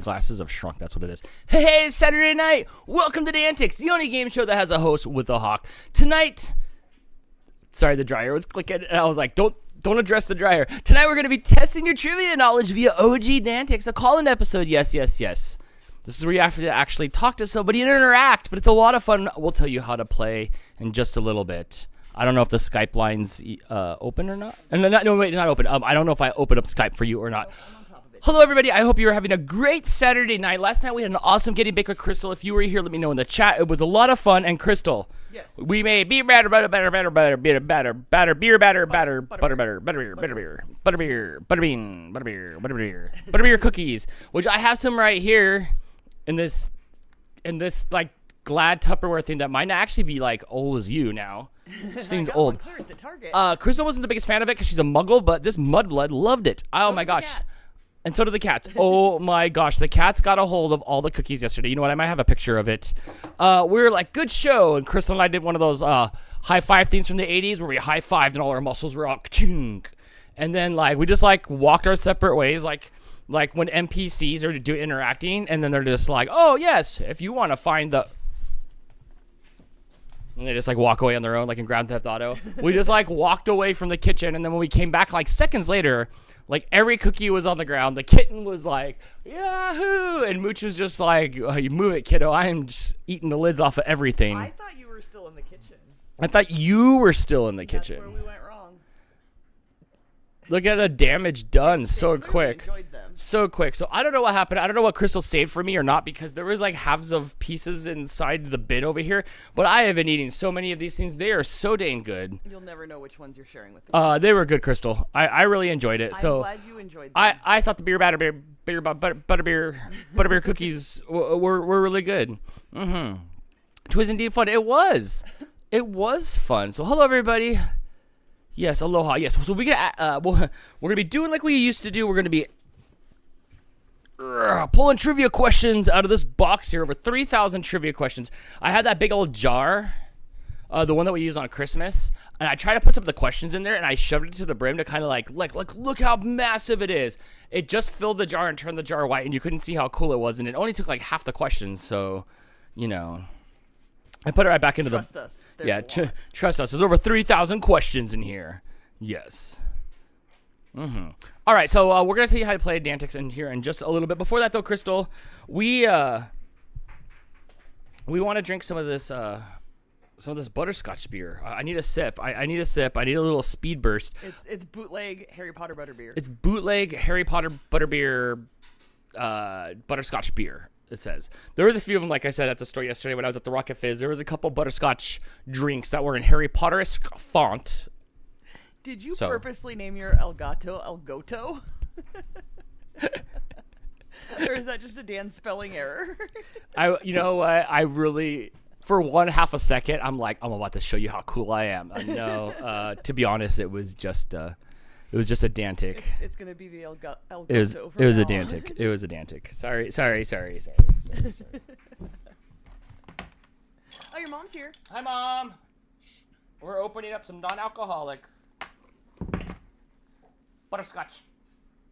glasses have shrunk. That's what it is. Hey, it's Saturday night. Welcome to DANtics, the only game show that has a host with a hawk. Tonight, sorry, the dryer was clicking, and I was like, don't address the dryer. Tonight we're going to be testing your trivia knowledge via OG DANtics, a call-in episode. Yes. This is where you have to actually talk to somebody and interact, but it's a lot of fun. We'll tell you how to play in just a little bit. I don't know if the Skype line's open or not. No, wait, not open. I don't know if I open up Skype for you or not. Hello, everybody. I hope you are having a great Saturday night. Last night we had an awesome Getting Baked with Crystal. If you were here, let me know in the chat. It was a lot of fun. And Crystal, yes, we made beer beer cookies, which I have some right here in this like Glad Tupperware thing that might actually be like old as you now. This thing's old. Clearance at Target. Crystal wasn't the biggest fan of it because she's a muggle, but this mudblood loved it. Oh my gosh. And so did the cats. Oh my gosh, the cats got a hold of all the cookies yesterday. You know what? I might have a picture of it. We were like, good show. And Crystal and I did one of those high five things from the 80s where we high fived and all our muscles were all ka-chunk. And then like we just like walked our separate ways, like when NPCs are interacting, and then they're just like, oh yes, if you want to find the. And they just like walk away on their own, like in Grand Theft Auto. We just like walked away from the kitchen, and then when we came back like seconds later, like every cookie was on the ground. The kitten was like, Yahoo! And Mooch was just like, oh, you move it, kiddo. I am just eating the lids off of everything. I thought you were still in the kitchen. I thought you were still in the kitchen. That's where we went wrong. Look at the damage done so quick. Enjoyed them. So quick. So I don't know what happened. I don't know what Crystal saved for me or not, because there was like halves of pieces inside the bin over here. But I have been eating so many of these things. They are so dang good. You'll never know which ones you're sharing with them. They were good, Crystal. I really enjoyed it. So I'm glad you enjoyed them. I thought the butterbeer cookies were really good. Mm-hmm. It was indeed fun. It was fun. So hello, everybody. Yes, aloha. Yes, so we're gonna be doing like we used to do. We're gonna be pulling trivia questions out of this box here. Over 3,000 trivia questions. I had that big old jar, the one that we use on Christmas, and I tried to put some of the questions in there, and I shoved it to the brim to kind of like look how massive it is. It just filled the jar and turned the jar white, and you couldn't see how cool it was, and it only took like half the questions. So, you know. I put it right back into Trust us. Trust us. There's over 3,000 questions in here. Yes. Mm-hmm. All right, so we're gonna tell you how to play DANtics in here in just a little bit. Before that, though, Crystal, we want to drink some of this butterscotch beer. I need a sip. I need a sip. I need a little speed burst. It's bootleg Harry Potter butterbeer. It's bootleg Harry Potter butterbeer, butterscotch beer. It says there was a few of them, like I said, at the store yesterday when I was at the Rocket Fizz. There was a couple butterscotch drinks that were in Harry Potter-esque font. Did you purposely name your El Goto? Or is that just a Dan spelling error? You know what? I really, for one half a second, I'm like, I'm about to show you how cool I am. No, to be honest, it was just a DANtic. It's gonna be the El Goto. It was a DANtic. It was a DANtic. Sorry. Oh, your mom's here. Hi, Mom. We're opening up some non-alcoholic butterscotch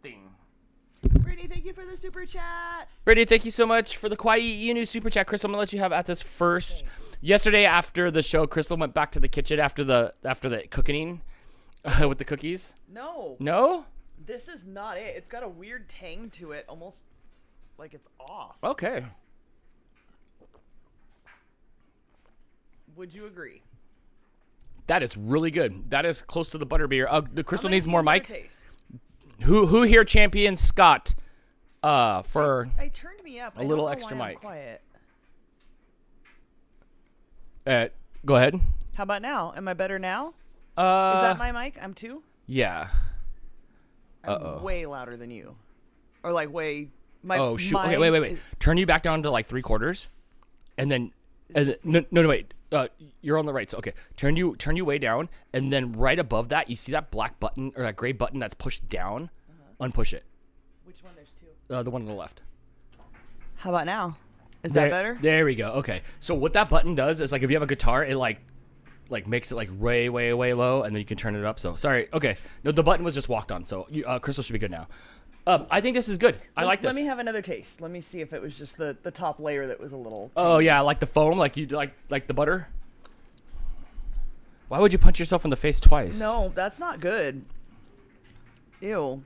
thing. Brittany, thank you for the super chat. Brittany, thank you so much for the Kawaii Inu super chat. Crystal, I'm gonna let you have at this first. Thanks. Yesterday after the show, Crystal went back to the kitchen after the cooking. With the cookies? No? This is not it. It's got a weird tang to it, almost like it's off. Okay. Would you agree? That is really good. That is close to the butterbeer. The Crystal needs more mic. Who here champions Scott for I turned me up. a little extra mic? Quiet. Go ahead. How about now? Am I better now? Is that my mic? I'm 2? Yeah. I'm way louder than you. Or like way... Oh, shoot. Okay, wait. Turn you back down to like 3/4. And then... No, wait. You're on the right. So, okay. Turn you way down. And then right above that, you see that black button or that gray button that's pushed down? Unpush it. Which one? There's 2. The one on the left. How about now? Is that better? There we go. Okay. So what that button does is like if you have a guitar, it like makes it like way low, and then you can turn it up. So sorry. Okay. No, the button was just walked on. So Crystal should be good now. I think this is good. I like this. Let me have another taste. Let me see if it was just the top layer that was a little. Oh yeah, like the foam, like you like the butter. Why would you punch yourself in the face twice? No, that's not good. Ew.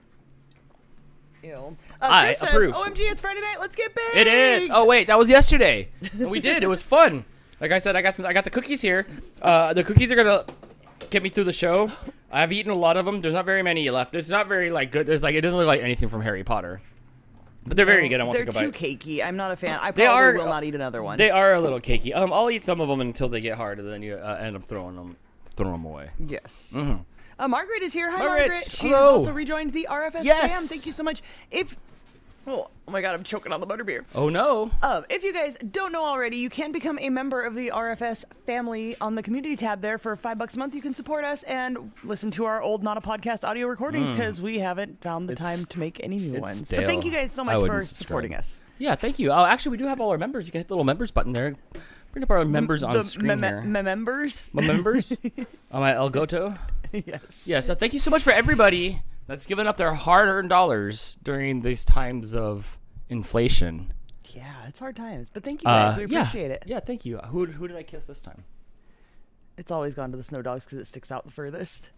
I Chris says, approve. OMG, it's Friday night. Let's get baked. It is. Oh wait, that was yesterday. And we did. It was fun. Like I said, I got the cookies here. The cookies are gonna get me through the show. I've eaten a lot of them. There's not very many left. It's not very good. There's it doesn't look like anything from Harry Potter. But they're very good. I want to go buy. They're too cakey. I'm not a fan. I probably will not eat another one. They are a little cakey. I'll eat some of them until they get hard, and then you end up throwing them away. Yes. Mm-hmm. Margaret is here. Hi, Margaret. She Hello. has also rejoined the RFS Yes. fam. Thank you so much. Oh my God, I'm choking on the butterbeer. Oh no. If you guys don't know already, you can become a member of the RFS family on the community tab there for $5 a month. You can support us and listen to our old Not a Podcast audio recordings because we haven't found the time to make any new ones. Stale. But thank you guys so much for supporting us. Yeah, thank you. Oh, actually, we do have all our members. You can hit the little members button there. Bring up our members on screen here. Members? My members? On my Elgato? Yes. Yeah, so thank you so much for everybody that's given up their hard-earned dollars during these times of inflation. Yeah, it's hard times. But thank you guys. We appreciate it. Yeah, thank you. Who did I kiss this time? It's always gone to the Snow Dogs because it sticks out the furthest.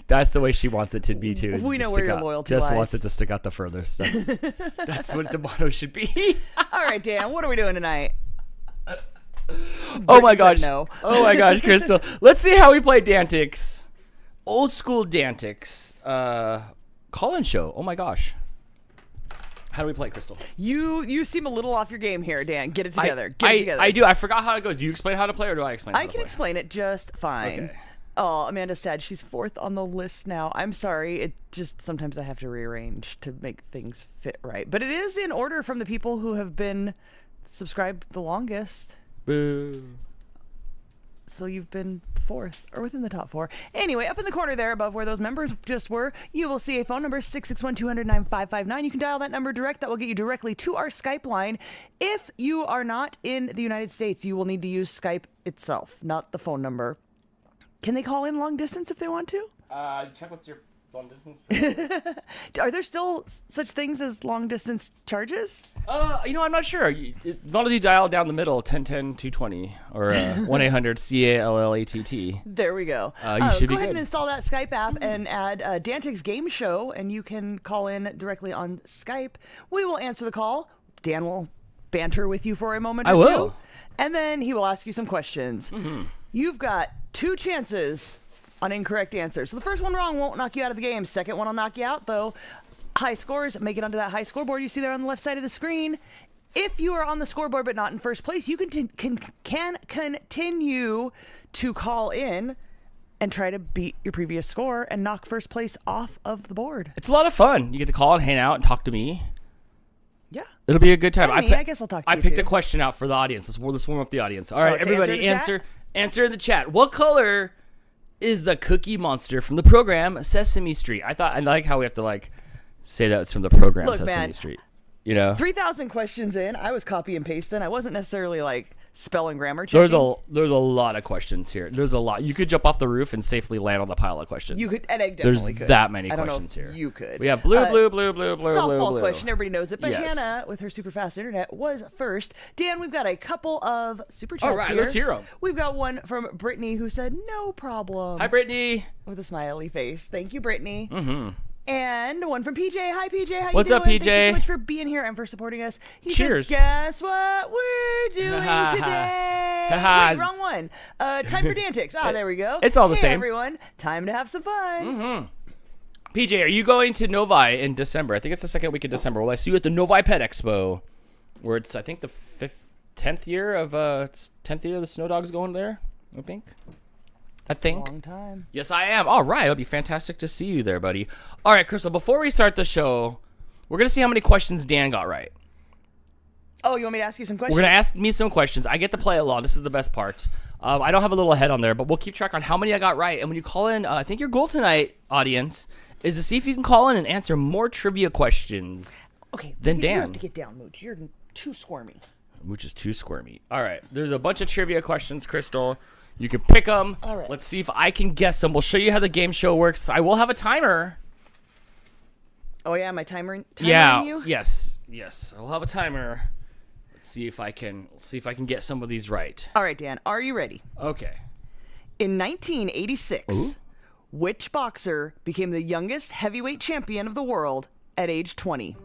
That's the way she wants it to be, too. We know where your loyalty just lies. wants it to stick out the furthest. That's what the motto should be. All right, Dan, what are we doing tonight? Oh my gosh. No. Oh my gosh, Crystal. Let's see how we play DANtics. Old school DANtics. Call-in show. Oh my gosh. How do we play, Crystal? You seem a little off your game here, Dan. Get it together. Get it together. I do. I forgot how it goes. Do you explain how to play, or do I explain how to play? I can explain it just fine. Okay. Oh, Amanda's sad. She's 4th on the list now. I'm sorry. It just sometimes I have to rearrange to make things fit right. But it is in order from the people who have been subscribed the longest. Boo. So you've been 4th, or within the top 4. Anyway, up in the corner there above where those members just were, you will see a phone number, 661-200-9559. You can dial that number direct. That will get you directly to our Skype line. If you are not in the United States, you will need to use Skype itself, not the phone number. Can they call in long distance if they want to? Check what's your long distance. Are there still such things as long distance charges? I'm not sure. As long as you dial down the middle, 1010-220 or 1-800-CALLATT. There we go. You should be go ahead good. and install that Skype app and add DANtics GameShow, and you can call in directly on Skype. We will answer the call. Dan will banter with you for a moment or two. And then he will ask you some questions. Mm-hmm. You've got 2 chances on incorrect answers. So the first one wrong won't knock you out of the game. Second one will knock you out, though. High scores make it onto that high scoreboard you see there on the left side of the screen. If you are on the scoreboard but not in first place, you can continue to call in and try to beat your previous score and knock first place off of the board. It's a lot of fun. You get to call and hang out and talk to me. Yeah. It'll be a good time. I guess I'll talk to you, I picked too. a question out for the audience. Let's warm up the audience. All right, to everybody, answer answer in the chat. What color is the Cookie Monster from the program Sesame Street? I like how we have to say that it's from the program Look, Sesame man, Street. You know, 3,000 questions in. I was copy and pasting. I wasn't necessarily spelling grammar checking. There's a lot of questions here. There's a lot. You could jump off the roof and safely land on the pile of questions. You could, and I definitely There's could. that many I don't questions know if here. You could. We have blue. Softball Blue. question. Everybody knows it. But Yes. Hannah, with her super fast internet, was first. Dan, we've got a couple of super chats All right, here. let's hear 'em. We've got one from Britney who said, no problem. Hi, Britney. With a smiley face. Thank you, Britney. Mm-hmm. And one from PJ. Hi, PJ. How What's you up, doing? PJ? Thank you so much for being here and for supporting us. He Cheers. says, guess what we're doing today? Wait, wrong one. Time for DANtics. There we go. It's all the same. Everyone. Time to have some fun. Mm-hmm. PJ, are you going to Novi in December? I think it's the second week of December. Will I see you at the Novi Pet Expo, where it's, I think, the 10th year of the Snow Dogs going there, I think. Long time. Yes, I am. All right. It'll be fantastic to see you there, buddy. All right, Crystal, before we start the show, we're going to see how many questions Dan got right. Oh, you want me to ask you some questions? We're going to ask me some questions. I get to play along. This is the best part. I don't have a little head on there, but we'll keep track on how many I got right. And when you call in, I think your goal tonight, audience, is to see if you can call in and answer more trivia questions than Dan. You have to get down, Mooch. You're too squirmy. Mooch is too squirmy. All right. There's a bunch of trivia questions, Crystal. You can pick them. All right. Let's see if I can guess them. We'll show you how the game show works. I will have a timer. Oh yeah, my timer. Yeah. You? Yes. I'll have a timer. Let's see if I can get some of these right. All right, Dan. Are you ready? Okay. In 1986, which boxer became the youngest heavyweight champion of the world at age 20?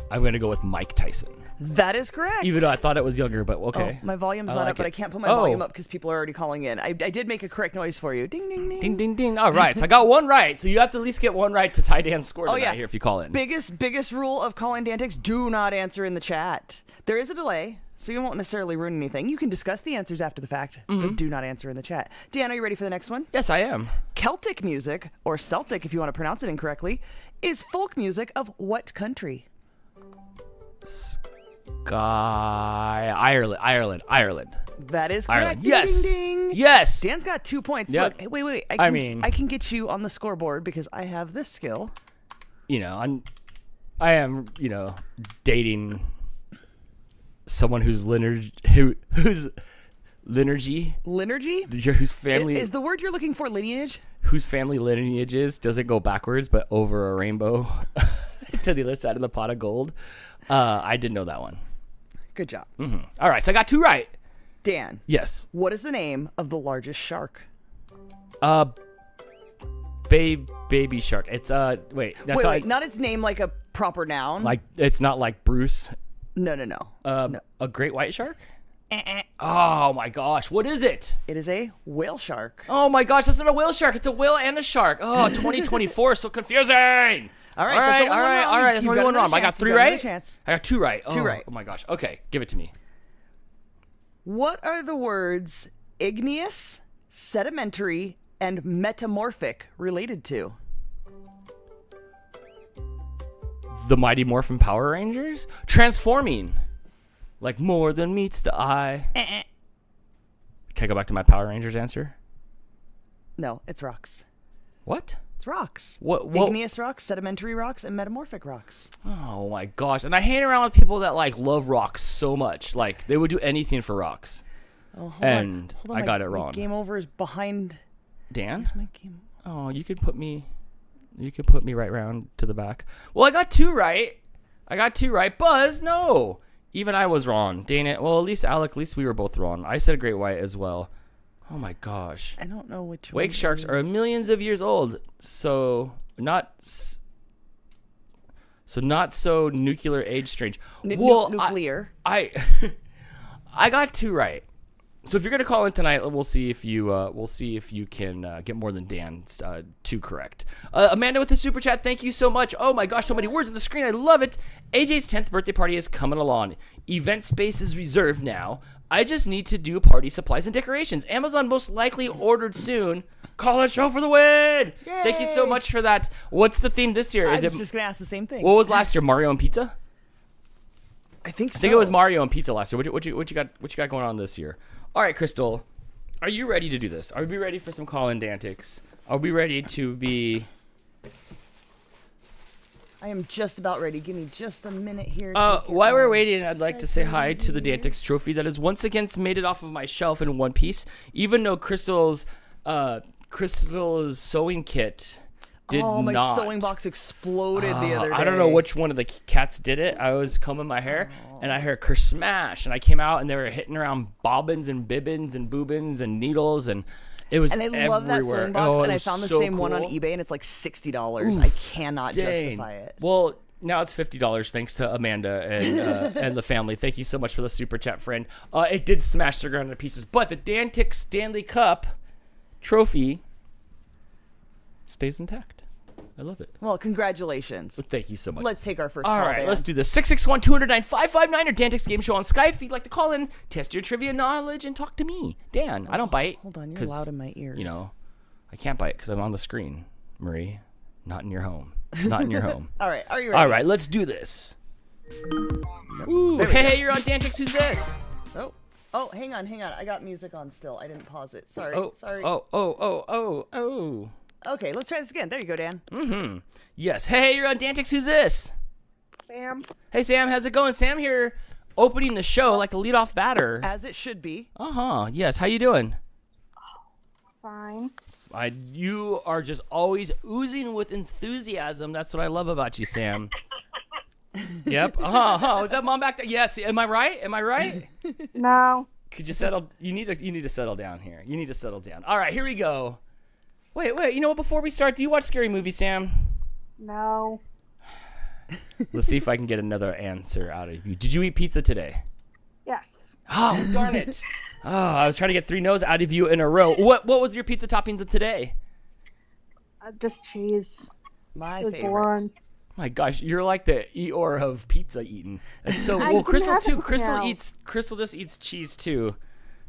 I'm gonna go with Mike Tyson. That is correct. Even though I thought it was younger, but okay. Oh, my volume's not up, but I can't put my volume up because people are already calling in. I did make a correct noise for you. Ding, ding, ding. Ding, ding, ding. All right, so I got one right. So you have to at least get one right to tie Dan's score tonight here if you call in. Biggest rule of calling DANtics, do not answer in the chat. There is a delay, so you won't necessarily ruin anything. You can discuss the answers after the fact, but do not answer in the chat. Dan, are you ready for the next one? Yes, I am. Celtic music, or Celtic if you want to pronounce it incorrectly, is folk music of what country? Ireland. That is correct. Ireland. Yes. Ding, ding, ding. Yes. Dan's got 2 points. Yep. Look, wait. I can get you on the scoreboard because I have this skill. I am dating someone whose lineage, whose family is the word you're looking for. Lineage. Whose family lineage doesn't go backwards, but over a rainbow to the other side of the pot of gold. I didn't know that one. Good job. Mm-hmm. All right, so I got 2 right. Dan. Yes. What is the name of the largest shark? Baby shark. It's wait. Wait. Not its name like a proper noun. Like it's not like Bruce. No. No. A great white shark. Oh my gosh, what is it? It is a whale shark. Oh my gosh, that's not a whale shark. It's a whale and a shark. Oh, 2024, so confusing. All right. That's only one wrong. I got 3 right. I got 2 right. 2 right. Oh my gosh. Okay, give it to me. What are the words igneous, sedimentary, and metamorphic related to? The Mighty Morphin Power Rangers? Transforming. Like more than meets the eye. Can I go back to my Power Rangers answer? No, it's rocks. What? It's rocks. What? Igneous rocks, sedimentary rocks, and metamorphic rocks. Oh my gosh. And I hang around with people that like love rocks so much. Like they would do anything for rocks. Oh, hold on. I got it wrong. My game over is behind Dan? Where's my game? Oh, you could put me right round to the back. Well, I got 2 right. Buzz, no. Even I was wrong. Dang it. Well, at least Alec, we were both wrong. I said great white as well. Oh my gosh. I don't know which one. Wake sharks are millions of years old. So not so nuclear age strange. Nuclear. I got 2 right. So if you're gonna call in tonight, we'll see if you can get more than Dan's 2 correct. Amanda with the super chat, thank you so much. Oh my gosh, so many words on the screen. I love it. AJ's 10th birthday party is coming along. Event space is reserved now. I just need to do party supplies and decorations. Amazon most likely ordered soon. Call and show for the win. Yay. Thank you so much for that. What's the theme this year? I was just gonna ask the same thing. What was last year? Mario and pizza? I think so. I think it was Mario and pizza last year. What you got going on this year? All right, Crystal, are you ready to do this? Are we ready for some call-in DANtics? Are we ready to be... I am just about ready. Give me just a minute here. While we're waiting, I'd like to say hi to the DANtics trophy that has once again made it off of my shelf in one piece, even though Crystal's sewing kit did not. My sewing box exploded the other day. I don't know which one of the cats did it. I was combing my hair, and I heard kersmash, and I came out, and they were hitting around bobbins and bibbins and boobins and needles, and it was everywhere. And I love that sewing box, and I found the same one on eBay, and it's like $60. I cannot justify it. Well, now it's $50 thanks to Amanda and the family. Thank you so much for the super chat, friend. It did smash the ground into pieces, but the DANtics Stanley Cup trophy stays intact. I love it. Well, congratulations. Well, thank you so much. Let's take our first call, call, All right, Dan. let's do this. 661-209-559 or DANtics Game Show on Skype. If you'd like to call in, test your trivia knowledge, and talk to me. Dan, I don't bite. Hold on, you're loud in my ears. You know, I can't bite because I'm on the screen, Marie. Not in your home. Not in your home. All right, are you ready? All right, let's do this. Ooh, hey, you're on DANtics. Who's this? Oh, hang on. I got music on still. I didn't pause it. Sorry. Oh. Okay, let's try this again. There you go, Dan. Mm-hmm. Yes. Hey, you're on DANtics. Who's this? Sam. Hey, Sam. How's it going? Sam here, opening the show like a leadoff batter. As it should be. Uh-huh. Yes. How you doing? Fine. You are just always oozing with enthusiasm. That's what I love about you, Sam. Yep. Is that mom back there? Yes. Am I right? No. Could you settle? You need to settle down here. You need to settle down. All right, here we go. Wait. You know what? Before we start, do you watch scary movies, Sam? No. Let's see if I can get another answer out of you. Did you eat pizza today? Yes. Oh, darn it. Oh, I was trying to get 3 no's out of you in a row. What was your pizza toppings of today? Just cheese. My It was favorite. boring. My gosh, you're like the Eeyore of pizza eating. It's so I well. didn't Crystal have too. anything Crystal just eats cheese too.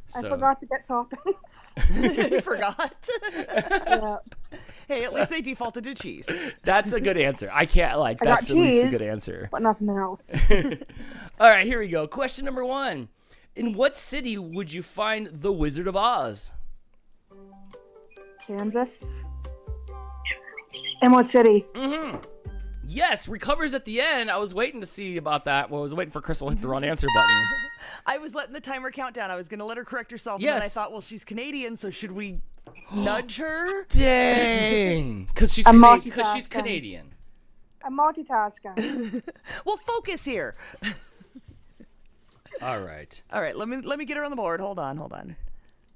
So. I forgot to get toppings. You forgot. Yeah. Hey, at least they defaulted to cheese. That's a good answer. I can't like. I got That's at least a cheese, good answer. but nothing else. All right, here we go. Question number 1. In what city would you find the Wizard of Oz? Kansas. In what city? Yes, recovers at the end. I was waiting to see about that. Well, I was waiting for Crystal to hit the wrong answer button. I was letting the timer count down. I was going to let her correct herself. And Yes. then I thought, well, she's Canadian, so should we nudge her? Dang, because she's I'm Canadian. I'm multitasking. Well, focus here. All right. All right, let me get her on the board. Hold on.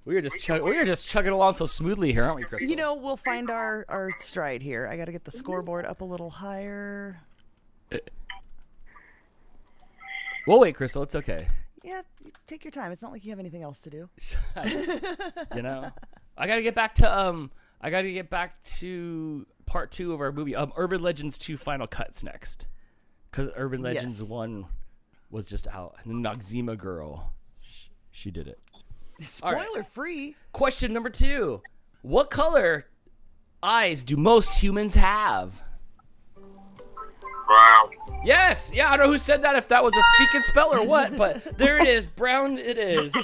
We are just chugging along so smoothly here, aren't we, Crystal? You know, we'll find our stride here. I got to get the scoreboard up a little higher. We'll wait, Crystal. It's okay. Yeah, take your time. It's not like you have anything else to do. You know, I gotta get back to part 2 of our movie. Urban Legends 2 Final Cut's next, because Urban Legends 1 was just out, and the Noxzema girl, she did it. Spoiler free. Question number 2: what color eyes do most humans have? Wow. Yes, yeah, I don't know who said that, if that was a speak and spell or what, but there it is, brown it is.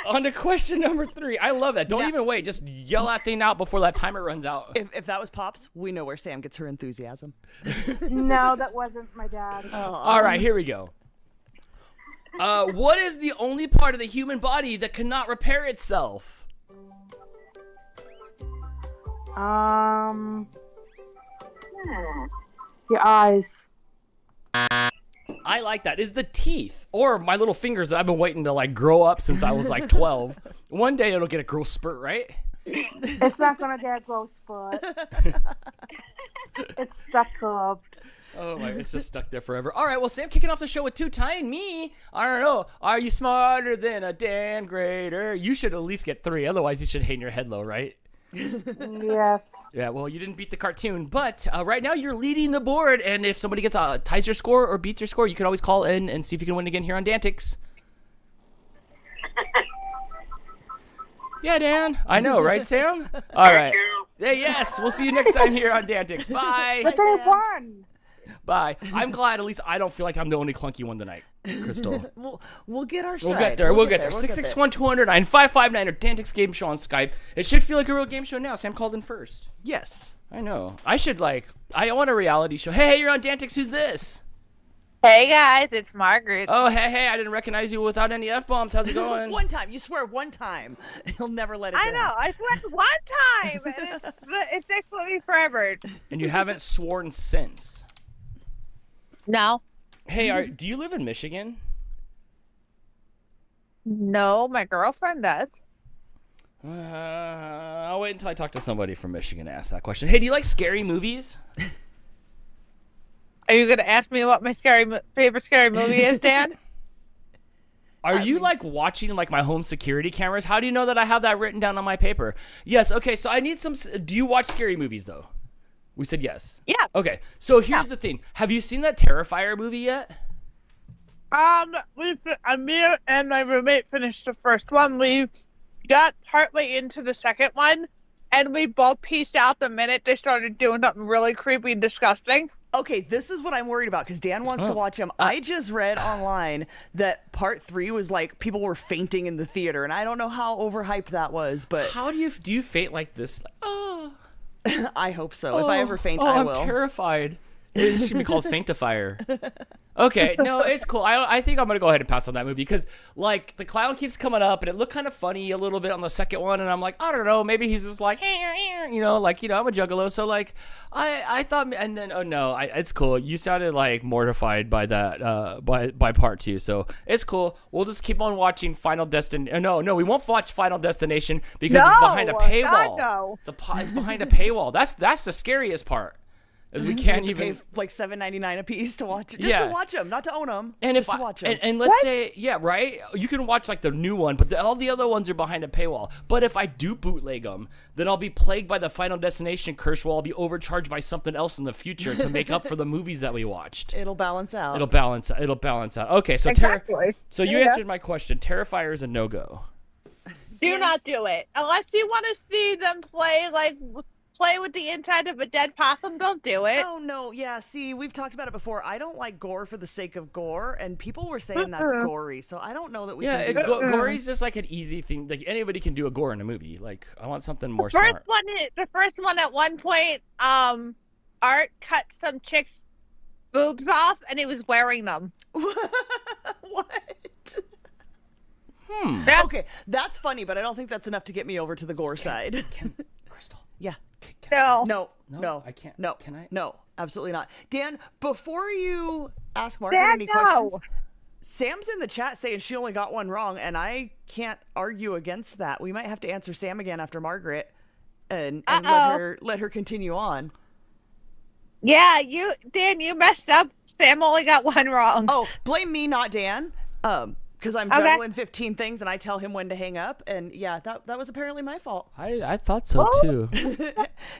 On to question number 3. I love that. Don't even wait, just yell that thing out before that timer runs out. If that was Pops, we know where Sam gets her enthusiasm. No, that wasn't my dad. All right, here we go. What is the only part of the human body that cannot repair itself? Your eyes. I like that. Is the teeth or my little fingers that I've been waiting to like grow up since I was like 12. One day it'll get a growth spurt, right? It's not gonna get a growth spurt. It's stuck curved. Oh my, it's just stuck there forever. All right, well, Sam kicking off the show with 2 tying me. I don't know. Are you smarter than a Dan grader? You should at least get 3. Otherwise, you should hang your head low, right? Yes. Yeah, well, you didn't beat the cartoon, but right now you're leading the board, and if somebody ties your score or beats your score, you can always call in and see if you can win again here on DANtics. Yeah, Dan. I know, right, Sam? All right. Thank you. Hey, yes, we'll see you next time here on DANtics. Bye. But they won. Bye. I'm glad at least I don't feel like I'm the only clunky one tonight, Crystal. We'll get our stride. We'll get there. We'll get there. 661-200-9559 or DANtics Game Show on Skype. It should feel like a real game show now. Sam called in first. Yes. I know. I want a reality show. Hey, you're on DANtics. Who's this? Hey guys, it's Margaret. Oh, hey, I didn't recognize you without any F-bombs. How's it going? One time. You swear one time. He'll never let it I down. know, I swear one time, and it sticks with me forever. And you haven't sworn since. No. Hey, do you live in Michigan? No, my girlfriend does. I'll wait until I talk to somebody from Michigan to ask that question. Hey, do you like scary movies? Are you going to ask me what my favorite scary movie is, Dan? Are you like watching like my home security cameras? How do you know that I have that written down on my paper? Yes. Okay. So I need some. Do you watch scary movies though? We said yes. Yeah. Okay. So here's the thing. Have you seen that Terrifier movie yet? Me and my roommate finished the first one. We got partly into the second one, and we both pieced out the minute they started doing something really creepy and disgusting. Okay, this is what I'm worried about because Dan wants to watch them. I just read online that part 3 was like people were fainting in the theater, and I don't know how overhyped that was, but How do you faint like this? Like, oh, I hope so. If I ever faint, oh, I I'm will. terrified. It should be called Faintifier. Okay, no, it's cool. I think I'm gonna go ahead and pass on that movie because like the clown keeps coming up and it looked kind of funny a little bit on the second one, and I'm like, I don't know, maybe he's just like, I'm a juggalo, so like I thought, and then oh no, it's cool. You sounded like mortified by that by part 2, so it's cool. We'll just keep on watching Final Destination. No, we won't watch Final Destination because it's behind a paywall. God, no. It's behind a paywall. That's the scariest part. As we can't even pay like $7.99 a piece to watch it, just to watch them, not to own them, and just to watch them. And let's say, right, you can watch like the new one, but all the other ones are behind a paywall. But if I do bootleg them, then I'll be plagued by the Final Destination curse, where I'll be overcharged by something else in the future to make up for the movies that we watched. It'll balance out. It'll balance out. Okay, so Exactly. So you answered my question. Terrifier is a no-go. Do not do it unless you want to see them play with the inside of a dead possum. Don't do it. Oh no, yeah. See, we've talked about it before. I don't like gore for the sake of gore, and people were saying that's gory. So I don't know that we can do that. Gory is just like an easy thing. Like anybody can do a gore in a movie. Like I want something more smart. The first one at one point, Art cut some chick's boobs off, and he was wearing them. What? Okay, that's funny, but I don't think that's enough to get me over to the gore side. Crystal. Yeah. No, I can't. No, can I? No, absolutely not. Dan, before you ask Margaret any questions, Sam's in the chat saying she only got one wrong, and I can't argue against that. We might have to answer Sam again after Margaret, and let her continue on. Yeah, Dan, you messed up. Sam only got one wrong. Oh, blame me, not Dan. Because I'm juggling 15 things and I tell him when to hang up. And yeah, that was apparently my fault. I thought so too.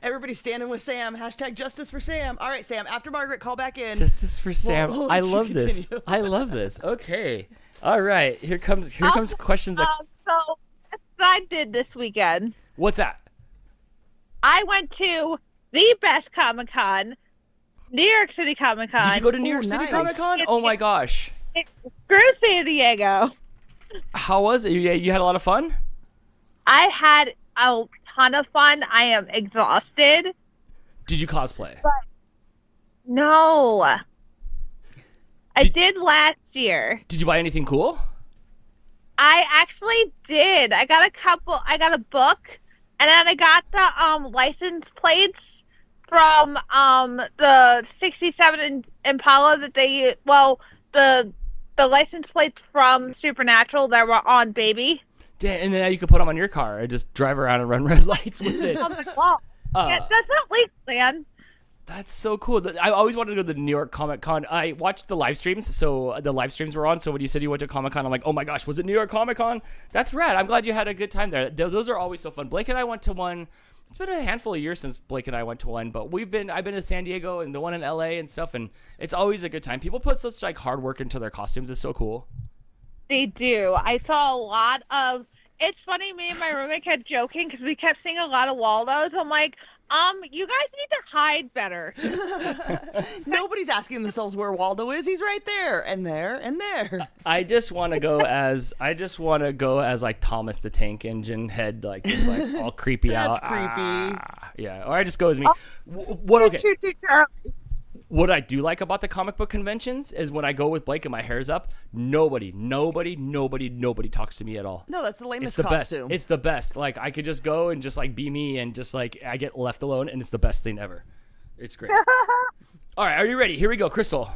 Everybody's standing with Sam. # justice for Sam. All right, Sam, after Margaret, call back in. Justice for Sam. I love this. I love this. Okay. All right. Here comes questions. So that's what I did this weekend. What's that? I went to the best Comic-Con, New York City Comic-Con. Did you go to New York City Comic-Con? Oh my gosh. Screw San Diego. How was it? You had a lot of fun? I had a ton of fun. I am exhausted. Did you cosplay? No. I did last year. Did you buy anything cool? I actually did. I got a book, and then I got the license plates from the 67 Impala that the license plates from Supernatural that were on Baby. Damn, and then you could put them on your car and just drive around and run red lights with it. Yeah, that's not legal, man. That's so cool. I always wanted to go to the New York Comic Con. I watched the live streams, so the live streams were on. So when you said you went to Comic Con, I'm like, oh my gosh, was it New York Comic Con? That's rad. I'm glad you had a good time there. Those are always so fun. Blake and I went to one. It's been a handful of years since Blake and I went to one, but I've been to San Diego and the one in LA and stuff, and it's always a good time. People put such like hard work into their costumes. It's so cool. They do. I saw a lot of. It's funny. Me and my roommate kept joking because we kept seeing a lot of Waldos. I'm like, you guys need to hide better. Nobody's asking themselves where Waldo is. He's right there and there and there. I just want to go as like Thomas the Tank Engine head, like just like all creepy. That's out. creepy. Yeah, or I just go as me. What? Okay. What I do like about the comic book conventions is when I go with Blake and my hair's up, nobody talks to me at all. No, that's the lamest it's the costume. Best. It's the best. Like I could just go and just like be me and just like I get left alone and it's the best thing ever. It's great. All right, are you ready? Here we go, Crystal.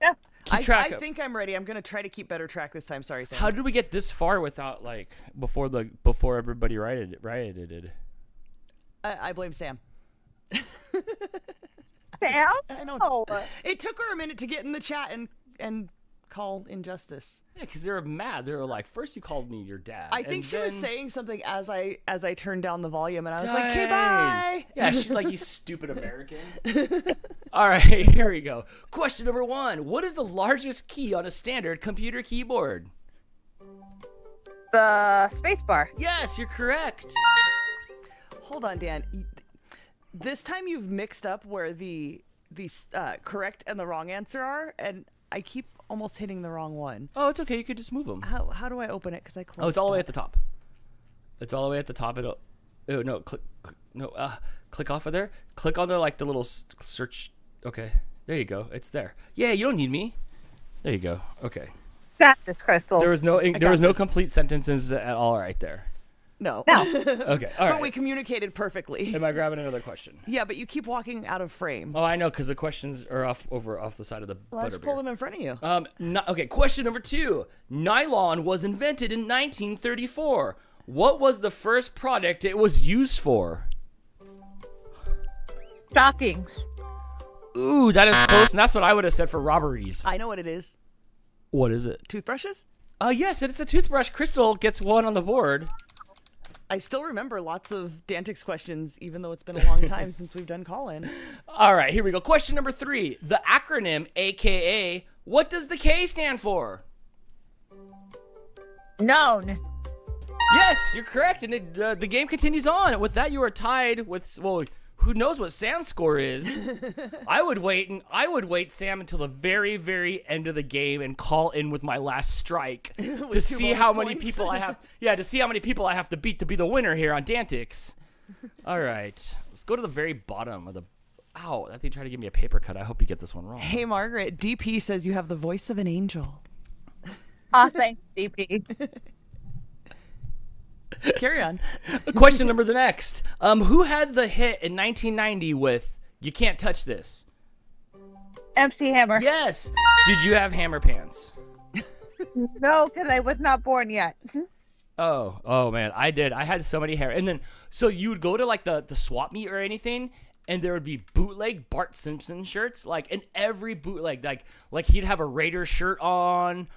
Yeah. I think I'm ready. I'm gonna try to keep better track this time. Sorry, Sam. How did we get this far without like before everybody rioted? I blame Sam. Sam? I know. It took her a minute to get in the chat and call injustice. Yeah, because they were mad. They were like, first you called me your dad. I think she was saying something as I turned down the volume, and I was like, okay, bye. Yeah, she's like, you stupid American. All right, here we go. Question number 1. What is the largest key on a standard computer keyboard? The spacebar. Yes, you're correct. Hold on, Dan. This time you've mixed up where the correct and the wrong answer are, and I keep almost hitting the wrong one. Oh, it's okay. You could just move them. How do I open it? Because I closed. Oh, it's all the way at the top. It's all the way at the top. Click off of there. Click on the like the little search Okay. There you go. It's there. Yeah, you don't need me. There you go. Okay. Got this, Crystal. There was no complete sentences at all right there. No. Okay. All right. But we communicated perftly. Am I grabbing another question? Yeah, but you keep walking out of frame. Oh, I know, because the questions are off the side of the Well, I just pull them in front of you. Okay, question number 2. Nylon was invented in 1934. What was the first product it was used for? Stockings. Ooh, that is close, and that's what I would have said for robberies. I know what it is. What is it? Toothbrushes? Yes, it's a toothbrush. Crystal gets one on the board. I still remember lots of DANtics questions, even though it's been a long time since we've done call-in. All right, here we go. Question number 3. The acronym AKA, what does the K stand for? Known. Yes, you're correct, and the game continues on. With that, you are tied with, well, who knows what Sam's score is. I would wait, Sam, until the very, very end of the game and call in with my last strike to see how many people I have. Yeah, to see how many people I have to beat to be the winner here on DANtics. All right, let's go to the very bottom of the. Ow! I think tried to give me a paper cut. I hope you get this one wrong. Hey, Margaret, DP says you have the voice of an angel. Oh, thanks, DP. Carry on. Question number the next. Who had the hit in 1990 with "You Can't Touch This"? MC Hammer. Yes. Did you have hammer pants? No, because I was not born yet. Oh man, I did. I had so many hair, and then so you would go to like the swap meet or anything, and there would be bootleg Bart Simpson shirts, like in every bootleg, like he'd have a Raider shirt on.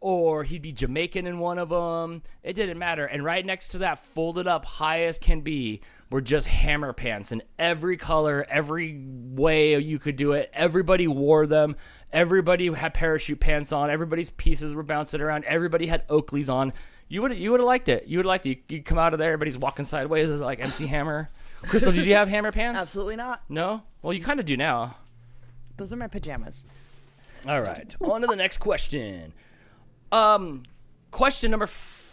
Or he'd be Jamaican in one of them. It didn't matter. And right next to that, folded up high as can be, were just hammer pants in every color, every way you could do it. Everybody wore them. Everybody had parachute pants on. Everybody's pieces were bouncing around. Everybody had Oakleys on. You would have liked it. You would have liked it. You'd come out of there, everybody's walking sideways. It was like MC Hammer. Crystal, did you have hammer pants? Absolutely not. No? Well, you kind of do now. Those are my pajamas. All right. On to the next question. Question number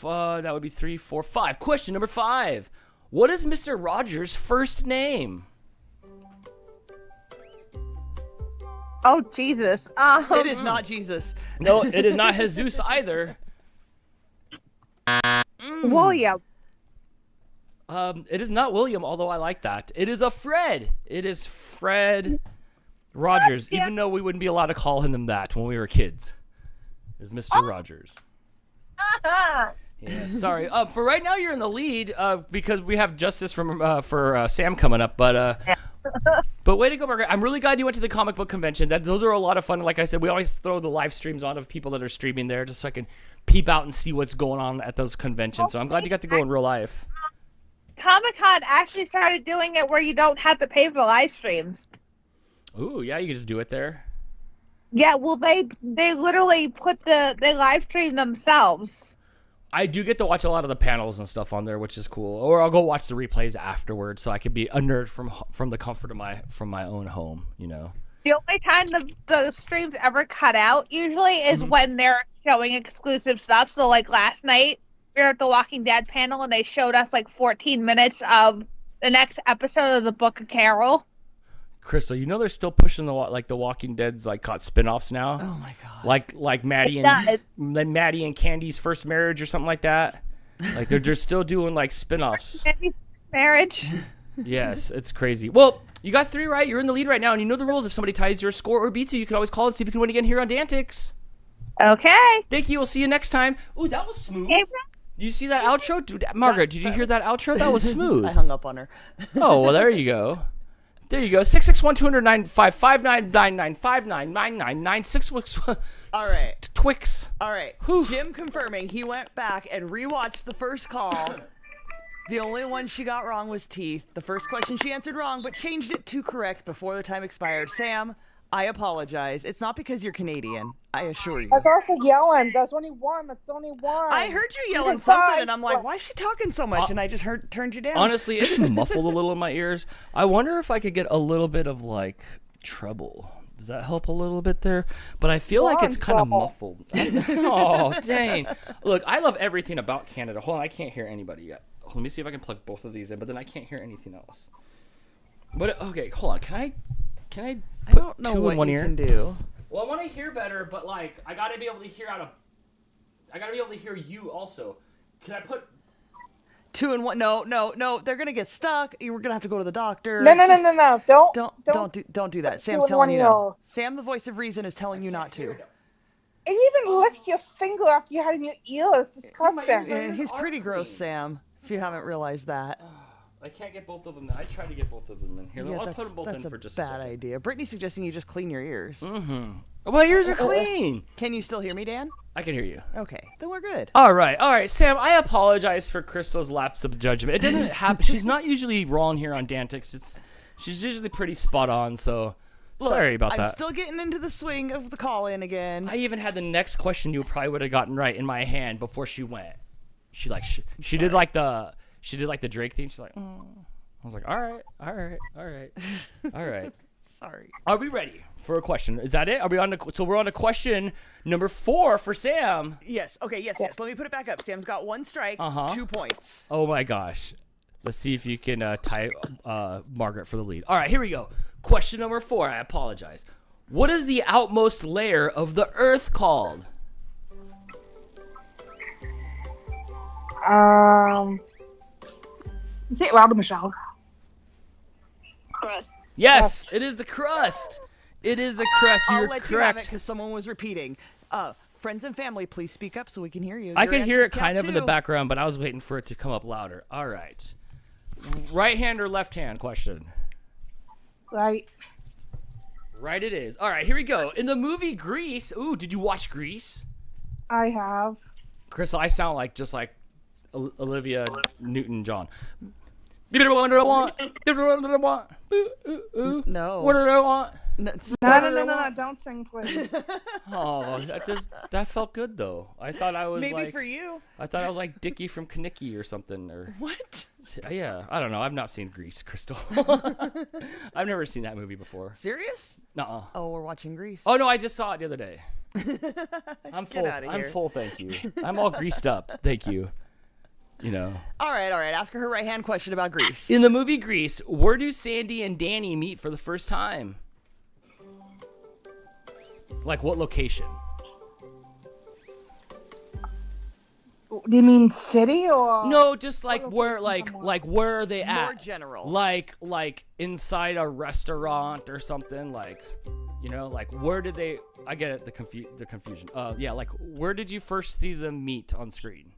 that would be 3, 4, 5. Question number 5. What is Mr. Rogers' first name? Oh, Jesus. It is not Jesus. No, it is not Jesus either. William. It is not William, although I like that. It is a Fred. It is Fred Rogers, even though we wouldn't be allowed to call him that when we were kids. Is Mr. Rogers. Yeah, sorry. For right now, you're in the lead because we have justice for Sam coming up. But way to go, Margaret. I'm really glad you went to the comic book convention. Those are a lot of fun. Like I said, we always throw the live streams on of people that are streaming there just so I can peep out and see what's going on at those conventions. So I'm glad you got to go in real life. Comic-Con actually started doing it where you don't have to pay for the live streams. Ooh, yeah, you can just do it there. Yeah, well, they literally they live stream themselves. I do get to watch a lot of the panels and stuff on there, which is cool. Or I'll go watch the replays afterwards, so I could be a nerd from the comfort of my own home. You know. The only time the streams ever cut out usually is when they're showing exclusive stuff. So like last night we were at the Walking Dead panel and they showed us like 14 minutes of the next episode of the Book of Carol. Crystal, you know they're still pushing the Walking Dead's like got spin-offs now. Oh my god! Like Maddie and Candy's first marriage or something like that. Like they're still doing like spin-offs. Marriage. Yes, it's crazy. Well, you got 3 right. You're in the lead right now, and you know the rules. If somebody ties your score or beats you, you can always call and see if you can win again here on DANtics. Okay. Thank you. We'll see you next time. Ooh, that was smooth. Did you see that outro? Dude, Margaret, did you hear that outro? That was smooth. I hung up on her. Oh, well, there you go. There you go. 661-209-559-5999-996. All right. Twix. All right. Whew. Jim confirming he went back and rewatched the first call. The only one she got wrong was teeth. The first question she answered wrong, but changed it to correct before the time expired. Sam, I apologize. It's not because you're Canadian. I assure you. I was also yelling. That's only one. That's only one. I heard you yelling something, and I'm like, why is she talking so much? And I just turned you down. Honestly, it's muffled a little in my ears. I wonder if I could get a little bit of, like, treble. Does that help a little bit there? But I feel like it's kind of muffled. Oh, dang. Look, I love everything about Canada. Hold on, I can't hear anybody yet. Let me see if I can plug both of these in, but then I can't hear anything else. But, okay, hold on. Can I... Can I I put don't know two what in one you ear? can do. Well, I want to hear better, but like I gotta be able to hear I gotta be able to hear you also. Can I put? 2 in 1. No. They're gonna get stuck. You're gonna have to go to the doctor. No. Don't do that. Just Sam's do it telling one you ear. no. Sam, the voice of reason, is telling you not to. It even licked your finger after you had it in your ear. It's disgusting. Yeah, he's pretty gross, Sam. If you haven't realized that. I can't get both of them. I tried to get both of them in here. I'll put them both in for just a bad second. idea. Brittany's suggesting you just clean your ears. My ears are clean. Can you still hear me, Dan? I can hear you. Okay, then we're good. All right, Sam. I apologize for Crystal's lapse of judgment. It doesn't happen. She's not usually wrong here on DANtics. She's usually pretty spot on. So sorry about that. I'm still getting into the swing of the call-in again. I even had the next question you probably would have gotten right in my hand before she went. She did like the Drake thing. She's like, oh. I was like, all right. Sorry. Are we ready for a question? Is that it? Are we on so we're on to question number 4 for Sam. Yes. Okay. Yes. Let me put it back up. Sam's got 1 strike, 2 points. Oh my gosh. Let's see if you can tie Margaret for the lead. All right, here we go. Question number 4. I apologize. What is the outmost layer of the Earth called? Say it louder, Michelle. Crust. Yes, it is the crust. It is the crust. I'll You're let correct. you have it because someone was repeating. Friends and family, please speak up so we can hear you. I Your could hear answers it kind count of in the too. background, but I was waiting for it to come up louder. All right. Right hand or left hand question? Right. Right it is. All right, here we go. In the movie Grease, did you watch Grease? I have. Crystal, I sound like just like Olivia Newton-John. What do I want? No. What do I want? No, don't sing, please. Oh, that felt good though. I thought I was Maybe for you. I thought I was like Dickie from Kanicki or something. Or What? yeah, I don't know. I've not seen Grease, Crystal. I've never seen that movie before. Serious? Nuh-uh. Oh, we're watching Grease. Oh no, I just saw it the other day. I'm full. outta I'm here. full. Thank you. I'm all greased up. Thank you. You know. All right. Ask her right hand question about Grease. In the movie Grease, where do Sandy and Danny meet for the first time? Like what location? Do you mean city or? No, just like What where, location like where are they at? More general. Like inside a restaurant or something. Like, you know, like where did they? I get it. The confusion. Yeah, like where did you first see them meet on screen?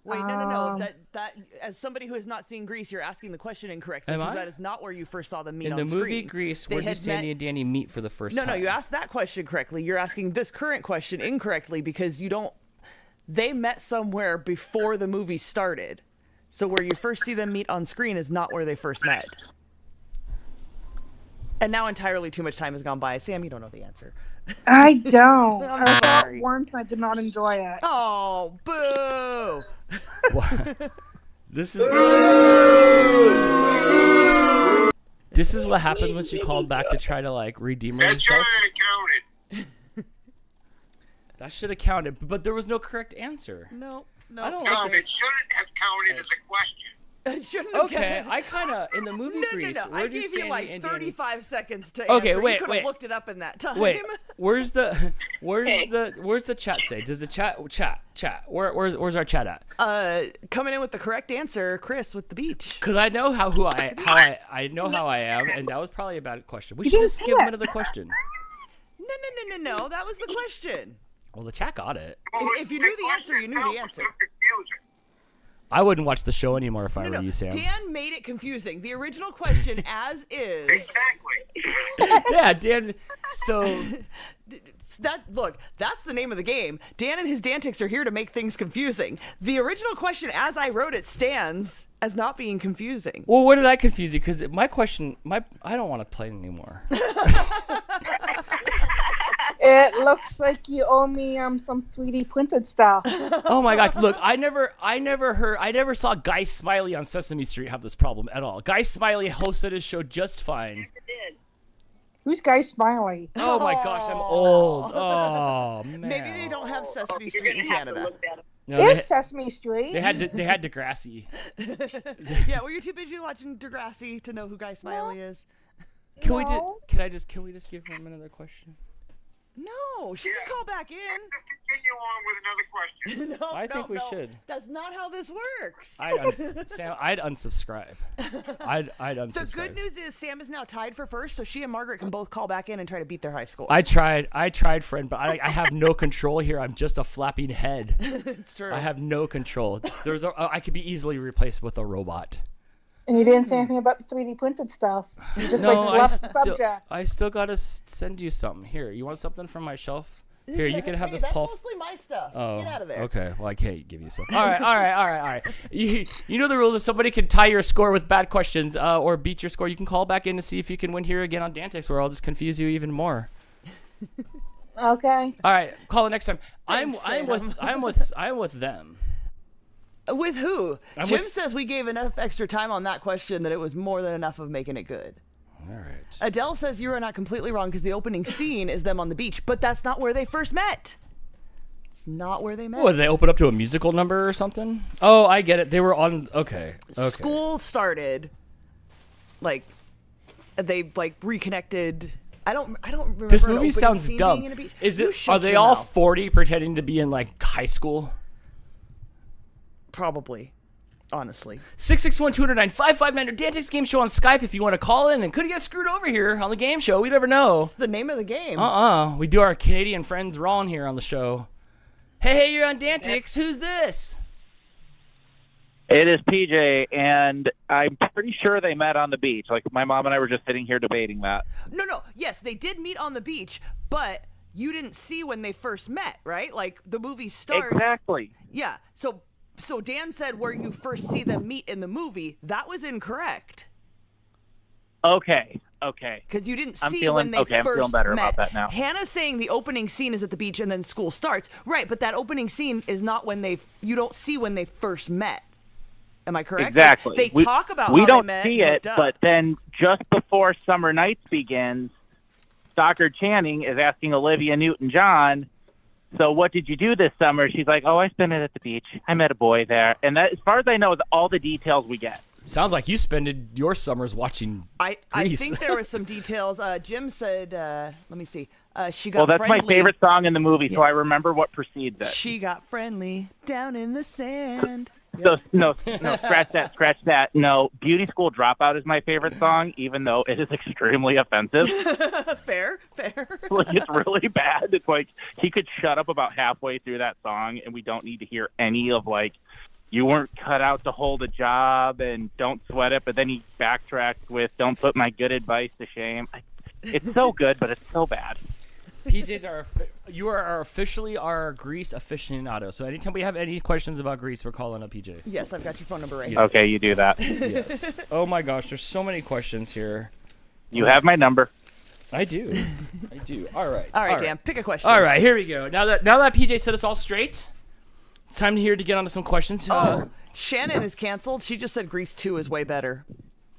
Wait, no. That as somebody who has not seen Grease, you're asking the question incorrectly Am because I? that is not where you first saw them meet In on the screen. movie Grease, They where do had Sandy met- and Danny meet for the first time? No, you asked that question correctly. You're asking this current question incorrectly because you don't. They met somewhere before the movie started, so where you first see them meet on screen is not where they first met. And now entirely too much time has gone by. Sam, you don't know the answer. I don't. I'm I saw sorry. it once and I did not enjoy it. Oh, boo! This is what happens when she called back to try to like redeem herself. That should have counted, but there was no correct answer. No. I don't No, like it this. shouldn't have counted as a question. It shouldn't have Okay, counted. I kind of in the movie Grease. No. Where I do gave Sandy you like and Danny? 35 seconds to Okay, answer. wait, You could wait. have looked it up in that time. Wait, where's the chat say? Does the chat? Where's our chat at? Coming in with the correct answer, Chris with the beach. Because I know how I know how I am, and that was probably a bad question. We should just give him another question. No. That was the question. Well, the chat got it. If you knew the answer, you knew the answer. I wouldn't watch the show anymore if I were you, Sam. Dan made it confusing. The original question, as is. Exactly. Yeah, Dan. So That's the name of the game. Dan and his DANtics are here to make things confusing. The original question, as I wrote it, stands as not being confusing. well, what did I confuse you? Because my question, I don't want to play anymore. It looks like you owe me some 3D printed stuff. Oh my gosh! Look, I never saw Guy Smiley on Sesame Street have this problem at all. Guy Smiley hosted his show just fine. Who's Guy Smiley? Oh my gosh, I'm old. Oh man. Maybe they don't have Sesame Street in Canada. No, There's Sesame Street. they had Degrassi. Yeah, well, you're too busy watching Degrassi to know who Guy Smiley is. Can No. Can we just give him another question? No, she can call back in. Let's continue on with another question. No, I think we should. That's not how this works. Sam, I'd unsubscribe. I'd unsubscribe. The good news is Sam is now tied for first, so she and Margaret can both call back in and try to beat their high score. I tried, friend, but I have no control here. I'm just a flapping head. It's true. I have no control. I could be easily replaced with a robot. And you didn't say anything about the 3D printed stuff. You just No, left the subject. I still gotta send you something. Here, you want something from my shelf? Here, you can have this That's puff. mostly my stuff. Oh, Get out of there. okay. Well, I can't give you something. All right. You know the rules. If somebody can tie your score with bad questions or beat your score, you can call back in to see if you can win here again on DANtics, where I'll just confuse you even more. Okay. All right, call it next time. I'm with them. With who? Jim with- says we gave enough extra time on that question that it was more than enough of making it good. All right. Adele says you are not completely wrong because the opening scene is them on the beach, but that's not where they first met. It's not where they met. What, did they open up to a musical number or something? Oh, I get it. They were on. Okay. School started, like, they reconnected. I don't remember. This an movie opening sounds scene dumb. being in a beach. Is You it? shut Are they your all mouth. 40 pretending to be in like high school? Probably. Honestly. 661-209-5599 or DANtics Game Show on Skype if you want to call in and could get screwed over here on the game show. We never know. It's the name of the game. We do our Canadian friends wrong here on the show. Hey, you're on DANtics. Who's this? It is PJ, and I'm pretty sure they met on the beach. Like, my mom and I were just sitting here debating that. No. Yes, they did meet on the beach, but you didn't see when they first met, right? Like, the movie starts. Exactly. Yeah. So Dan said where you first see them meet in the movie. That was incorrect. Okay. Because you didn't I'm see feeling- when they okay, I'm first feeling better met. about that now. Hannah's saying the opening scene is at the beach and then school starts. Right, but that opening scene is not when you don't see when they first met. Am I correct? Exactly. Like, they talk about we how don't they met. see and it, hooked up. but then just before Summer Nights begins, Stockard Channing is asking Olivia Newton-John, so what did you do this summer? She's like, oh, I spent it at the beach. I met a boy there. And that, as far as I know, is all the details we get. Sounds like you spended your summers watching I Grease. think there were some details. Jim said, let me see. She got Well, that's friendly. my favorite song in the movie, so I remember what precedes it. She got friendly down in the sand. So no, scratch that. No, Beauty School Dropout is my favorite song, even though it is extremely offensive. Fair. Like, it's really bad. It's like he could shut up about halfway through that song, and we don't need to hear any of like, you weren't cut out to hold a job, and don't sweat it. But then he backtracks with, don't put my good advice to shame. It's so good, but it's so bad. You are officially our Grease aficionado. So anytime we have any questions about Grease, we're calling up PJ. Yes, I've got your phone number right here. Okay, you do that. Yes. Oh my gosh, there's so many questions here. You have my number. I do. All right. All right, Dan, pick a question. All right, here we go. Now that PJ set us all straight, it's time to get on to some questions. Shannon is canceled. She just said Grease 2 is way better.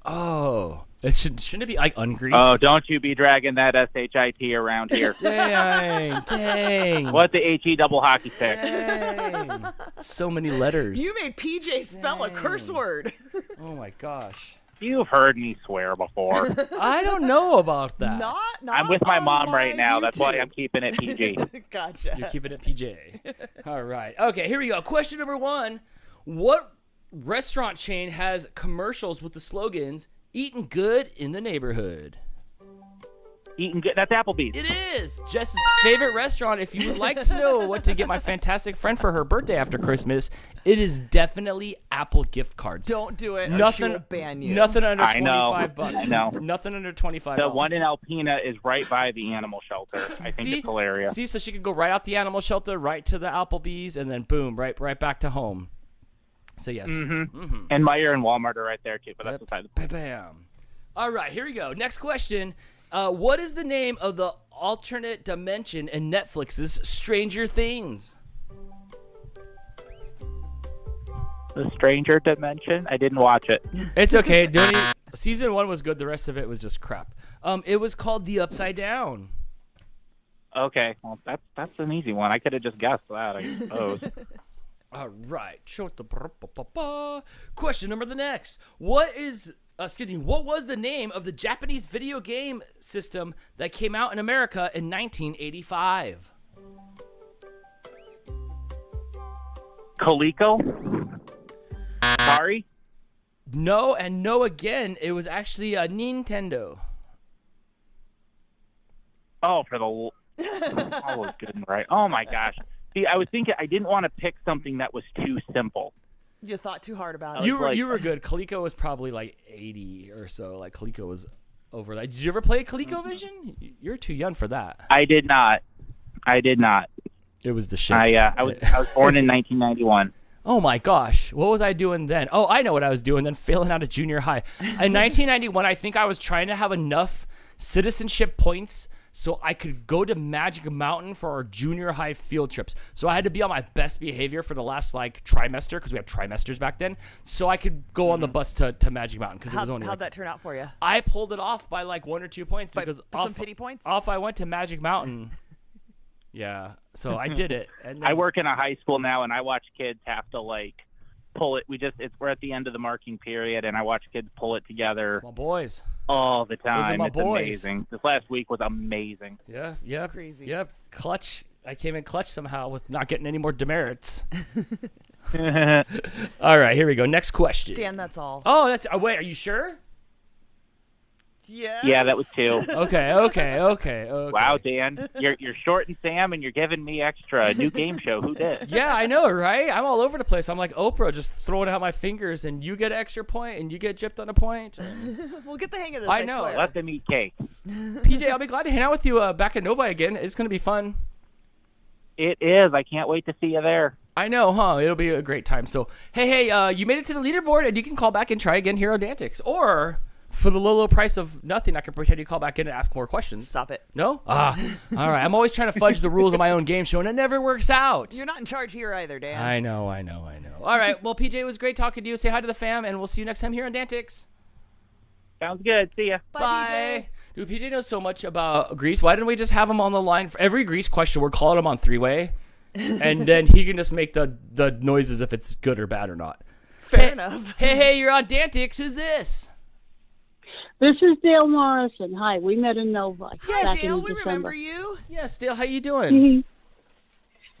Oh. Shouldn't it be like ungreased? Oh, don't you be dragging that SHIT around here. Dang. What the HE double hockey stick? Dang. So many letters. You made PJ spell a curse word. Oh my gosh. You've heard me swear before. I don't know about that. Not I'm with my on mom right live now. That's why YouTube. I'm keeping it PG. Gotcha. You're keeping it PJ. All right. Okay, here we go. Question number 1. What restaurant chain has commercials with the slogans, eating good in the neighborhood? Eating good. That's Applebee's. It is Jess's favorite restaurant. If you would like to know what to get my fantastic friend for her birthday after Christmas, it is definitely Apple gift cards. Don't do it. Or she Nothing. will ban you. Nothing under I know. $25. I know. Nothing under $25. The one in Alpena is right by the animal shelter. I think it's hilarious. See, so she could go right out the animal shelter, right to the Applebee's, and then boom, right back to home. So yes. Mm-hmm. And Meijer and Walmart are right there too, but that's beside the point. Bam. All right, here we go. Next question. What is the name of the alternate dimension in Netflix's Stranger Things? The Stranger Dimension? I didn't watch it. It's okay. Season 1 was good. The rest of it was just crap. It was called The Upside Down. Okay, well that's an easy one. I could have just guessed that, I suppose. All right. Question number the next. What is excuse me, what was the name of the Japanese video game system that came out in America in 1985? Coleco? Sorry? No, and no again. It was actually a Nintendo. Oh, for the... Oh, good and right. Oh, my gosh. See, I was thinking I didn't want to pick something that was too simple. You thought too hard about it. You were good. Coleco was probably like 80 or so. Like Coleco was over that. Did you ever play ColecoVision? You're too young for that. I did not. It was the shit. I was born in 1991. Oh my gosh, what was I doing then? Oh, I know what I was doing then, failing out of junior high. In 1991, I think I was trying to have enough citizenship points so I could go to Magic Mountain for our junior high field trips. So I had to be on my best behavior for the last like trimester, because we had trimesters back then, so I could go on the bus to Magic Mountain. Because it was only how'd that turn out for you? I pulled it off by like 1 or 2 points because some pity points. Off I went to Magic Mountain. Yeah, so I did it. And then, I work in a high school now, and I watch kids have to like pull it. We're at the end of the marking period, and I watch kids pull it together. my boys. All the time. Those are my it's boys. amazing. This last week was amazing. Yeah, It's crazy. Yep, clutch. I came in clutch somehow with not getting any more demerits. All right, here we go. Next question. Dan, that's all. Oh, that's. Wait, are you sure? Yes. Yeah, that was 2. Okay. Wow, Dan, you're shorting Sam, and you're giving me extra. New game show. Who did? Yeah, I know, right? I'm all over the place. I'm like Oprah, just throwing out my fingers, and you get an extra point, and you get gypped on a point. We'll get the hang of this. I I know. swear. Let them eat cake. PJ, I'll be glad to hang out with you back at Nova again. It's gonna be fun. It is. I can't wait to see you there. I know, huh? It'll be a great time. So, hey, you made it to the leaderboard, and you can call back and try again here on DANtics, or for the low price of nothing, I can pretend you call back in and ask more questions. Stop it. No? All right. I'm always trying to fudge the rules of my own game show, and it never works out. You're not in charge here either, Dan. I know. All right. Well, PJ, it was great talking to you. Say hi to the fam, and we'll see you next time here on DANtics. Sounds good. See ya. Bye. Dude, PJ knows so much about Greece. Why didn't we just have him on the line for every Greece question? We're calling him on 3-way, and then he can just make the noises if it's good or bad or not. Fair enough. Hey, you're on DANtics. Who's this? This is Dale Morrison. Hi, we met in Nova Yes, back Dale, in we December. remember you. Yes, Dale. How you doing? Mhm.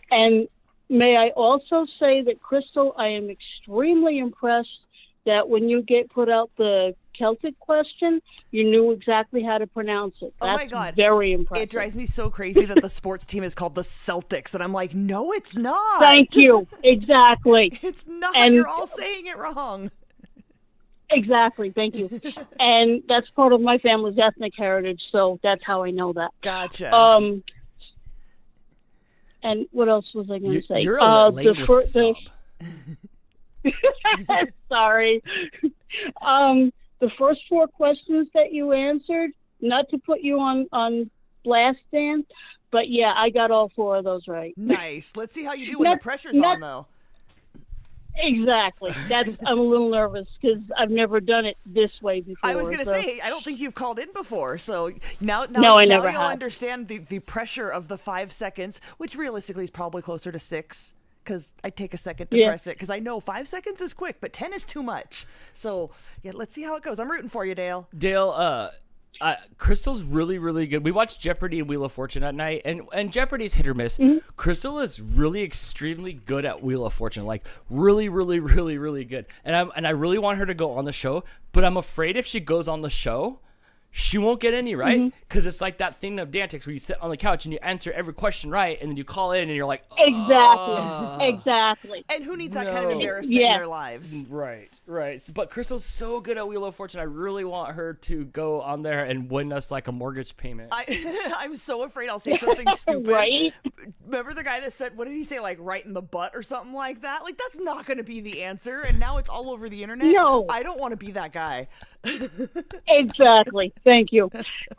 And may I also say that, Crystal, I am extremely impressed that when you put out the Celtic question, you knew exactly how to pronounce it. Oh That's my God. very impressive. It drives me so crazy that the sports team is called the Celtics, and I'm like, no, it's not. Thank you. Exactly. It's not. And- You're all saying it wrong. Exactly. Thank you. And that's part of my family's ethnic heritage, so that's how I know that. Gotcha. And what else was I going to say? You're a linguist snob. Sorry. The first 4 questions that you answered, not to put you on blast, Dan, but yeah, I got all 4 of those right. Nice. Let's see how you do when the pressure's on, though. Exactly. I'm a little nervous because I've never done it this way before. I was going to say, I don't think you've called in before, so now I never you'll have. understand the pressure of the 5 seconds, which realistically is probably closer to 6, because I take a second to press it, because I know 5 seconds is quick, but 10 is too much. So, yeah, let's see how it goes. I'm rooting for you, Dale. Dale, Crystal's really, really good. We watched Jeopardy and Wheel of Fortune at night, and Jeopardy's hit or miss. Mm-hmm. Crystal is really extremely good at Wheel of Fortune, like really, really, really, really good. And I really want her to go on the show, but I'm afraid if she goes on the show, she won't get any right, because it's like that thing of DANtics where you sit on the couch and you answer every question right, and then you call in and you're like, Exactly. And who needs that kind of embarrassment in their lives? Right. But Crystal's so good at Wheel of Fortune. I really want her to go on there and win us like a mortgage payment. I'm so afraid I'll say something stupid. Right? Remember the guy that said, what did he say, like right in the butt or something like that? Like, that's not going to be the answer, and now it's all over the internet. No. I don't want to be that guy. Exactly. Thank you.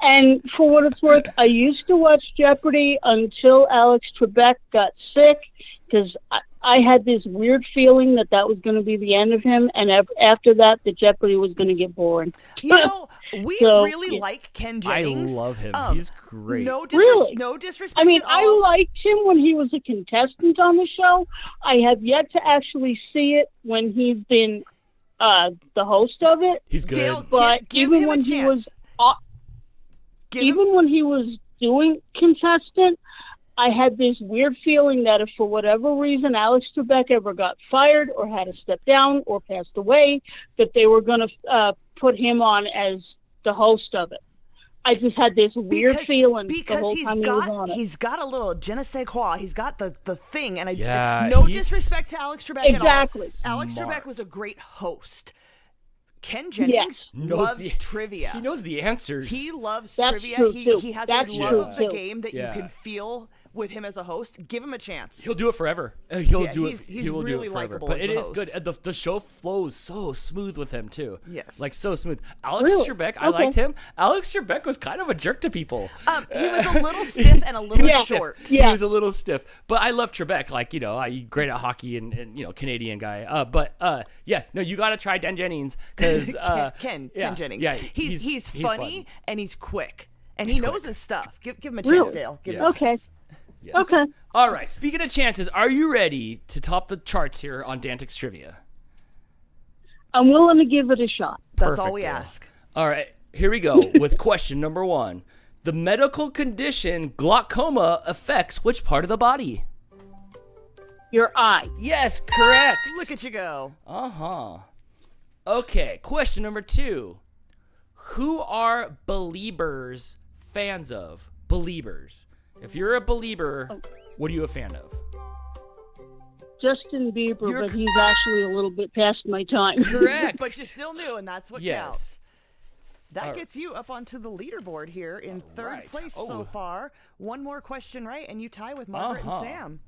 And for what it's worth, I used to watch Jeopardy until Alex Trebek got sick, because I had this weird feeling that was going to be the end of him, and after that, the Jeopardy was going to get boring. You know, we really like Ken Jennings. I love him. He's great. No Really? disrespect. I mean, at all. I liked him when he was a contestant on the show. I have yet to actually see it when he's been the host of it. He's good. Dale, But give even him when a he chance. was, Give him- even when he was doing contestant, I had this weird feeling that if for whatever reason Alex Trebek ever got fired or had to step down or passed away, that they were going to put him on as the host of it. I just had this weird feeling the whole time he was on it. He's got a little je ne sais quoi. He's got the thing, and Yeah, no he's disrespect to Alex Trebek Exactly. at all. Alex Smart. Trebek was a great host. Ken Jennings loves trivia. He knows the answers. He loves That's trivia. true, He too. has That's a love true, of the too. game that Yeah. you can feel with him as a host. Give him a chance. He'll do it forever. He'll Yeah, do he's- it. he's He will really do it forever. likable But as it the is host. good. The show flows so smooth with him too. Yes. like so smooth. Alex Really? Trebek, I Okay. liked him. Alex Trebek was kind of a jerk to people. He was a little stiff and a little Yeah. short. Yeah. He was a little stiff, but I love Trebek. Like, he's great at hockey and Canadian guy. But yeah, no, you got to try Dan Jennings because Ken yeah, Jennings. Yeah, he's funny fun. and he's quick and he knows his stuff. Give him a chance, Really? Dale. Give him Yeah. a Okay. chance. Yes. Okay. All right. Speaking of chances, are you ready to top the charts here on DANtics Trivia? I'm willing to give it a shot. That's all Perfect, we Dale. ask. All right, here we go with question number 1. The medical condition glaucoma affects which part of the body? Your eye. Yes, correct. Look at you go. Okay, question number 2. Who are Beliebers fans of? Beliebers. If you're a believer, what are you a fan of? Justin Bieber, You're- but he's actually a little bit past my time. Correct. But you still knew, and that's what Yes. counts. That All gets you up onto the leaderboard here in third right. place Oh. so far. One more question right, and you tie with Margaret and Sam.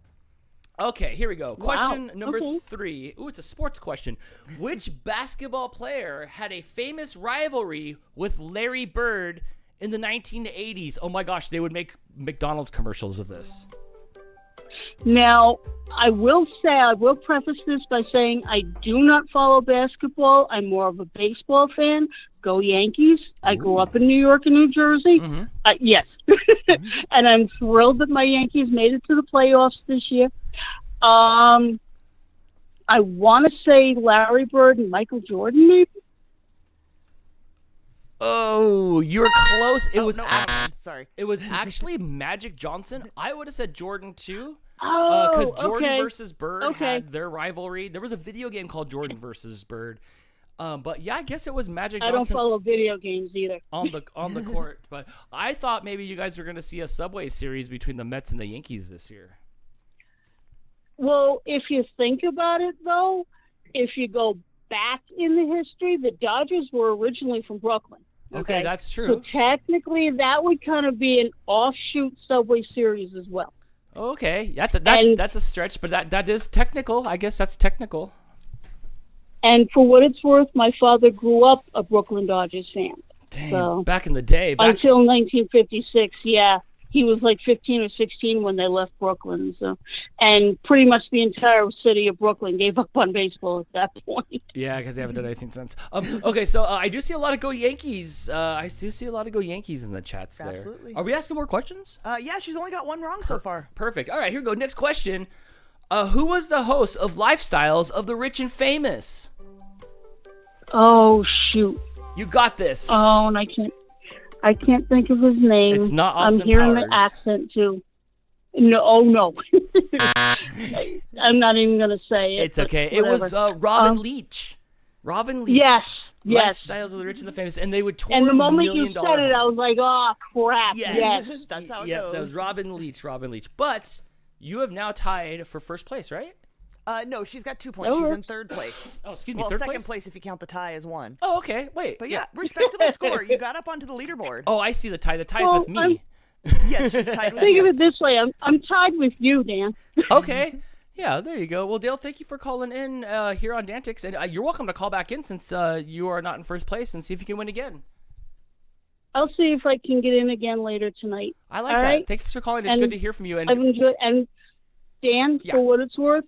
Okay, here we go. Question number Okay. 3. Ooh, it's a sports question. Which basketball player had a famous rivalry with Larry Bird in the 1980s? Oh my gosh, they would make McDonald's commercials of this. Now, I will preface this by saying I do not follow basketball. I'm more of a baseball fan. Go Yankees. I grew up in New York and New Jersey. Yes. And I'm thrilled that my Yankees made it to the playoffs this year. I want to say Larry Bird and Michael Jordan, maybe? Oh, you're close. It was sorry. It was actually Magic Johnson. I would have said Jordan too. Oh, Because Jordan okay. versus Bird Okay. had their rivalry. There was a video game called Jordan versus Bird. But yeah, I guess it was Magic I don't Johnson follow video games either. on the court. But I thought maybe you guys were going to see a Subway series between the Mets and the Yankees this year. Well, if you think about it, though, if you go back in the history, the Dodgers were originally from Brooklyn. Okay, that's So true. technically, that would kind of be an offshoot Subway series as well. Okay, that's And- a stretch, but that is technical. I guess that's technical. And for what it's worth, my father grew up a Brooklyn Dodgers fan. Dang, So- back in the day, Until 1956, yeah. He was like 15 or 16 when they left Brooklyn. So, and pretty much the entire city of Brooklyn gave up on baseball at that point. yeah, because they haven't done anything since. Okay, so I do see a lot of Go Yankees. I do see a lot of Go Yankees in the chats there. Absolutely. Are we asking more questions? Yeah, she's only got one wrong so far. Perfect. All right, here we go. Next question. Who was the host of Lifestyles of the Rich and Famous? Oh, shoot. You got this. Oh, and I can't think of his name. It's not Austin I'm hearing Powers. the accent too. No, oh no. I'm not even gonna say it. It's okay. but It was whatever. Robin Leach. Robin Leach. Yes, yes. Lifestyles of the Rich and the Famous, and they would tour And the moment $1 you million said it, I was like, oh crap. Yes. Yes. That's how it Yep, goes. that was Robin Leach. But you have now tied for first place, right? No, she's got 2 points. She's in third place. Oh, excuse me, Well, third second place? if you count the tie as one. Oh, okay. Wait. But yeah, respectable score. You got up onto the leaderboard. Oh, I see the tie. The tie's Well, with me. Yes, she's tied with Think of you. it this way: I'm tied with you, Dan. Okay. Yeah, there you go. Well, Dale, thank you for calling in here on DANtics, and you're welcome to call back in since you are not in first place, and see if you can win again. I'll see if I can get in again later tonight. I like All that. right? Thanks for calling. It's And good to hear from you. And I've enjoyed. And Dan, Yeah. for what it's worth,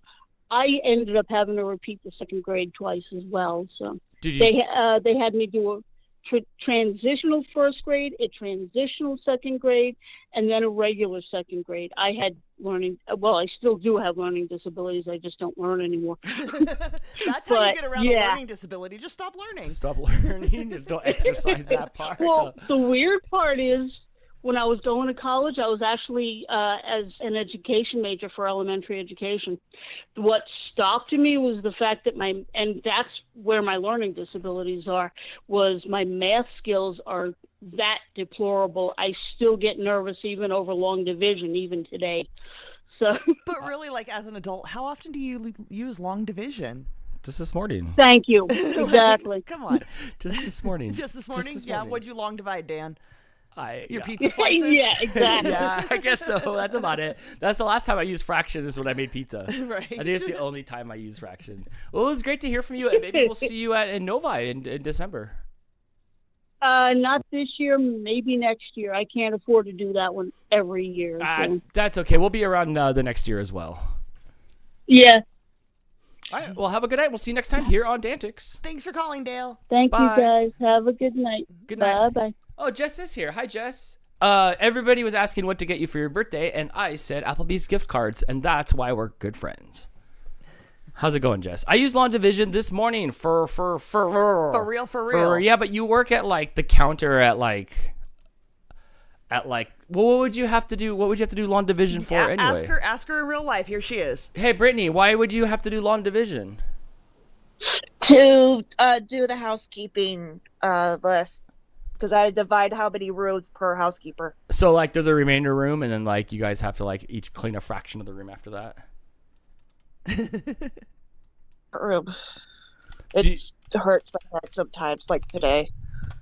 I ended up having to repeat the second grade twice as well. So did you? they had me do transitional first grade, a transitional second grade, and then a regular second grade. I had I still do have learning disabilities. I just don't learn anymore. That's how you get around a learning disability. Just stop learning. Stop learning. Don't exercise that part. Well, the weird part is, when I was going to college, I was actually as an education major for elementary education. What stopped me was the fact that and that's where my learning disabilities are, was my math skills are that deplorable. I still get nervous even over long division, even today. So. But really, like, as an adult, how often do you use long division? Just this morning. Thank you. Exactly. Come on. Just this morning. Just this morning? Yeah, what'd you long divide, Dan? Your yeah. pizza slices? Yeah, exactly. Yeah, I guess so. That's about it. That's the last time I used fraction is when I made pizza. Right. I think it's the only time I use fraction. Well, it was great to hear from you, and maybe we'll see you in Novi in December. Not this year, maybe next year. I can't afford to do that one every year. So. That's okay. We'll be around the next year as well. Yeah. All right. Well, have a good night. We'll see you next time here on DANtics. Thanks for calling, Dale. Thank Bye. you, guys. Have a good night. Good night. Bye-bye. Oh, Jess is here. Hi, Jess. Everybody was asking what to get you for your birthday, and I said Applebee's gift cards, and that's why we're good friends. How's it going, Jess? I used long division this morning for real. Yeah, but you work at like the counter at like. Well, what would you have to do? What would you have to do long division for anyway? Ask her in real life. Here she is. Hey, Britney, why would you have to do long division? To do the housekeeping list. Because I divide how many rooms per housekeeper. So, like, there's a remainder room, and then, like, you guys have to, like, each clean a fraction of the room after that? Room. It hurts my head sometimes, like today.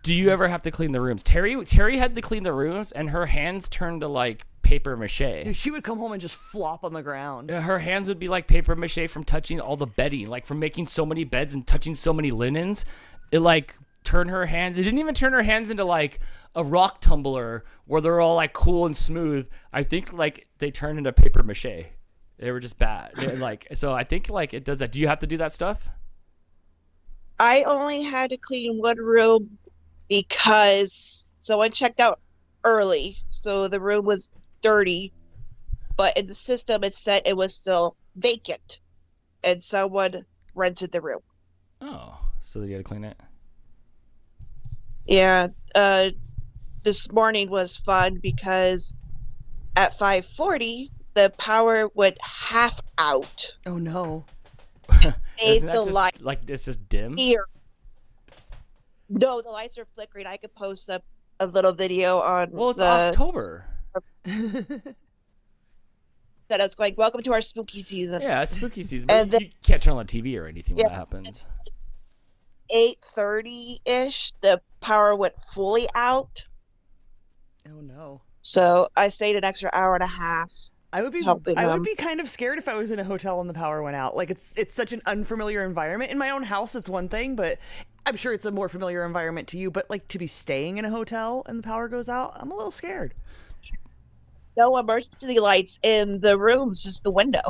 Do you ever have to clean the rooms? Terry had to clean the rooms, and her hands turned to, like, paper mache. She would come home and just flop on the ground. Her hands would be like paper mache from touching all the bedding, like, from making so many beds and touching so many linens. It, like... turn her hands. It didn't even turn her hands into like a rock tumbler where they're all like cool and smooth. I think like they turned into paper mache. They were just bad. So I think like it does that. Do you have to do that stuff? I only had to clean one room because someone checked out early, so the room was dirty. But in the system, it said it was still vacant, and someone rented the room. Oh, so they got to clean it. Yeah, this morning was fun because at 5:40 the power went half out. Oh no! Made the light like it's just dim. Here, no, the lights are flickering. I could post up a little video on. Well, it's October. That I was going. Welcome to our spooky season. Yeah, it's spooky season. But you can't turn on the TV or anything when that happens. 8:30-ish, the power went fully out. Oh no! So I stayed an extra hour and a half. I would be kind of scared if I was in a hotel and the power went out. Like it's such an unfamiliar environment. In my own house, it's one thing, but I'm sure it's a more familiar environment to you. But like to be staying in a hotel and the power goes out, I'm a little scared. No emergency lights in the rooms, just the window.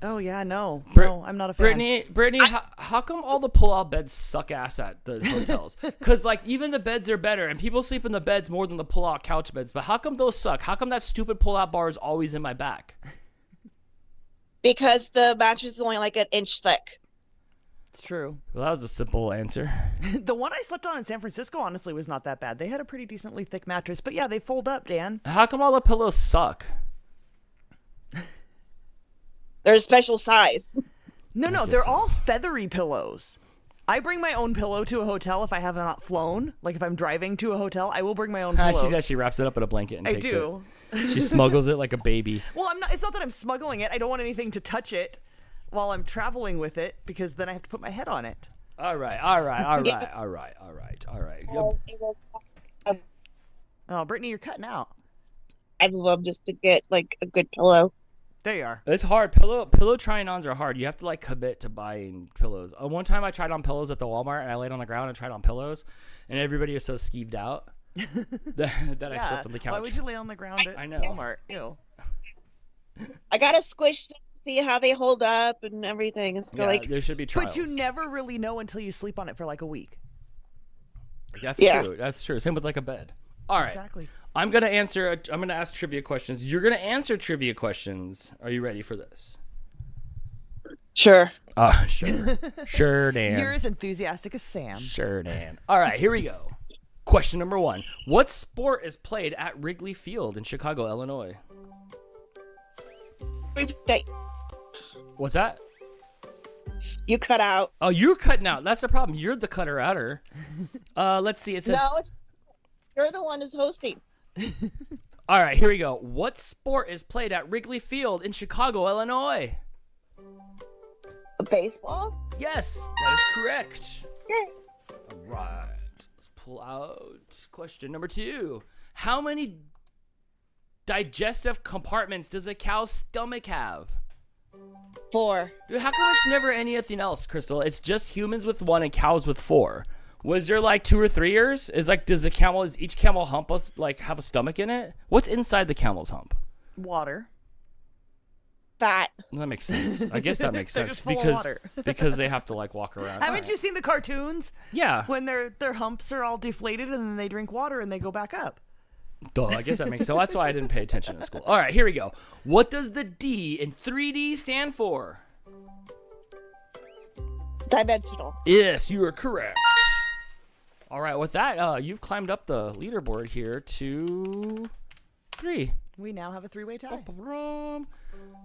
Oh yeah, no, I'm not a fan. Brittany, how come all the pull-out beds suck ass at the hotels? Because like even the beds are better, and people sleep in the beds more than the pull-out couch beds. But how come those suck? How come that stupid pull-out bar is always in my back? Because the mattress is only like an inch thick. It's true. Well, that was a simple answer. The one I slept on in San Francisco honestly was not that bad. They had a pretty decently thick mattress, but yeah, they fold up, Dan. How come all the pillows suck? They're a special size. No, they're all feathery pillows. I bring my own pillow to a hotel if I have not flown. Like if I'm driving to a hotel, I will bring my own pillow. She does. She wraps it up in a blanket and takes it. She smuggles it like a baby. Well, it's not that I'm smuggling it. I don't want anything to touch it while I'm traveling with it because then I have to put my head on it. All right. Oh, Brittany, you're cutting out. I love just to get like a good pillow. There you are. It's hard. Pillow try-ons are hard. You have to like commit to buying pillows. One time I tried on pillows at the Walmart and I laid on the ground and tried on pillows, and everybody was so skeeved out that I slept on the couch. Why would you lay on the ground at Walmart? Ew. I gotta squish them to see how they hold up and everything. It's there should be trials. But you never really know until you sleep on it for like a week. That's Yeah. true. That's true. Same with like a bed. All right. Exactly. I'm gonna ask trivia questions. You're gonna answer trivia questions. Are you ready for this? Sure. Sure. Sure, Dan. You're as enthusiastic as Sam. Sure, Dan. All right, here we go. Question number 1. What sport is played at Wrigley Field in Chicago, Illinois? What's that? You cut out. Oh, you're cutting out. That's the problem. You're the cutter outer. Let's see. It says. No, you're the one who's hosting. All right, here we go. What sport is played at Wrigley Field in Chicago, Illinois? Baseball? Yes, that is correct. Yeah. All right. Let's pull out question number 2. How many digestive compartments does a cow's stomach have? 4. Dude, how come it's never anything else, Crystal? It's just humans with 1 and cows with 4. Was there like 2 or 3 years? Is each camel hump have a stomach in it? What's inside the camel's hump? Water. Fat. That makes sense. I guess that makes They're sense just full of because water. because they have to like walk around. Haven't you seen the cartoons? Yeah. When their humps are all deflated and then they drink water and they go back up. Duh, I guess that makes sense. That's why I didn't pay attention in school. All right, here we go. What does the D in 3D stand for? Dimensional. Yes, you are correct. All right, with that, you've climbed up the leaderboard here to 3. We now have a 3-way tie.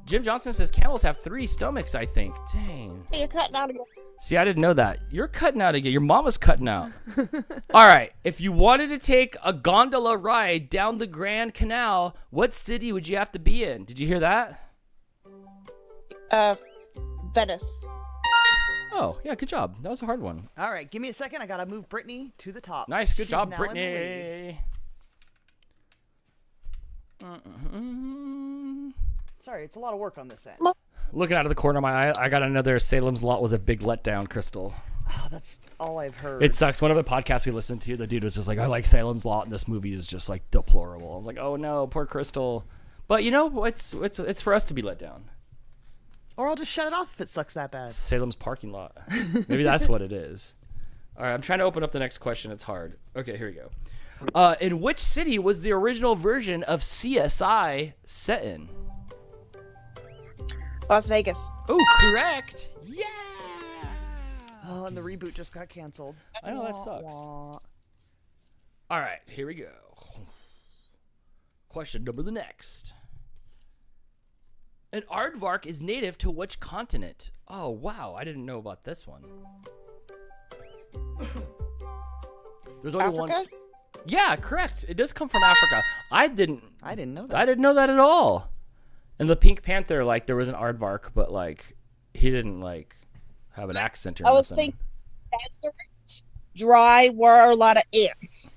Jim Johnson says camels have 3 stomachs, I think. Dang. You're cutting out again. See, I didn't know that. You're cutting out again. Your mama's cutting out. All right. If you wanted to take a gondola ride down the Grand Canal, what city would you have to be in? Did you hear that? Venice. Oh, yeah, good job. That was a hard one. All right, give me a second. I got to move Britney to the top. Nice. Good She's job, now in the lead. Brittany. Sorry, it's a lot of work on this end. Looking out of the corner of my eye, I got another Salem's Lot was a big letdown, Crystal. Oh, that's all I've heard. It sucks. One of the podcasts we listened to, the dude was just like, I like Salem's Lot, and this movie is just like deplorable. I was like, oh no, poor Crystal. But you know, it's for us to be let down. Or I'll just shut it off if it sucks that bad. Salem's parking lot. Maybe that's what it is. All right, I'm trying to open up the next question. It's hard. Okay, here we go. In which city was the original version of CSI set in? Las Vegas. Oh, correct. Yeah. Oh, and the reboot just got canceled. I know, that sucks. All right, here we go. Question number the next. An aardvark is native to which continent? Oh, wow. I didn't know about this one. There's only Africa? one. Yeah, correct. It does come from Africa. I didn't know that. I didn't know that at all. And the Pink Panther, like, there was an aardvark, but, like, he didn't, like, have an accent or I was nothing. thinking desert, dry, were a lot of ants.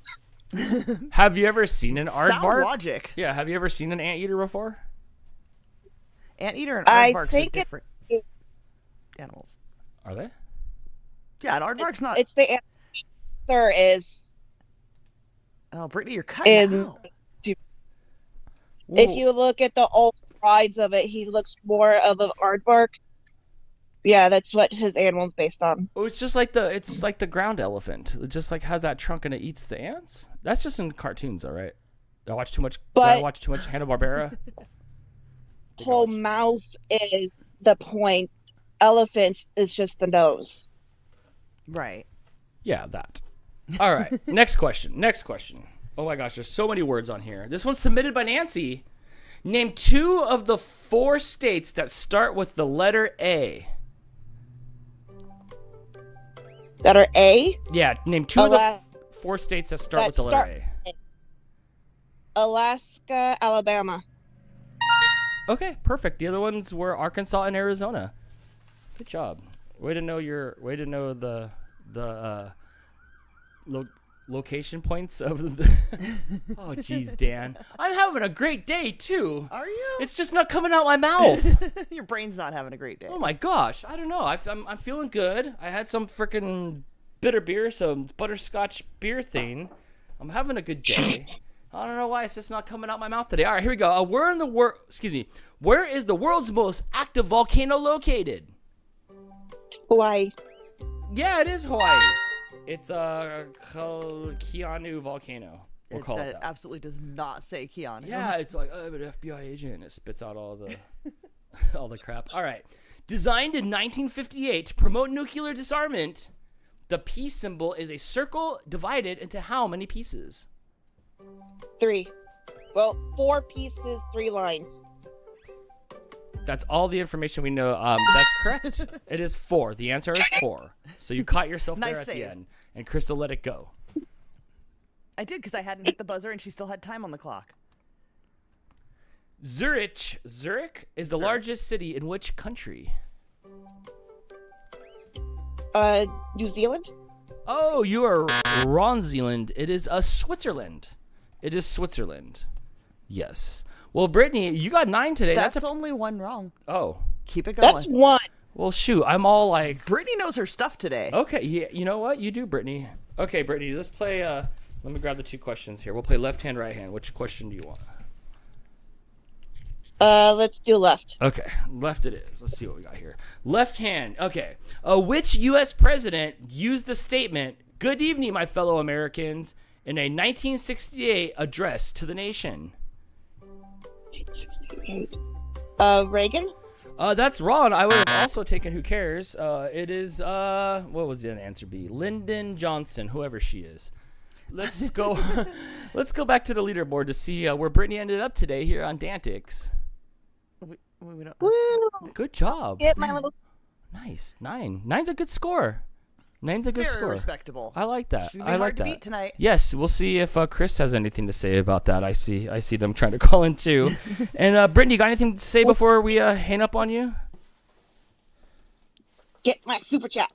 Have you ever seen an Sound aardvark? logic. Yeah, have you ever seen an anteater before? Anteater and I aardvarks are think different animals. Are they? Yeah, an aardvark's not. It's the anther is. Oh, Brittany, you're cutting In, out. if you look at the old rides of it, he looks more of an aardvark. Yeah, that's what his animal's based on. Oh, it's just like the ground elephant. It just like has that trunk and it eats the ants. That's just in cartoons, all right. I watch too much. But- I watch too much Hanna-Barbera. Whole mouth is the point. Elephant is just the nose. Right. Yeah, that. All right. Next question. Oh my gosh, there's so many words on here. This one's submitted by Nancy. Name 2 of the 4 states that start with the letter A. That are A? Yeah, name 2 of the 4 states that start with the letter A. Alaska, Alabama. Okay, perfect. The other ones were Arkansas and Arizona. Good job. Way to know the location points of the. Oh, geez, Dan. I'm having a great day too. Are you? It's just not coming out my mouth. Your brain's not having a great day. Oh my gosh, I don't know. I'm feeling good. I had some freaking bitter beer, some butterscotch beer thing. I'm having a good day. I don't know why it's just not coming out my mouth today. All right, here we go. Where is the world's most active volcano located? Hawaii. Yeah, it is Hawaii. It's a Keanu volcano. We'll call it that. Absolutely does not say Keanu. Yeah, it's like, I'm an FBI agent. And it spits out all the all the crap. All right. Designed in 1958 to promote nuclear disarmament, the peace symbol is a circle divided into how many pieces? 3. Well, 4 pieces, 3 lines. That's all the information we know. That's correct. It is 4. The answer is 4. So you caught yourself there at the end. And Crystal let it go. I did because I hadn't hit the buzzer and she still had time on the clock. Zurich is the largest city in which country? New Zealand? Oh, you are wrong, Zealand. It is Switzerland. It is Switzerland. Yes. Well, Brittany, you got 9 today. That's only 1 wrong. Oh. Keep it going. That's 1. Well, shoot. I'm all like... Brittany knows her stuff today. Okay. Yeah, you know what? You do, Brittany. Okay, Brittany, let's play... Let me grab the 2 questions here. We'll play left hand, right hand. Which question do you want? Let's do left. Okay, left it is. Let's see what we got here. Left hand. Okay. Which U.S. president used the statement, "Good evening, my fellow Americans," in a 1968 address to the nation? 1968. Reagan? That's wrong. I would have also taken who cares. It is, what was the answer be? Lyndon Johnson, whoever she is. Let's go back to the leaderboard to see where Brittany ended up today here on DANtics. We don't... Woo! Good job. Get my little... Nice. 9. 9's a good score. 9's a good Very score. respectable. I like that. She's gonna be hard to beat tonight. Yes, we'll see if Chris has anything to say about that. I see them trying to call in too. And Brittany, got anything to say before we hang up on you? Get my super chat.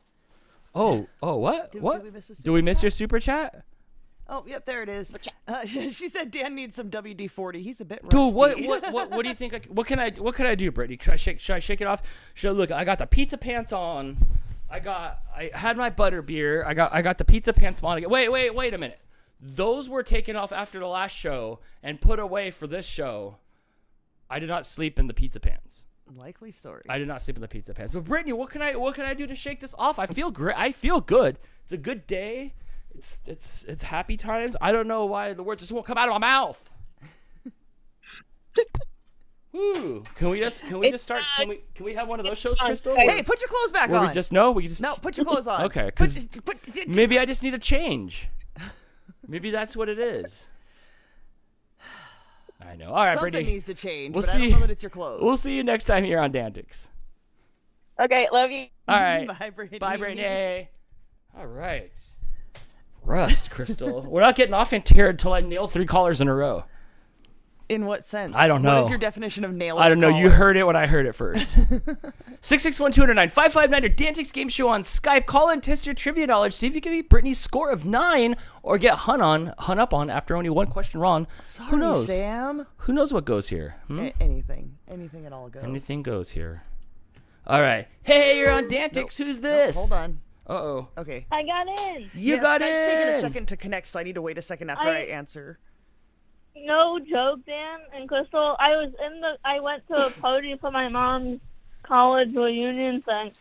Oh, what? What? Do we miss your super chat? Oh, yep, there it is. She said Dan needs some WD-40. He's a bit rusty. Dude, what do you think? What can I do, Brittany? Should I shake it off? Look, I got the pizza pants on. I had my butter beer. I got the pizza pants on again. Wait a minute. Those were taken off after the last show and put away for this show. I did not sleep in the pizza pants. Likely story. I did not sleep in the pizza pants. But Brittany, what can I do to shake this off? I feel great. I feel good. It's a good day. It's happy times. I don't know why the words just won't come out of my mouth. Woo! Can we just start? Can we have one of those shows, Crystal? Hey, put your clothes back on. No, put your clothes on. Okay, because maybe I just need a change. Maybe that's what it is. I know. All right, Something Brittany. needs to change. We'll but see. I don't know that it's your clothes. We'll see you next time here on DANtics. Okay, love you. All right. Bye, Brittany. Bye, Brittany. All right. Rust, Crystal. We're not getting off into here until I nail 3 callers in a row. In what sense? I don't know. What is your definition of nailing? I don't know. a caller? You heard it when I heard it first. 661-209-5559 or DANtics Game Show on Skype. Call in, test your trivia knowledge. See if you can beat Brittany's score of 9 or get hung up on after only 1 question wrong. Sorry, Who knows? Sam. Who knows what goes here? Anything at all goes. Anything goes here. All right. Hey, you're on DANtics. Who's this? Hold on. Uh-oh. Okay. I got in. You got in. Skype's taking a second to connect, so I need to wait a second after I answer. No joke, Dan and Crystal. I went to a party for my mom's college reunion thing,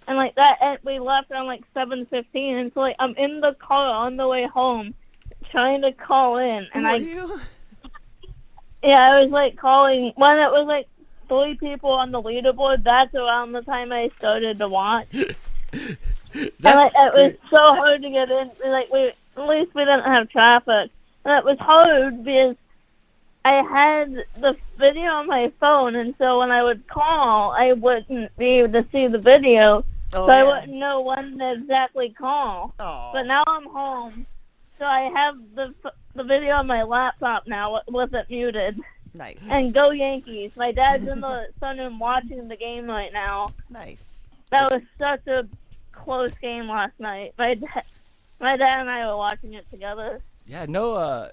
and like that, and we left around like 7:15, and so like I'm in the car on the way home, trying to call in, and you? Yeah, I was like calling when it was like 3 people on the leaderboard. That's around the time I started to watch. And like, it was so hard to get in. Like at least we didn't have traffic. And it was hard because I had the video on my phone, and so when I would call, I wouldn't be able to see the video, I wouldn't know when to exactly call. Oh. But now I'm home, so I have the video on my laptop now with it muted. Nice. And go Yankees! My dad's in the sunroom watching the game right now. Nice. That was such a close game last night. My dad and I were watching it together. Yeah, no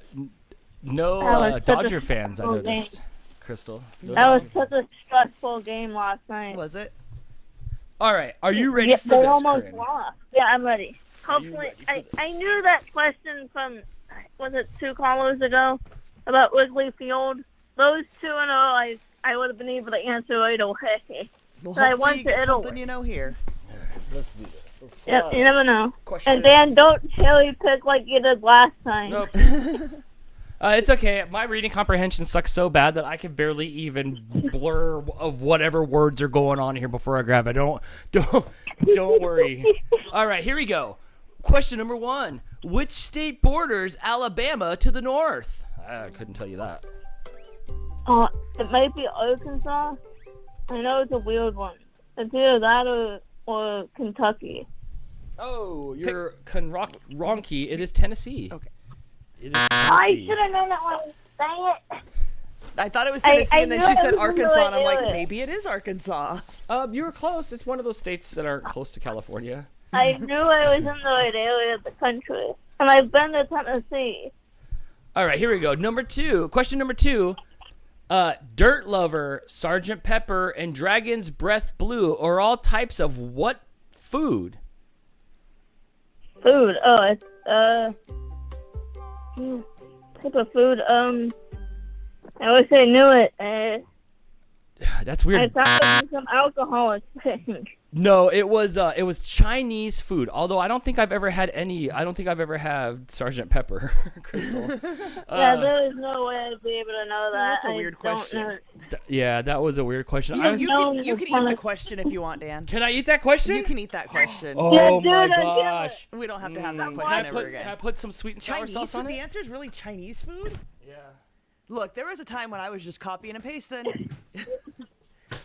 Dodger fans, I noticed. Crystal. That was such a stressful game last night. Was it? All right, are you ready for they this, almost Corinne? lost. Yeah, I'm ready. Hopefully, I knew that question from, was it 2 callers ago, about Wrigley Field? Those 2 in a row, I would have been able to answer right away. Well, So I hopefully went you to get Italy. something you know here. Let's do this. Let's pull Yep, out you never know. question. And Dan, don't cherry pick like you did last time. Nope. It's okay. My reading comprehension sucks so bad that I can barely even blur of whatever words are going on here before I grab it. Don't worry. All right, here we go. Question number 1. Which state borders Alabama to the north? I couldn't tell you that. It might be Arkansas. I know it's a weird one. It's either that or Kentucky. Oh, you're wronky. It is Tennessee. Okay. It is I Tennessee. should have known that one. Dang it. I thought it was Tennessee, and then knew she it said was Arkansas, and I'm like, Illinois. maybe it is Arkansas. You were close. It's one of those states that aren't close to California. I knew I was in the right area of the country. And I've been to Tennessee. All right, here we go. Number 2. Question number 2. Dirt Lover, Sergeant Pepper, and Dragon's Breath Blue are all types of what food? Food. Oh, it's type of food. I wish I knew it. That's I weird. thought it was some alcoholic thing. No, it was Chinese food. Although I don't think I've ever had any. I don't think I've ever had Sergeant Pepper, Crystal. Yeah, there is no way I'd be able to know that. That's a weird question. Yeah, that was a weird question. You can eat the question if you want, Dan. Can I eat that question? You can eat that question. Oh Yeah, my dude, I gosh! We don't have to have that Can question I ever put again. can I put some sweet and sour Chinese sauce on food? it? The answer is really Chinese food? Yeah. Look, there was a time when I was just copying and pasting.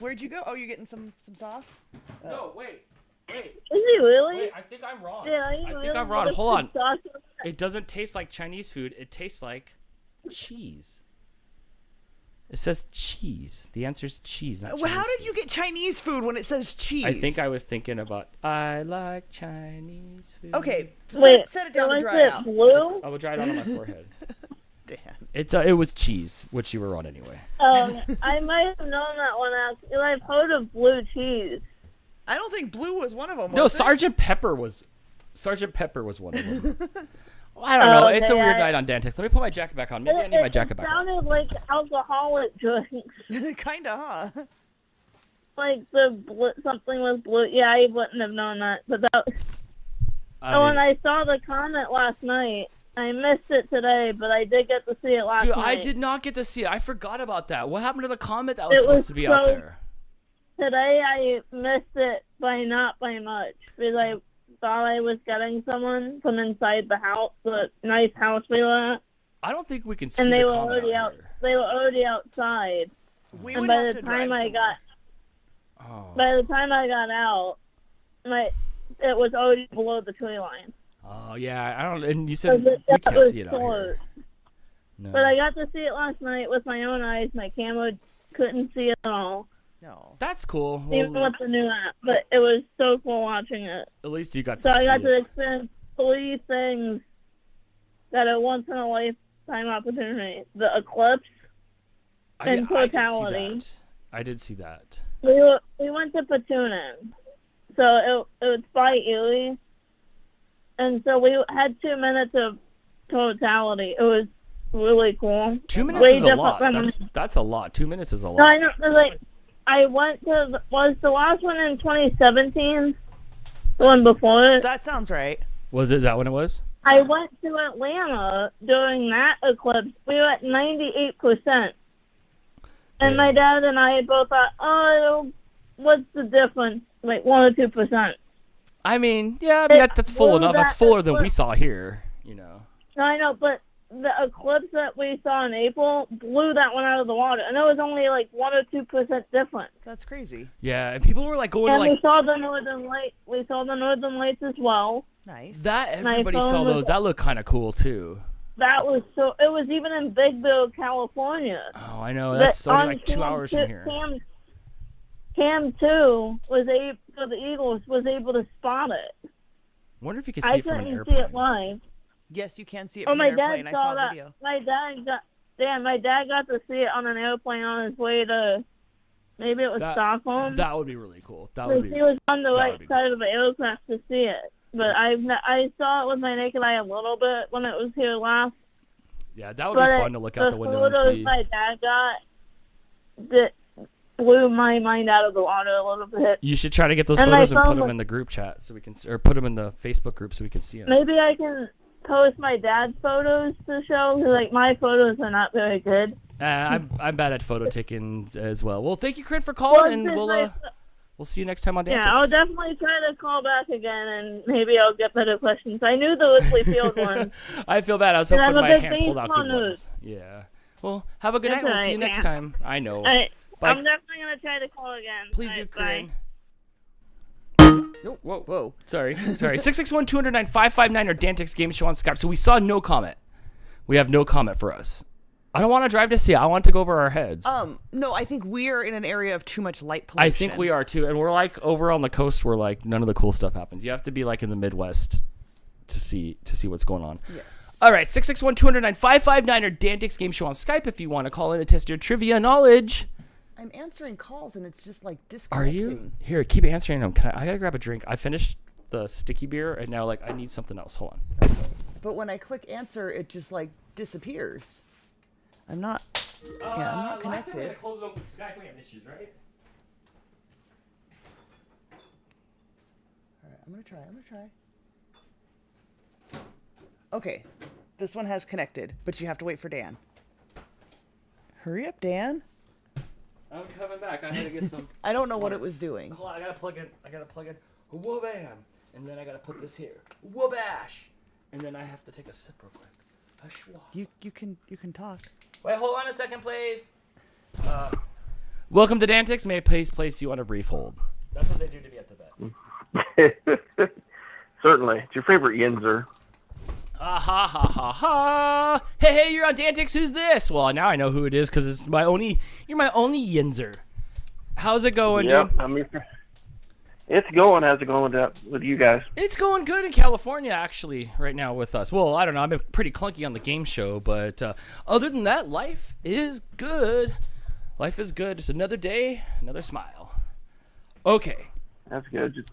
Where'd you go? Oh, you're getting some sauce? No, wait. Is he really? Wait, I think I'm wrong. Yeah, I think I'm wrong. Hold on. It doesn't taste like Chinese food. It tastes like cheese. It says cheese. The answer is cheese, not Chinese Well, how did food. you get Chinese food when it says cheese? I think I was thinking about I like Chinese food. Okay, Wait, set it down so to is dry it out. blue? I will dry it on my forehead. Dan. It was cheese, which you were on anyway. I might have known that one actually. I've heard of blue cheese. I don't think blue was one of them. No, was it? Sergeant Pepper was one of them. Well, I don't know. It's a Okay, weird night on DANtics. Let me put my jacket back on. Maybe I need my jacket back It on. sounded like alcoholic drinks. Kinda, huh? Like something was blue. Yeah, I wouldn't have known that. But that. When I saw the comment last night, I missed it today, but I did get to see it last Dude, night. I did not get to see it. I forgot about that. What happened to the comment that was supposed to be out there? Today I missed it by not by much because I thought I was getting someone from inside the house, the nice house we were at, I don't think we can see and they the were comment already out out. here. They were already outside, We and would by have the to time drive I got Oh. by the time I got out, it was already below the tree line. Oh yeah, I don't. And you said So we that can't was see it out short. here. No. But I got to see it last night with my own eyes. My camera couldn't see it at all, No. That's cool. even Well, with the new app. But it was so cool watching it. at least you got So to I see got to it. experience 3 things that are once in a lifetime opportunity: the eclipse. and totality. I did see that. We went to Patunin, so it was by Erie, and so we had 2 minutes of totality. It was really cool. 2 minutes Way is a different lot. from- That's a lot. 2 minutes is a lot. No, I know. Like, I went to was the last one in 2017, the one before it. That sounds right. Is that when it was? I went to Atlanta during that eclipse. We were at 98%. And my dad and I both thought, oh, what's the difference? Like 1 or 2%. I mean, yeah, I mean, that's full enough. That's fuller than we saw here, you know. No, I know, but the eclipse that we saw in April blew that one out of the water. And it was only like 1 or 2% difference. That's crazy. Yeah, and people were like going And to like we saw the northern light. We saw the northern lights as well. Nice. that. my Everybody phone saw was- those. That looked kind of cool too. That was so. It was even in Big Bill, California. Oh, I know. That's But only on like 2 hours from here. Cam 2 was able. So the Eagles was able to spot it. Wonder if you could see I it from an couldn't airplane. see it live. Yes, you can see it Oh, from my an airplane. dad I saw saw a that. video. My dad got to see it on an airplane on his way to. Maybe it was Stockholm. That would be really cool. That Because would be. he was on the that right would be side of the aircraft to see it. But I saw it with my naked eye a little bit when it was here last. Yeah, that would be fun to look out the window and photos see. my dad got, blew my mind out of the water a little bit. You should try to get those And photos my and put phone them in the group chat so we can, or put them in the Facebook group so we can see them. Maybe I can post my dad's photos to show, because like my photos are not very good. I'm bad at photo taking as well. Well, thank you, Corinne, for calling, and we'll see you next time on DANtics. Yeah, I'll definitely try to call back again, and maybe I'll get better questions. I knew the Whitley Field one. I feel bad. I was hoping I'm a my big hand pulled out good baseball ones. Yeah. Well, have a good night. We'll see you next time. I know. I'm Bye. definitely going to try to call again. Please do, Bye. Corinne. Oh, whoa. Sorry. 661-209-559 or DANtics Game Show on Skype. So we saw no comment. We have no comment for us. I don't want to drive to see it. I want to go over our heads. No, I think we're in an area of too much light pollution. I think we are too. And we're like over on the coast where like none of the cool stuff happens. You have to be like in the Midwest to see what's going on. Yes. All right, 661-209-559 or DANtics Game Show on Skype if you want to call in and test your trivia knowledge. I'm answering calls and it's just like Are disconnecting. you? Here, keep answering them. I gotta grab a drink. I finished the sticky beer and now like I need something else. Hold on. But when I click answer, it just like disappears. I'm not connected. Last time we had to close it open Skype, we have issues, right? All right, I'm gonna try. Okay, this one has connected, but you have to wait for Dan. Hurry up, Dan. I'm coming back. I had to get some. I don't know what it was doing. Hold on, I gotta plug in. Whoa-bam. And then I gotta put this here. Whoa-bash. And then I have to take a sip real quick. You can talk. Wait, hold on a second, please. Welcome to DANtics. May I please place you on a brief hold? That's what they do to me at the vet. Certainly. It's your favorite Yinzer. Ha ha ha ha! Hey, you're on DANtics. Who's this? Well, now I know who it is because you're my only Yinzer. How's it going, Yep, dude? it's going. How's it going with you guys? It's going good in California, actually, right now with us. Well, I don't know. I've been pretty clunky on the game show, but other than that, life is good. Life is good. Just another day, another smile. Okay. That's good.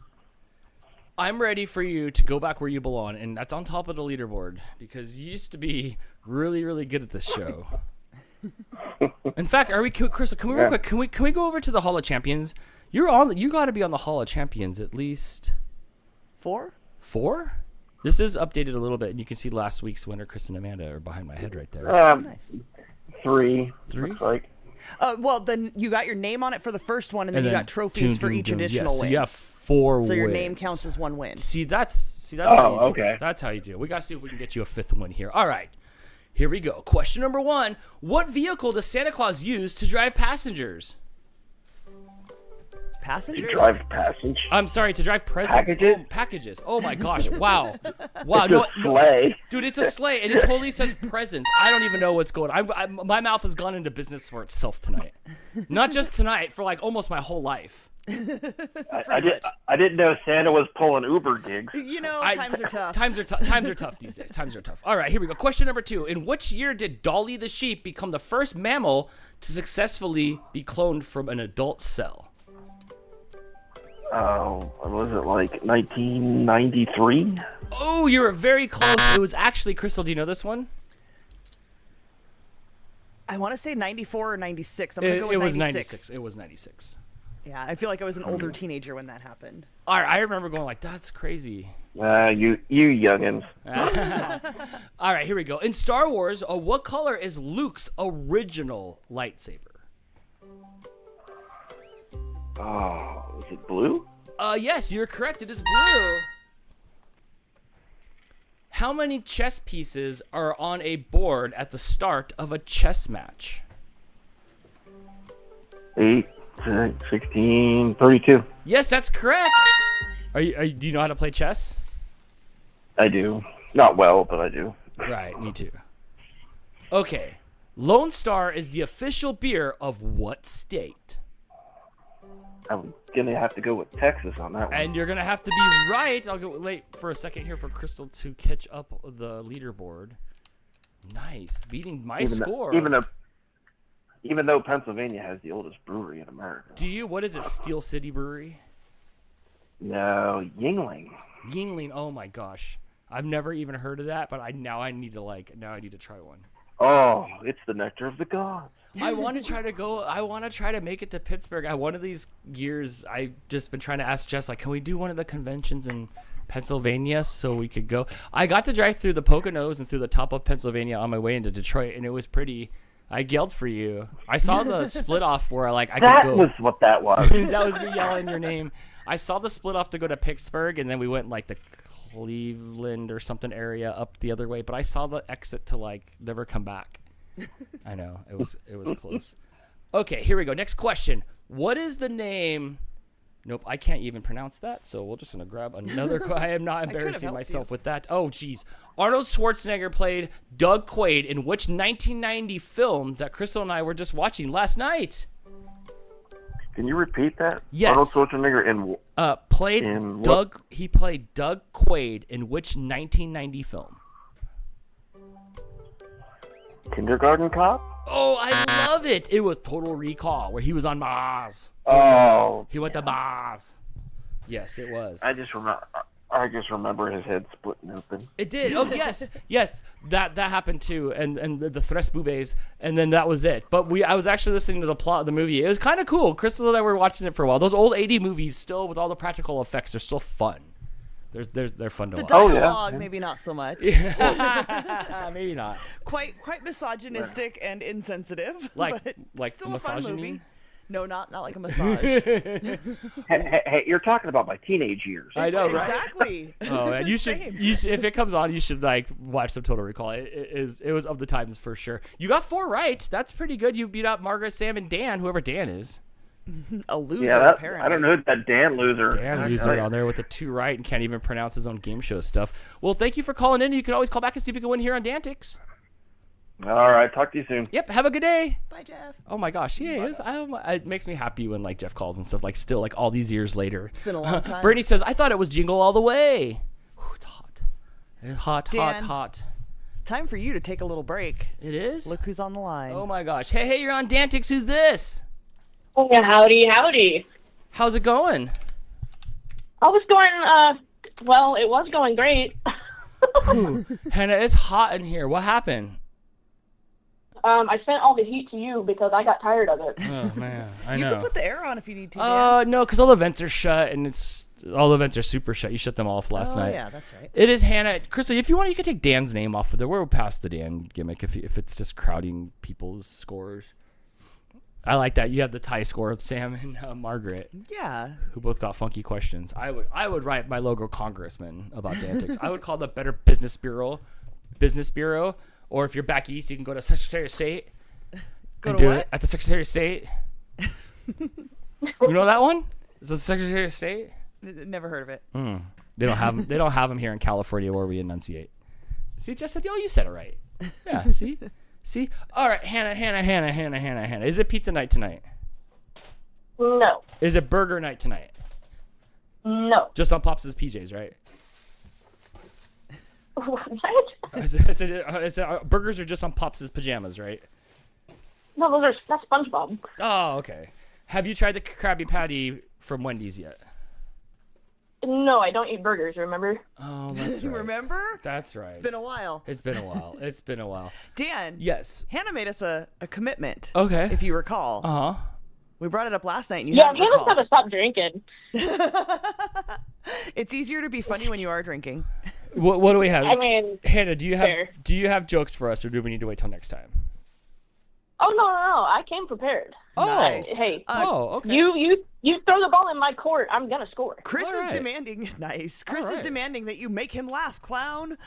I'm ready for you to go back where you belong, and that's on top of the leaderboard because you used to be really, really good at this show. In fact, Crystal? Can we real quick? Can we go over to the Hall of Champions? You got to be on the Hall of Champions at least 4? This is updated a little bit, and you can see last week's winner, Chris and Amanda, are behind my head right there. Nice. 3. 3? Looks like. Well, then you got your name on it for the first one, and then you got trophies for each additional win. win. So you have 4 wins. So your name counts as 1 win. See, that's how you do okay. it. That's how you do it. We got to see if we can get you a 5th win here. All right. Here we go. Question number 1. What vehicle does Santa Claus use to drive passengers? Passengers? To drive passengers. I'm sorry, to drive presents. Packages? Packages. Oh my gosh. Wow. It's a sleigh. Dude, it's a sleigh, and it totally says presents. I don't even know what's going on. My mouth has gone into business for itself tonight. Not just tonight, for like almost my whole life. I didn't know Santa was pulling Uber gigs. You know, times are tough. Times are tough these days. Times are tough. All right, here we go. Question number 2. In which year did Dolly the sheep become the first mammal to successfully be cloned from an adult cell? Oh, was it like 1993? Oh, you were very close. It was actually, Crystal, do you know this one? I want to say 94 or 96. I'm going to go with 96. It was 96. Yeah, I feel like I was an older teenager when that happened. All right, I remember going like, that's crazy. You youngins. All right, here we go. In Star Wars, what color is Luke's original lightsaber? Oh, is it blue? Yes, you're correct. It is blue. How many chess pieces are on a board at the start of a chess match? 8, 16, 32. Yes, that's correct. Do you know how to play chess? I do. Not well, but I do. Right, me too. Okay. Lone Star is the official beer of what state? I'm going to have to go with Texas on that one. And you're going to have to be right. I'll go late for a second here for Crystal to catch up the leaderboard. Nice. Beating my score. Even though Pennsylvania has the oldest brewery in America. Do you? What is it? Steel City Brewery? No, Yingling. Yingling. Oh my gosh. I've never even heard of that, but now I need to try one. Oh, it's the nectar of the gods. I want to try to go. I want to try to make it to Pittsburgh. One of these years, I've just been trying to ask Jess, like, can we do one of the conventions in Pennsylvania so we could go? I got to drive through the Poconos and through the top of Pennsylvania on my way into Detroit, and it was pretty. I yelled for you. I saw the split off where I could go. That was what that was. That was me yelling your name. I saw the split off to go to Pittsburgh, and then we went the Cleveland or something area up the other way. But I saw the exit to never come back. I know it was close. Okay, here we go. Next question. What is the name? Nope, I can't even pronounce that. So we're just gonna grab another. I am not embarrassing myself with that. Oh, geez. Arnold Schwarzenegger played Doug Quaid in which 1990 film that Crystal and I were just watching last night? Can you repeat that? Yes. Arnold Schwarzenegger in Doug. He played Doug Quaid in which 1990 film? Kindergarten Cop? Oh, I love it. It was Total Recall, where he was on Mars. Oh. He went to Mars. Yes, it was. I just remember his head splitting open. It did. Oh, yes. Yes, that happened too. And the Thres Boobies, and then that was it. But I was actually listening to the plot of the movie. It was kind of cool. Crystal and I were watching it for a while. Those old 80 movies, still with all the practical effects, they're still fun. They're fun to watch. The dialogue, maybe not so much. Maybe not. Quite misogynistic and insensitive. Like still misogyny? a fun movie. No, not like a massage. Hey, you're talking about my teenage years. I know, right? Exactly. Oh, and you should if it comes on, you should watch some Total Recall. It was of the times for sure. You got 4 right. That's pretty good. You beat out Margaret, Sam, and Dan, whoever Dan is. A loser, apparently. I don't know who that Dan loser. Dan loser on there with the 2 right and can't even pronounce his own game show stuff. Well, thank you for calling in. You can always call back and see if you can win here on DANtics. All right, talk to you soon. Yep, have a good day. Bye, Jeff. Oh my gosh, yeah, it makes me happy when Jeff calls and stuff still all these years later. It's been a long time. Britney says, I thought it was Jingle All the Way. Ooh, it's hot. Dan, Hot. It's time for you to take a little break. It is? Look who's on the line. Oh my gosh. Hey, you're on DANtics. Who's this? Oh, yeah, howdy. How's it going? I was going, it was going great. Hannah, it's hot in here. What happened? I sent all the heat to you because I got tired of it. Oh, man. I know. You can put the air on if you need to, Dan. No, because all the vents are shut, and all the vents are super shut. You shut them off last night. Oh, yeah, that's right. It is Hannah. Crystal, if you want, you can take Dan's name off of there. We're past the Dan gimmick if it's just crowding people's scores. I like that. You have the tie score of Sam and Margaret. Yeah. Who both got funky questions. I would write my local congressman about DANtics. I would call the Better Business Bureau. Or if you're back east, you can go to Secretary of State. Go to what? It at the Secretary of State. You know that one? Is it the Secretary of State? Never heard of it. They don't have them. They don't have them here in California where we enunciate. See, Jess said, "Oh, you said it right." Yeah. See. All right, Hannah. Is it pizza night tonight? No. Is it burger night tonight? No. Just on Pops' PJs, right? What? Burgers are just on Pops' pajamas, right? No, that's SpongeBob. Oh, okay. Have you tried the Krabby Patty from Wendy's yet? No, I don't eat burgers, remember? Oh, that's right. You remember? That's right. It's been a while. It's been a while. Dan. Yes. Hannah made us a commitment. Okay. If you recall. Uh-huh. We brought it up last night. And Hannah's got to stop drinking. It's easier to be funny when you are drinking. What do we have? I mean, Hannah, do you have jokes for us, or do we need to wait till next time? Oh no! I came prepared. Oh, nice. Hey. Okay. You throw the ball in my court, I'm gonna score. Chris is demanding. Nice. Chris is demanding that you make him laugh, clown.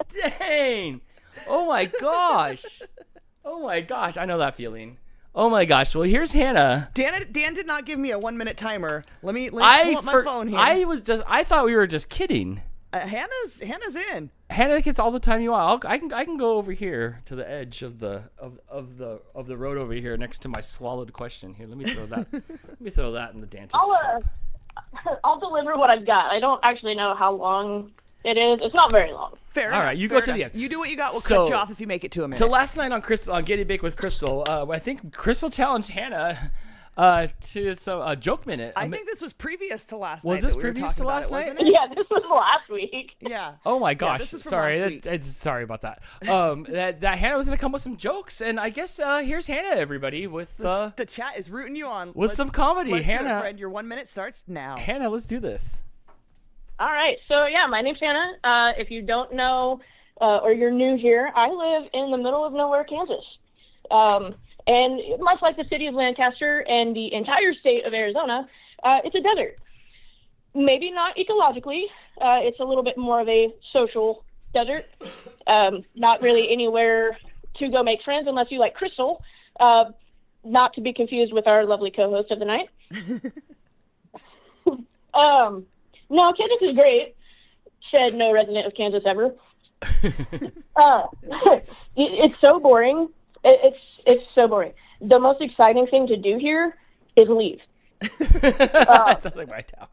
Dang! Oh my gosh! I know that feeling. Oh my gosh! Well, here's Hannah. Dan did not give me a 1-minute timer. Let me pull up my phone here. I thought we were just kidding. Hannah's in. Hannah gets all the time you want. I can go over here to the edge of the road over here next to my swallowed question. Here, let me throw that. Let me throw that in the DANtics. I'll deliver what I've got. I don't actually know how long it is. It's not very long. Fair enough. All right, you go to the end. You do what you got. We'll cut you off if you make it to a minute. So last night on Getty Bake with Crystal, I think Crystal challenged Hannah to some joke minute. I think this was previous to last night. Was this previous to last night? Wasn't it? Yeah, this was last week. Yeah. Oh my gosh! this is from Sorry, last week. sorry about that. That Hannah was gonna come with some jokes, and I guess here's Hannah, everybody, with the chat is rooting you on with some comedy. Let's do Hannah, it, friend. Your 1 minute starts now. Hannah, let's do this. All right. So, yeah, my name's Hannah. If you don't know or you're new here, I live in the middle of nowhere, Kansas. And much like the city of Lancaster and the entire state of Arizona, it's a desert. Maybe not ecologically. It's a little bit more of a social desert. Not really anywhere to go make friends unless you like Crystal. Not to be confused with our lovely co-host of the night. No, Kansas is great, said no resident of Kansas ever. It's so boring. It's so boring. The most exciting thing to do here is leave. That sounds like my town.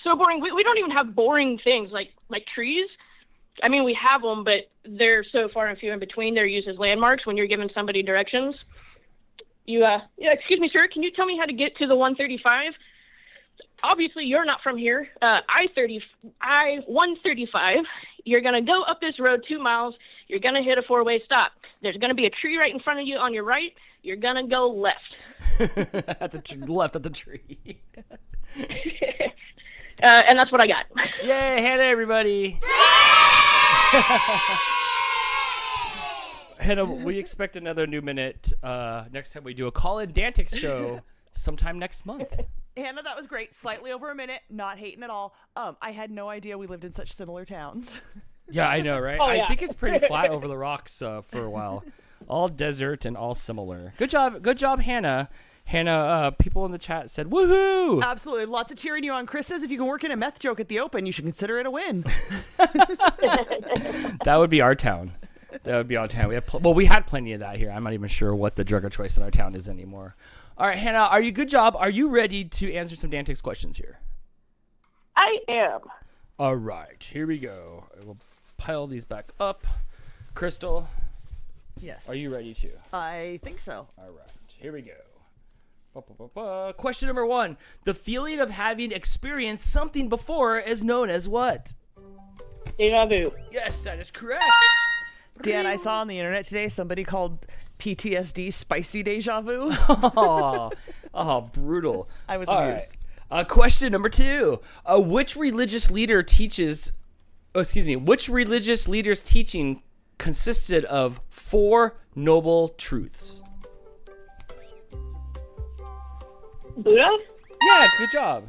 So boring. We don't even have boring things like trees. I mean, we have them, but they're so far and few in between. They're used as landmarks when you're giving somebody directions. Excuse me, sir, can you tell me how to get to the 135? Obviously, you're not from here. I-135, you're going to go up this road 2 miles. You're going to hit a four-way stop. There's going to be a tree right in front of you on your right. You're going to go left. Left at the tree. And that's what I got. Yay, Hannah, everybody. Hannah, we expect another new minute next time we do a call-in DANtics show sometime next month. Hannah, that was great. Slightly over a minute. Not hating at all. I had no idea we lived in such similar towns. Yeah, I know, right? Oh, yeah. I think it's pretty flat over the rocks for a while. All desert and all similar. Good job, Hannah. Hannah, people in the chat said, woohoo! Absolutely. Lots of cheering you on. Chris says if you can work in a meth joke at the open, you should consider it a win. That would be our town. That would be our town. We had plenty of that here. I'm not even sure what the drug of choice in our town is anymore. All right, Hannah, good job? Are you ready to answer some DANtics questions here? I am. All right, here we go. I will pile these back up. Crystal? Yes. Are you ready to? I think so. All right, here we go. Question number 1. The feeling of having experienced something before is known as what? Deja vu. Yes, that is correct. Dan, I saw on the internet today somebody called PTSD spicy deja vu. Oh, brutal. I was All amused. Right. Question number 2. Which religious leader's teaching consisted of 4 noble truths? Buddha? Yeah, good job.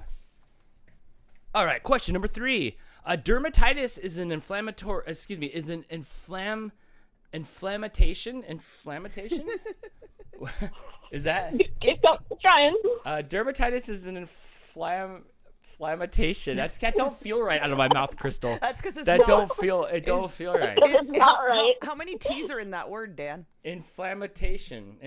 All right, question number 3. Dermatitis is an inflammation? Is that? Keep trying. Dermatitis is an inflammation. That don't feel right out of my mouth, Crystal. That's because it's that not. don't feel right. It's not right. How many T's are in that word, Dan? Inflammation.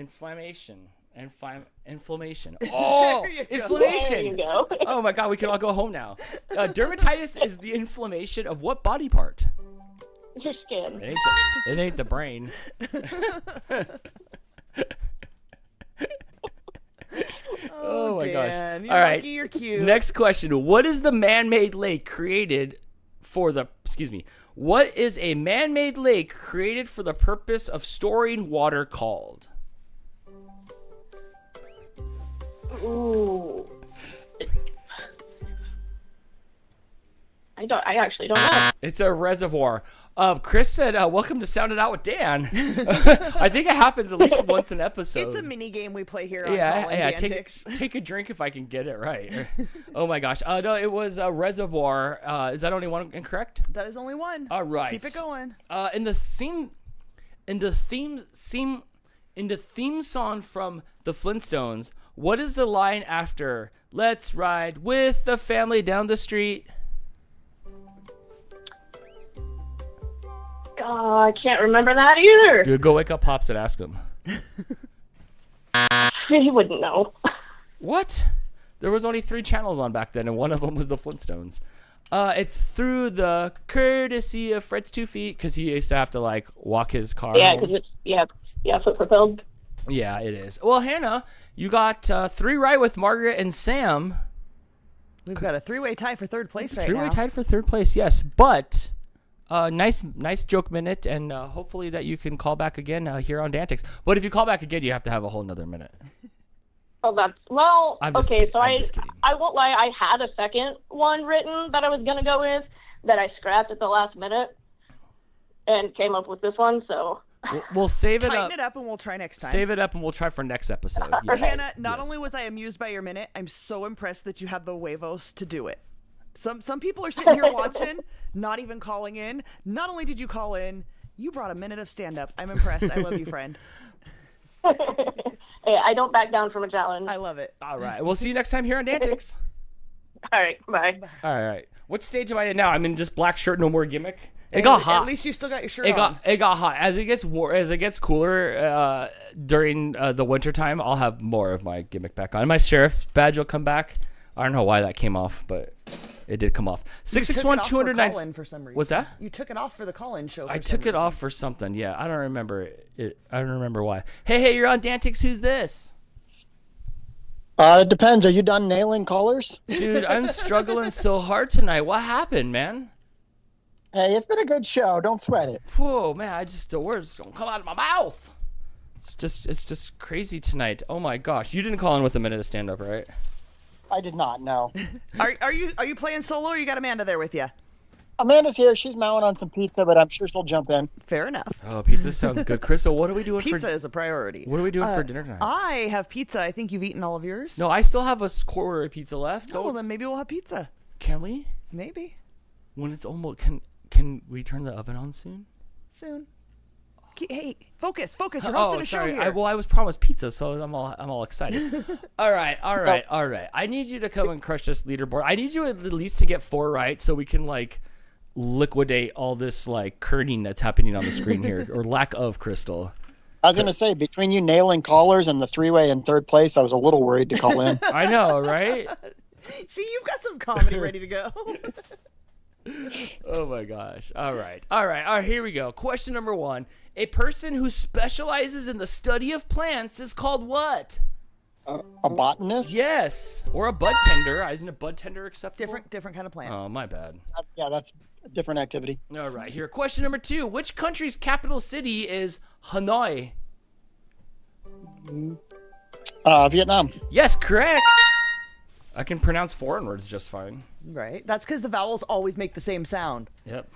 Oh, There you go. inflammation. There you go. Oh my God, we can all go home now. Dermatitis is the inflammation of what body part? Your skin. It ain't the brain. Oh my gosh. Dan, you're All right. lucky you're cute. Next question. What is the man-made lake created for the What is a man-made lake created for the purpose of storing water called? Ooh. I actually don't know. It's a reservoir. Chris said, welcome to Sound It Out with Dan. I think it happens at least once an episode. It's a mini game we play here on DANtics. Take a drink if I can get it right. Oh my gosh. No, it was a reservoir. Is that only one incorrect? That is only one. All right. Keep it going. In the theme song from the Flintstones, what is the line after "Let's ride with the family down the street"? I can't remember that either. You go wake up Pops and ask him. He wouldn't know. What? There was only 3 channels on back then, and one of them was the Flintstones. It's through the courtesy of Fred's 2 feet, because he used to have to walk his car. Yeah, home. because it's foot propelled. Yeah, it is. Well, Hannah, you got 3 right with Margaret and Sam. We've got a 3-way tie for third place right now. 3-way tied for third place, yes. But nice joke minute, and hopefully that you can call back again here on DANtics. But if you call back again, you have to have a whole nother minute. Oh, that's well. Okay, so I won't lie. I had a second one written that I was gonna go with that I scrapped at the last minute, and came up with this one. So we'll save it up. Tighten it up, and we'll try next time. Save it up, and we'll try for next episode. Yes. Hannah, not only was I amused by your minute, I'm so impressed that you had the huevos to do it. Some people are sitting here watching, not even calling in. Not only did you call in, you brought a minute of stand-up. I'm impressed. I love you, friend. Hey, I don't back down from a challenge. I love it. All right. We'll see you next time here on DANtics. All right. Bye. All right. What stage am I in now? I'm in just black shirt, no more gimmick. It got hot. At least you still got your shirt on. It got hot. As it gets cooler during the winter time, I'll have more of my gimmick back on. My sheriff badge will come back. I don't know why that came off, but it did come off. 661-209 for some reason. What's that? You took it off for the call-in show. I took it off for something. Yeah, I don't remember it. I don't remember why. Hey, you're on DANtics. Who's this? It depends. Are you done nailing callers? Dude, I'm struggling so hard tonight. What happened, man? Hey, it's been a good show. Don't sweat it. Whoa, man! The words don't come out of my mouth. It's just crazy tonight. Oh my gosh! You didn't call in with a minute of stand-up, right? I did not. No. Are you playing solo, or you got Amanda there with you? Amanda's here. She's mowing on some pizza, but I'm sure she'll jump in. Fair enough. Oh, pizza sounds good. Crystal, what are we doing Pizza is a priority. What are we doing for dinner tonight? I have pizza. I think you've eaten all of yours. No, I still have a quarter of pizza left. Oh, well, then maybe we'll have pizza. Can we? Maybe. When it's almost... Can we turn the oven on soon? Soon. Hey, focus. You're hosting a show here. I was promised pizza, so I'm all excited. All right. I need you to come and crush this leaderboard. I need you at least to get 4 right so we can, like, liquidate all this, like, kerning that's happening on the screen here, or lack of, Crystal. I was going to say, between you nailing callers and the 3-way in third place, I was a little worried to call in. I know, right? See, you've got some comedy ready to go. Oh my gosh. All right, here we go. Question number 1. A person who specializes in the study of plants is called what? A botanist? Yes. Or a bud tender. Isn't a bud tender acceptable? Different kind of plant. Oh, my bad. That's a different activity. All right, here. Question number 2. Which country's capital city is Hanoi? Vietnam. Yes, correct. I can pronounce foreign words just fine. Right. That's because the vowels always make the same sound. Yep.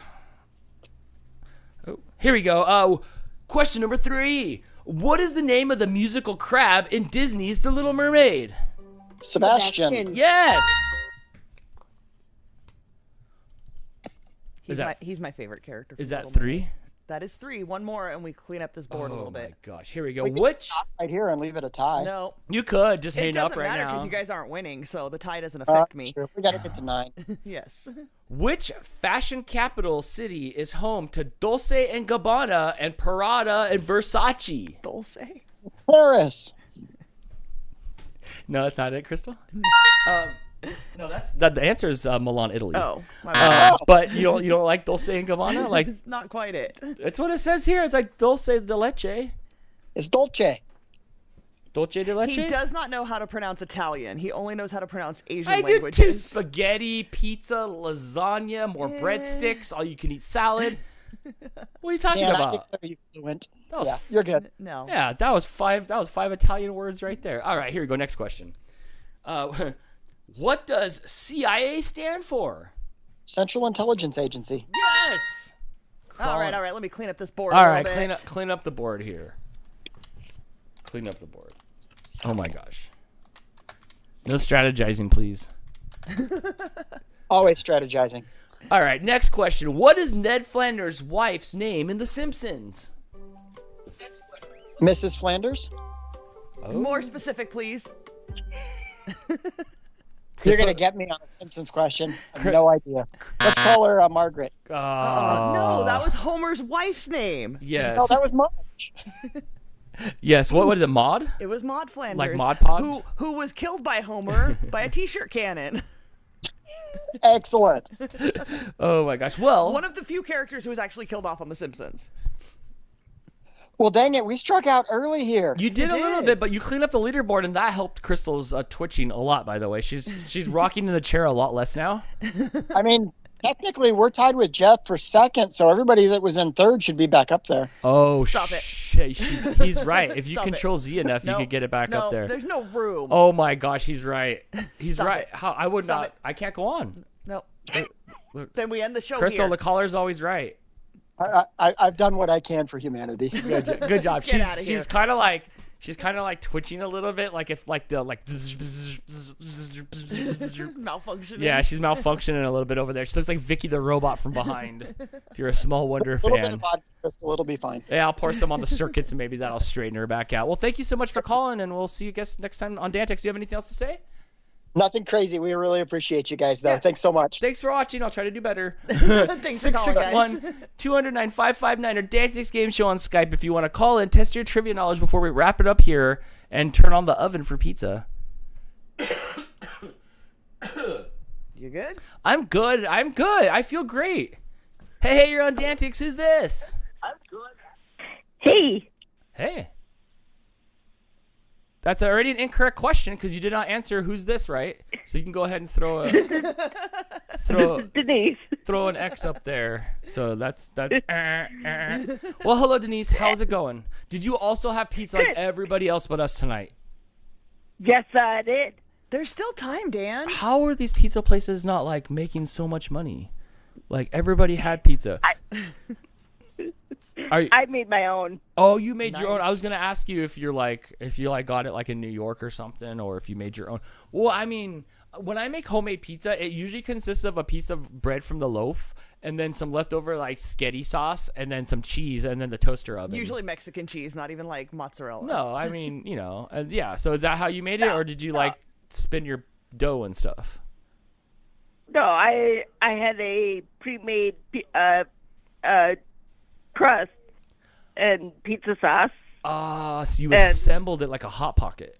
Oh, here we go. Question number 3. What is the name of the musical crab in Disney's The Little Mermaid? Sebastian. Yes. He's my favorite character. Is that 3? That is 3. One more, and we clean up this board a little bit. Oh my gosh! Here we go. We can stop right here and leave it a tie. No, you could just hang up right now. It doesn't matter because you guys aren't winning, so the tie doesn't affect me. True. We got to get to 9. Yes. Which fashion capital city is home to Dolce & Gabbana and Prada and Versace? Dolce? Paris. No, that's not it, Crystal. No, the answer is Milan, Italy. Oh, my bad. But you don't like Dolce & Gabbana? Like, it's not quite it. It's what it says here. It's like Dolce de Leche. It's Dolce. Dolce de Leche? He does not know how to pronounce Italian. He only knows how to pronounce Asian I languages. do too. Spaghetti, pizza, lasagna, more breadsticks, all you can eat salad. What are you talking about? You fluent. You're good. No. Yeah, that was 5 Italian words right there. All right, here we go. Next question. What does CIA stand for? Central Intelligence Agency. Yes. All right. Let me clean up this board. All a right, little bit. clean up the board here. Clean up the board. Oh my gosh. No strategizing, please. Always strategizing. All right, next question. What is Ned Flanders' wife's name in The Simpsons? Mrs. Flanders? Oh. More specific, please. You're going to get me on a Simpsons question. I have no idea. Let's call her Margaret. No, that was Homer's wife's name. Yes. No, that was Marge. Yes, what was it, Maud? It was Maud Flanders. Like Maud Pod? Who was killed by Homer by a t-shirt cannon. Excellent. Oh my gosh. Well, one of the few characters who was actually killed off on The Simpsons. Well, dang it, we struck out early here. You did a little bit, but you cleaned up the leaderboard, and that helped Crystal's twitching a lot, by the way. She's rocking in the chair a lot less now. I mean, technically, we're tied with Jeff for second, so everybody that was in third should be back up there. Oh, Stop it. He's right. If you Stop control Z enough, you could get it back up there. There's no room. Oh, my gosh, he's right. He's Stop right. it. How I would Stop not. it. I can't go on. No. Look. Then we end the show Crystal, here. the caller's always right. I've done what I can for humanity. Good job. Get outta here. She's kind of like twitching a little bit, like if like the malfunctioning. Yeah, she's malfunctioning a little bit over there. She looks like Vicky the robot from behind. If you're a Small Wonder fan. A little bit of vodka, Crystal, it'll be fine. Yeah, I'll pour some on the circuits and maybe that'll straighten her back out. Well, thank you so much for calling, and we'll see you guys next time on DANtics. Do you have anything else to say? Nothing crazy. We really appreciate you guys, though. Thanks so much. Thanks for watching. I'll try to do better. Thanks for calling, guys. 661-209-559 or DANtics Game Show on Skype if you want to call in, test your trivia knowledge before we wrap it up here, and turn on the oven for pizza. You good? I'm good. I feel great. Hey, you're on DANtics. Who's this? I'm good. Hey. That's already an incorrect question because you did not answer who's this right. So you can go ahead and throw Denise. Throw an X up there. So that's Well, hello Denise. How's it going? Did you also have pizza like everybody else but us tonight? Yes, I did. There's still time, Dan. How are these pizza places not like making so much money? Like everybody had pizza. I made my own. Oh, you made your own. I was gonna ask you if you got it like in New York or something, or if you made your own. Well, I mean, when I make homemade pizza, it usually consists of a piece of bread from the loaf, and then some leftover like sketty sauce, and then some cheese, and then the toaster oven. Usually Mexican cheese, not even like mozzarella. No, I mean, yeah. So is that how you made it, or did you like spin your dough and stuff? No, I had a pre-made crust and pizza sauce. So you assembled it like a Hot Pocket.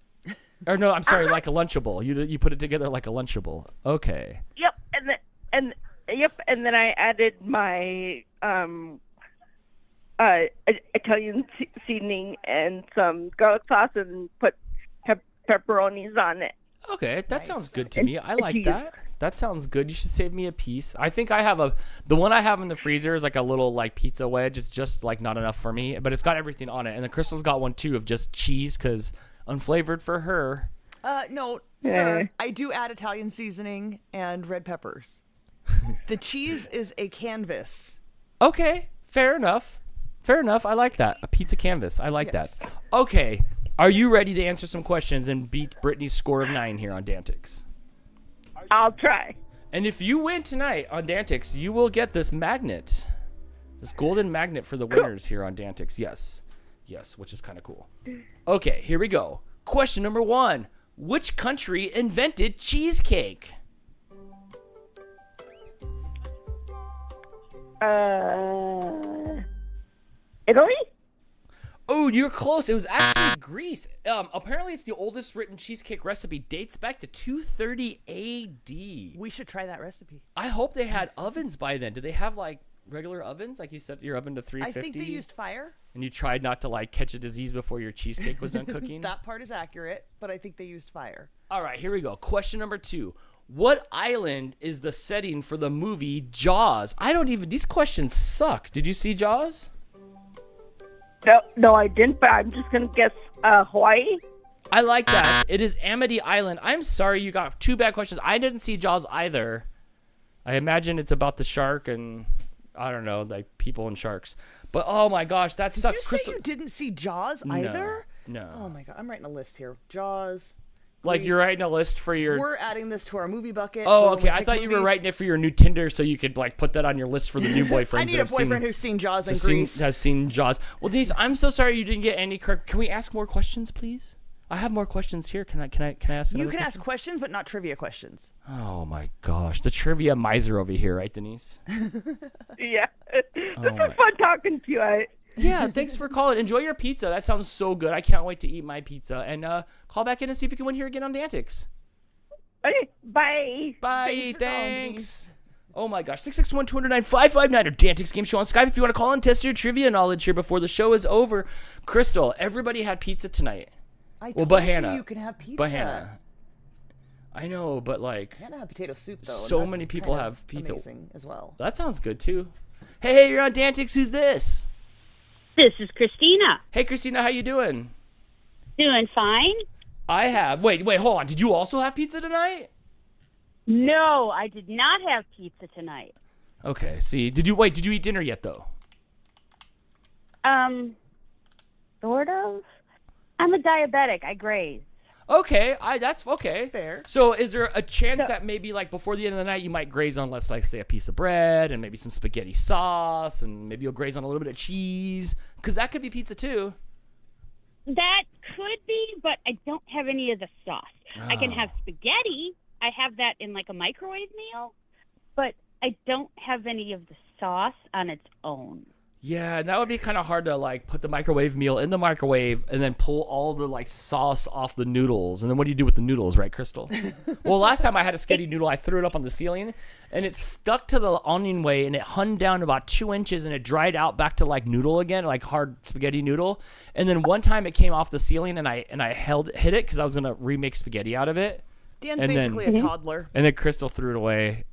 Or no, I'm sorry, like a Lunchable. You put it together like a Lunchable. Okay. Yep, and then I added my Italian seasoning and some garlic sauce and put pepperonis on it. Okay, that sounds good to me. I like that. That sounds good. You should save me a piece. I think I have the one I have in the freezer is like a little like pizza wedge. It's just like not enough for me, but it's got everything on it. And the Crystal's got one too of just cheese because unflavored for her. No, sir. I do add Italian seasoning and red peppers. The cheese is a canvas. Okay, fair enough. I like that. A pizza canvas. I like that. Okay, are you ready to answer some questions and beat Britney's score of 9 here on DANtics? I'll try. And if you win tonight on DANtics, you will get this magnet. This golden magnet for the winners here on DANtics. Yes, which is kind of cool. Okay, here we go. Question number 1. Which country invented cheesecake? Italy? Oh, you're close. It was actually Greece. Apparently, it's the oldest written cheesecake recipe. Dates back to 230 AD. We should try that recipe. I hope they had ovens by then. Did they have like regular ovens? Like you set your oven to 350? I think they used fire. And you tried not to like catch a disease before your cheesecake was done cooking? That part is accurate, but I think they used fire. All right, here we go. Question number 2. What island is the setting for the movie Jaws? These questions suck. Did you see Jaws? No, I didn't, but I'm just going to guess Hawaii. I like that. It is Amity Island. I'm sorry you got 2 bad questions. I didn't see Jaws either. I imagine it's about the shark and, I don't know, like people and sharks. But, oh my gosh, that sucks. Did you say you didn't see Jaws either? No. Oh my God, I'm writing a list here. Jaws. Like you're writing a list for your... We're adding this to our movie bucket. Oh, okay. I thought you were writing it for your new Tinder so you could like put that on your list for the new boyfriends. I need a boyfriend who's seen Jaws in Greece. Have seen Jaws. Well, Denise, I'm so sorry you didn't get any correct. Can we ask more questions, please? I have more questions here. Can I ask? You can ask questions, but not trivia questions. Oh my gosh, the trivia miser over here, right, Denise? Yeah. This was fun talking to you. Yeah, thanks for calling. Enjoy your pizza. That sounds so good. I can't wait to eat my pizza. And call back in and see if we can win here again on DANtics. Okay, bye. Bye. Thanks. Oh my gosh, 661-209-559 or DANtics Game Show on Skype if you want to call and test your trivia knowledge here before the show is over. Crystal, everybody had pizza tonight. But Hannah, you can have pizza. But Hannah. I know, but like... Hannah had potato soup, though. So many people have pizza. Amazing as well. That sounds good, too. Hey, you're on DANtics. Who's this? This is Christina. Hey, Christina, how you doing? Doing fine. I have... Wait, hold on. Did you also have pizza tonight? No, I did not have pizza tonight. Okay, see. Did you eat dinner yet, though? Sort of. I'm a diabetic. I graze. Okay, that's okay. Fair. So is there a chance that maybe like before the end of the night you might graze on, let's like say, a piece of bread and maybe some spaghetti sauce and maybe you'll graze on a little bit of cheese? Because that could be pizza too. That could be, but I don't have any of the sauce. I can have spaghetti. I have that in like a microwave meal, but I don't have any of the sauce on its own. Yeah, and that would be kind of hard to like put the microwave meal in the microwave and then pull all the like sauce off the noodles. And then what do you do with the noodles, right, Crystal? Well, last time I had a spaghetti noodle, I threw it up on the ceiling and it stuck to the onion way and it hung down about 2 inches and it dried out back to like noodle again, like hard spaghetti noodle. And then one time it came off the ceiling and I hit it because I was gonna remake spaghetti out of it. Dan's basically a toddler. And then Crystal threw it away.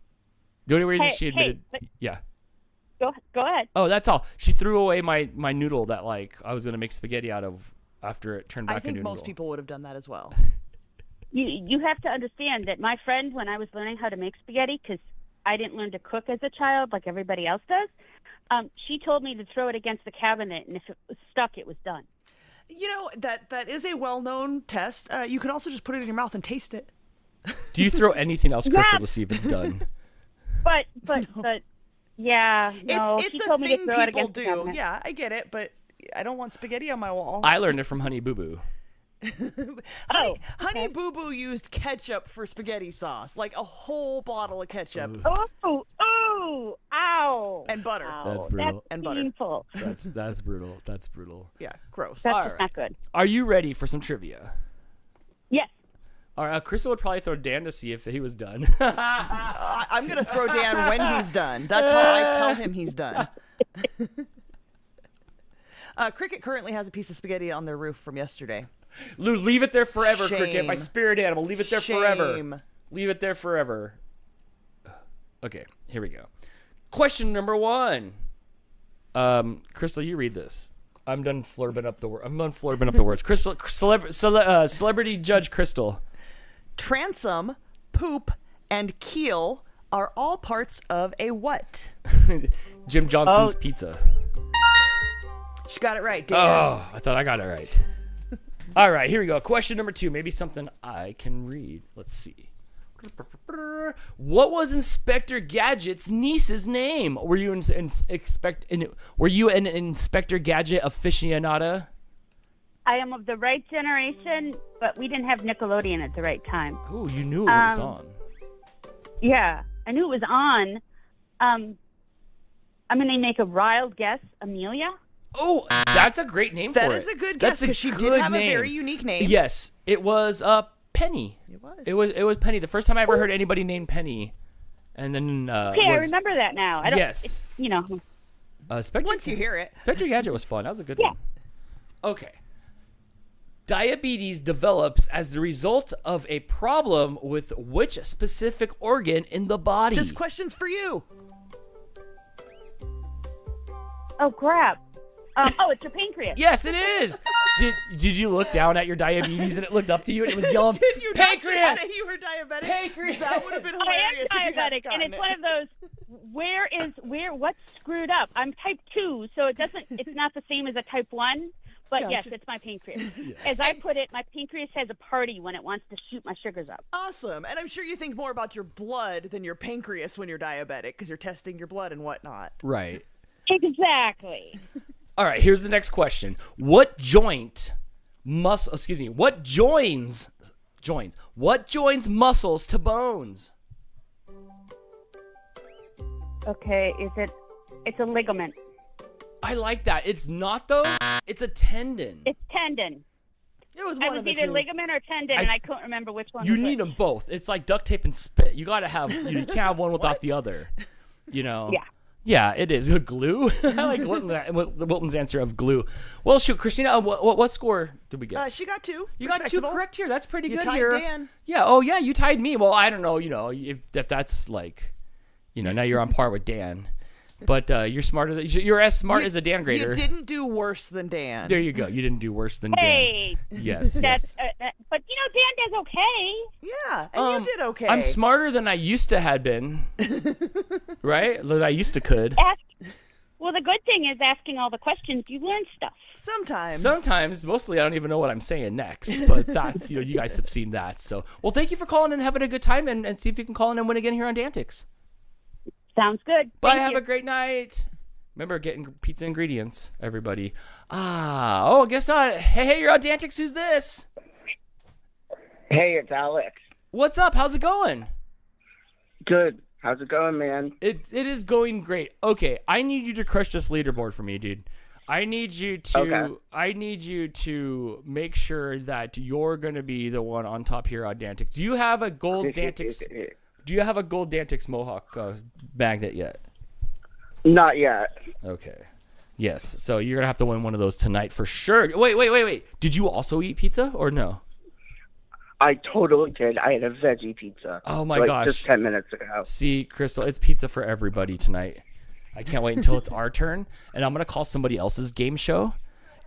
The only reason she admitted, yeah. Go ahead. Oh, that's all. She threw away my noodle that like I was gonna make spaghetti out of after it turned back into noodle. I think most people would have done that as well. You have to understand that my friend, when I was learning how to make spaghetti, because I didn't learn to cook as a child like everybody else does, she told me to throw it against the cabinet, and if it was stuck, it was done. You know, that is a well-known test. You can also just put it in your mouth and taste it. Do you throw anything else, Crystal, to see if it's done? But yeah, no. It's a thing people do. Yeah, I get it, but I don't want spaghetti on my wall. I learned it from Honey Boo Boo. Honey Boo Boo used ketchup for spaghetti sauce, like a whole bottle of ketchup. Oh, ow! And butter. Ow. That's brutal. That's painful. That's brutal. That's brutal. Yeah, gross. That's not good. Are you ready for some trivia? Yes. All right, Crystal would probably throw Dan to see if he was done. I'm going to throw Dan when he's done. That's how I tell him he's done. Cricket currently has a piece of spaghetti on their roof from yesterday. Lou, leave it there forever, Shame. Cricket. My spirit animal. Leave it there forever. Leave it there forever. Okay, here we go. Question number 1. Crystal, you read this. I'm done flurbing up the words. Crystal, celebrity judge Crystal. Transom, poop, and keel are all parts of a what? Jim Johnson's pizza. She got it right, Dan. Oh, I thought I got it right. All right, here we go. Question number 2. Maybe something I can read. Let's see. What was Inspector Gadget's niece's name? Were you an Inspector Gadget aficionada? I am of the right generation, but we didn't have Nickelodeon at the right time. Oh, you knew it was on. Yeah, I knew it was on. I'm going to make a wild guess. Amelia? Oh, that's a great name for it. That is a good guess because she did have a very unique name. Yes, it was Penny. It was Penny. The first time I ever heard anybody named Penny. And then I remember that now. I don't, yes. Once you hear it. Inspector Gadget was fun. That was a good one. Okay. Diabetes develops as the result of a problem with which specific organ in the body? This question's for you. Oh, crap. It's your pancreas. Yes, it is. Did you look down at your diabetes and it looked up to you and it was yelling, Did you pancreas! Not say you were diabetic? Pancreas! That would have been hilarious. I am diabetic, and it's one of those, what's screwed up? I'm type 2, so it's not the same as a type 1, but Gotcha. yes, it's my pancreas. Yes. As I put it, my pancreas has a party when it wants to shoot my sugars up. Awesome. And I'm sure you think more about your blood than your pancreas when you're diabetic because you're testing your blood and whatnot. Right. Exactly. All right, here's the next question. What joins muscles to bones? Okay, it's a ligament. I like that. It's not though. It's a tendon. It's tendon. It was I one was of the either two. ligament or tendon, and I couldn't remember which one. You was need which. them both. It's like duct tape and spit. You gotta have. You can't have one without the other. You know. Yeah. Yeah, it is. Glue? I like Wilton's answer of glue. Well, shoot, Christina, what score did we get? She got 2. You got 2 correct here. That's pretty good tied here. Dan. Yeah. Oh, yeah. You tied me. Well, I don't know. If that's like, now you're on par with Dan. But you're smarter. You're as smart as a Dan grader. You didn't do worse than Dan. There you go. You didn't do worse than Hey. Dan. Yes. That's, but Dan does okay. Yeah, and you did okay. I'm smarter than I used to had been. Right? Than I used to could. Well, the good thing is asking all the questions, you learn stuff. Sometimes. Mostly I don't even know what I'm saying next. But that's, you guys have seen that. So, well, thank you for calling and having a good time. And see if you can call in and win again here on DANtics. Sounds good. Bye. Thank Have you. a great night. Remember, getting pizza ingredients, everybody. I guess not. Hey, you're on DANtics. Who's this? Hey, it's Alec. What's up? How's it going? Good. How's it going, man? It is going great. Okay, I need you to crush this leaderboard for me, dude. I need you to make sure that you're gonna be the one on top here on DANtics. Do you have a gold DANtics? Do you have a gold DANtics Mohawk magnet yet? Not yet. Okay. Yes. So you're gonna have to win one of those tonight for sure. Wait. Did you also eat pizza or no? I totally did. I had a veggie pizza. Oh my gosh. Just 10 minutes ago. See, Crystal, it's pizza for everybody tonight. I can't wait until it's our turn, and I'm gonna call somebody else's game show,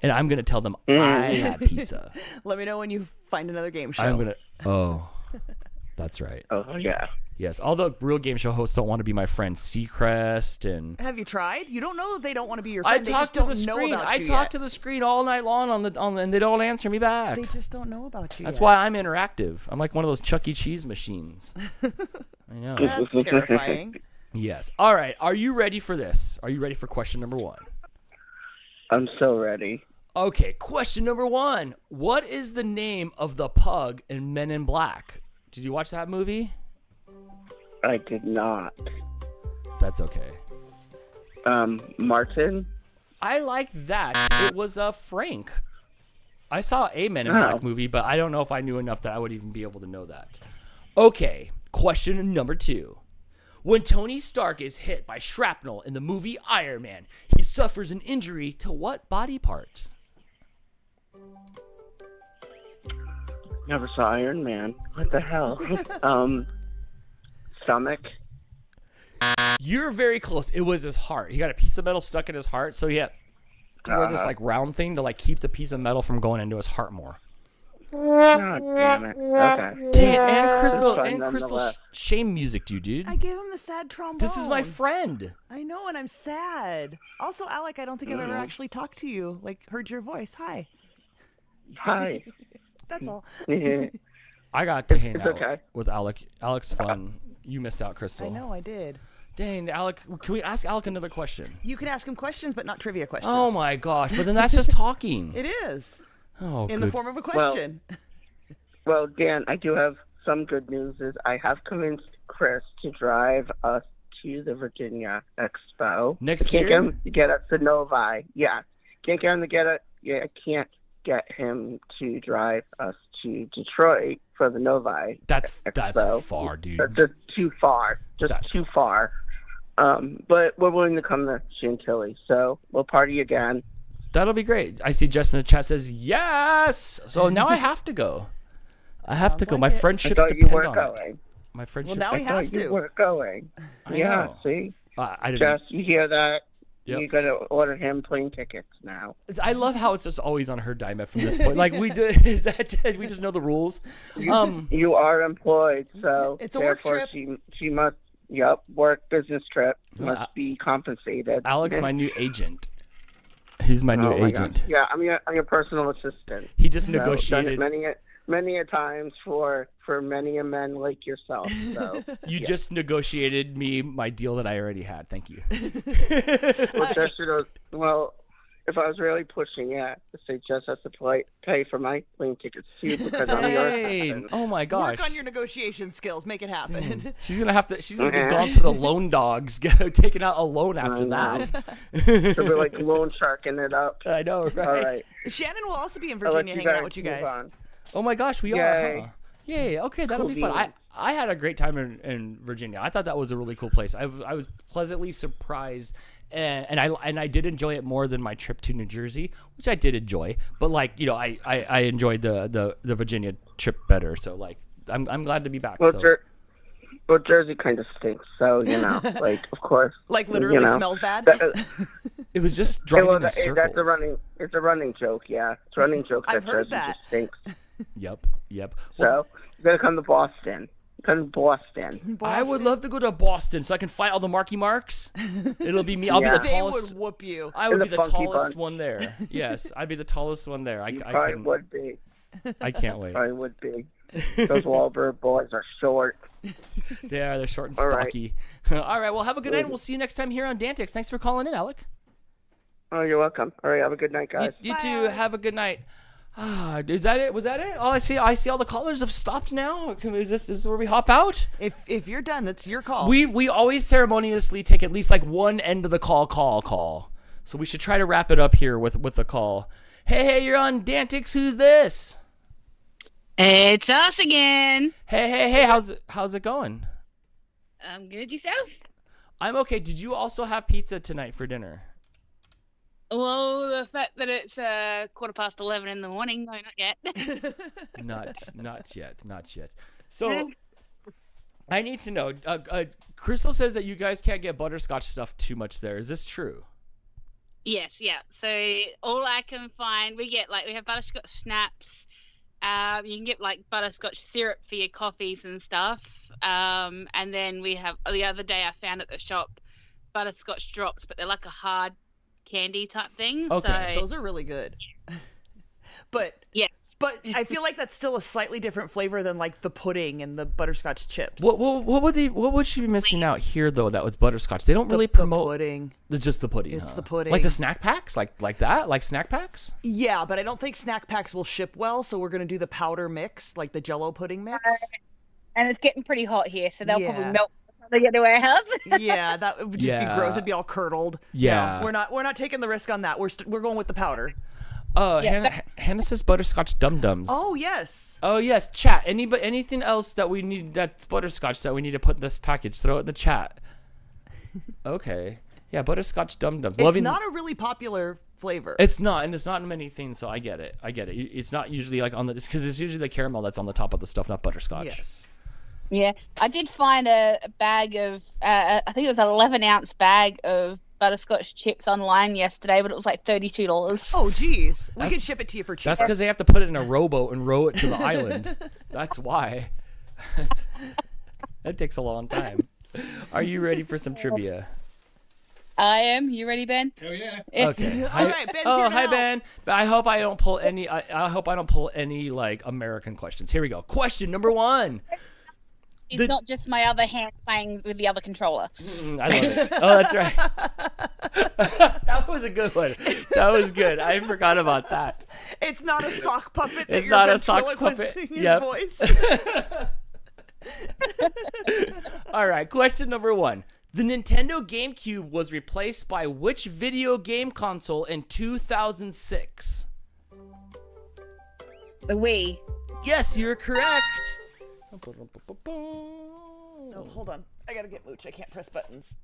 and I'm gonna tell them I had pizza. Let me know when you find another game show. I'm gonna. Oh, that's right. Oh yeah. Yes, all the real game show hosts don't want to be my friend Seacrest and. Have you tried? You don't know that they don't want to be your friend. I talk to the screen. I talk to the screen all night long and they don't answer me back. They just don't know about you. That's why I'm interactive. I'm like one of those Chuck E. Cheese machines. I know. That's terrifying. Yes. All right. Are you ready for this? Are you ready for question number 1? I'm so ready. Okay. Question number 1. What is the name of the pug in Men in Black? Did you watch that movie? I did not. That's okay. Martin? I like that. It was Frank. I saw a Men in Black movie, but I don't know if I knew enough that I would even be able to know that. Okay, question number 2. When Tony Stark is hit by shrapnel in the movie Iron Man, he suffers an injury to what body part? Never saw Iron Man. What the hell? Stomach? You're very close. It was his heart. He got a piece of metal stuck in his heart, so he had to wear this like round thing to like keep the piece of metal from going into his heart more. God damn it. Okay. And Crystal shame music you, dude. I gave him the sad trombone. This is my friend. I know, and I'm sad. Also, Alec, I don't think I've ever actually talked to you, like heard your voice. Hi. Hi. That's all. I got to hang out with Alec. Alec's fun. You missed out, Crystal. I know, I did. Dang, Alec. Can we ask Alec another question? You can ask him questions, but not trivia questions. Oh my gosh! But then that's just talking. It is. Oh, in the form of a question. Well, Dan, I do have some good news. Is I have convinced Chris to drive us to the Virginia Expo. Next year? Can't get him to get us to Novi. Yeah, can't get him to get it. Yeah, I can't get him to drive us to Detroit for the Novi. That's Expo. far, dude. That's just too far. Too far. But we're willing to come to Chantilly, so we'll party again. That'll be great. I see Justin in the chat says yes. So now I have to go. I have to go. My friendships depend on it. My friendships. Well, now he has to. You were going. I yeah. know. See. I didn't. Jess, you hear that? Yep. You got to order him plane tickets now. I love how it's just always on her dime from this point. Like we do. Is that we just know the rules? You are employed, so it's a work therefore trip. she must. Yep, work business trip must be compensated. Alex, my new agent. He's my new agent. God. Yeah, I'm your personal assistant. He just So, negotiated done it many a times for many a men like yourself. So you just negotiated me my deal that I already had. Thank you. Well, if I was really pushing it, to say Jess has to pay for my plane tickets too because I'm your assistant. Oh my gosh! Work on your negotiation skills. Make it happen. She's gonna be gone to the loan dogs, taking out a loan after that. So we're like loan sharking it up. I know, right? All right. Shannon will also be in Virginia hanging out with you guys. Oh my gosh, we Yay. are. Huh? Yay! Okay, that'll be fun. I had a great time in Virginia. I thought that was a really cool place. I was pleasantly surprised, and I did enjoy it more than my trip to New Jersey, which I did enjoy. But like I enjoyed the Virginia trip better. So like I'm glad to be back. Well, So. Well, Jersey kind of stinks, so like of course, like literally smells bad. It was just driving in circles. It's a running joke. Yeah, it's a running joke. I've heard Jersey that. just stinks. Yep. So you gotta come to Boston. I would love to go to Boston so I can fight all the Marky Marks. It'll be me. I'll be the tallest. They would whoop you. I would be the tallest one there. Yes, I'd be the tallest one there. I would be. I can't wait. I would be. Those Wahlberg boys are short. They're short and stocky. All right. Well, have a good night, and we'll see you next time here on DANtics. Thanks for calling in, Alec. Oh, you're welcome. All right. Have a good night, guys. You too. Have a good night. Is that it? Was that it? Oh, I see all the callers have stopped now. Is this where we hop out? If you're done, that's your call. We always ceremoniously take at least like one end of the call. So we should try to wrap it up here with the call. Hey, you're on DANtics. Who's this? It's us again. Hey, how's it going? I'm good. Yourself? I'm okay. Did you also have pizza tonight for dinner? Well, the fact that it's 11:15 in the morning, no, not yet. Not yet. So, I need to know. Crystal says that you guys can't get butterscotch stuff too much there. Is this true? Yes, yeah. So all I can find, we have butterscotch snaps. You can get like butterscotch syrup for your coffees and stuff. And then we have the other day I found at the shop butterscotch drops, but they're like a hard candy type thing. Okay, so those are really good. But yeah, but I feel like that's still a slightly different flavor than like the pudding and the butterscotch chips. What would she be missing out here though? That was butterscotch. They don't really promote the pudding. It's just the pudding. It's the pudding. Like the snack packs, like that, like snack packs. Yeah, but I don't think snack packs will ship well. So we're gonna do the powder mix, like the Jell-O pudding mix. And it's getting pretty hot here, so they'll probably melt when they get to the warehouse. Yeah, that would just be gross. It'd be all curdled. Yeah, no, we're not taking the risk on that. We're going with the powder. Hannah says butterscotch dum-dums. Oh yes. Chat. Anything else that we need that's butterscotch that we need to put in this package? Throw it in the chat. Okay. Yeah, butterscotch dum-dums. It's not a really popular flavor. It's not, and it's not in many things. So I get it. It's not usually like because it's usually the caramel that's on the top of the stuff, not butterscotch. Yes. Yeah, I did find a bag of, I think it was an 11-ounce bag of butterscotch chips online yesterday, but it was like $32. Oh, geez. We could ship it to you for cheap. That's because they have to put it in a rowboat and row it to the island. That's why. That takes a long time. Are you ready for some trivia? I am. You ready, Ben? Hell yeah. Okay. All right, Ben's Oh, here hi, now. Ben. But I hope I don't pull any. I hope I don't pull any like American questions. Here we go. Question number 1. It's not just my other hand playing with the other controller. I love it. Oh, that's right. That was a good one. That was good. I forgot about that. It's not a sock puppet. It's not a sock puppet. His voice. All right. Question number 1. The Nintendo GameCube was replaced by which video game console in 2006? The Wii. Yes, you're correct. Oh, hold on. I gotta get Mooch. I can't press buttons.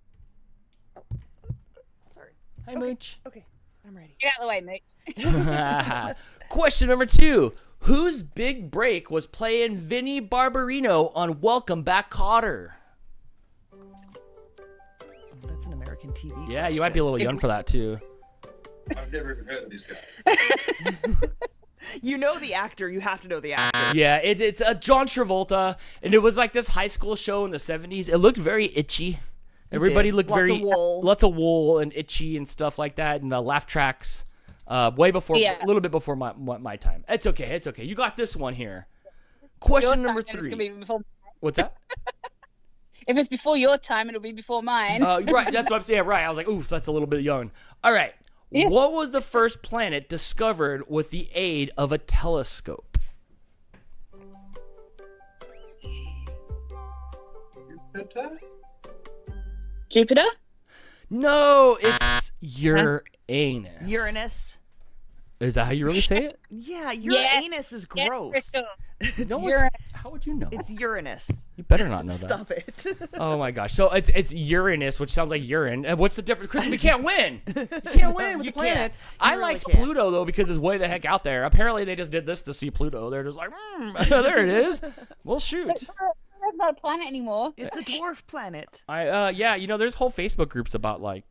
Oh. Sorry. Hi, Mooch. Okay, I'm ready. Get out of the way, Mooch. Question number 2. Whose big break was playing Vinnie Barbarino on Welcome Back, Kotter? That's an American TV. Yeah, you might be a little young for that, too. I've never even heard of these guys. You know the actor. You have to know the actor. Yeah, it's John Travolta, and it was like this high school show in the 70s. It looked very itchy. Everybody looked Lots very of wool. lots of wool and itchy and stuff like that, and the laugh tracks. Way before, a little bit before my time. It's okay. You got this one here. Question number 3. What's that? If it's before your time, it'll be before mine. Right, that's what I'm saying. Right, I was like, oof, that's a little bit young. All right. Yeah. What was the first planet discovered with the aid of a telescope? Jupiter? No, it's Uranus. Uranus. Is that how you really say it? Yeah, Uranus is gross. No, How would you know? It's Uranus. You better not know that. Stop it. Oh my gosh. So it's Uranus, which sounds like urine. And what's the difference? Chris, we can't win. You can't win with the planets. I really like can't. Pluto though because it's way the heck out there. Apparently they just did this to see Pluto. They're just like, there it is. Well, shoot. It's not a planet anymore. It's a dwarf planet. Yeah, there's whole Facebook groups about like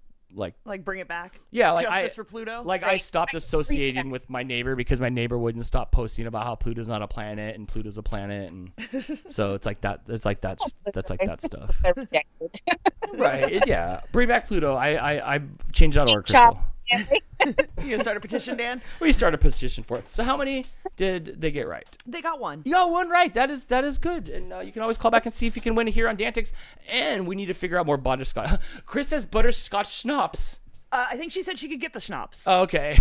bring it back. Yeah, like Justice for Pluto. Like I stopped associating with my neighbor because my neighbor wouldn't stop posting about how Pluto's not a planet and Pluto's a planet, and so it's like that. It's like that's like that stuff. Right? Yeah. Bring back Pluto. I change.org. Crystal. You gonna start a petition, Dan? We start a petition for it. So how many did they get right? They got one. You got one right. That is good. And you can always call back and see if you can win it here on DANtics. And we need to figure out more butterscotch. Chris says butterscotch schnapps. I think she said she could get the schnapps. Oh, okay.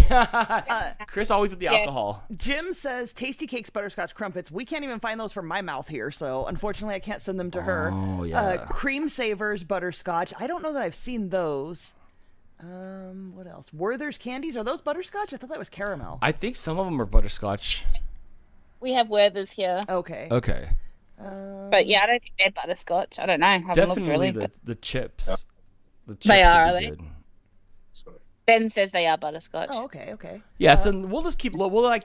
Chris always with the alcohol. Jim says tasty cakes, butterscotch crumpets. We can't even find those for my mouth here, so unfortunately I can't send them to her. Oh, yeah. Cream savers, butterscotch. I don't know that I've seen those. What else? Werther's candies. Are those butterscotch? I thought that was caramel. I think some of them are butterscotch. We have Werther's here. Okay. Okay. But yeah, I don't think they're butterscotch. I don't know. I haven't looked Definitely really. the chips. The chips They are would be they? good. Ben says they are butterscotch. Oh, okay. Yeah, so we'll just keep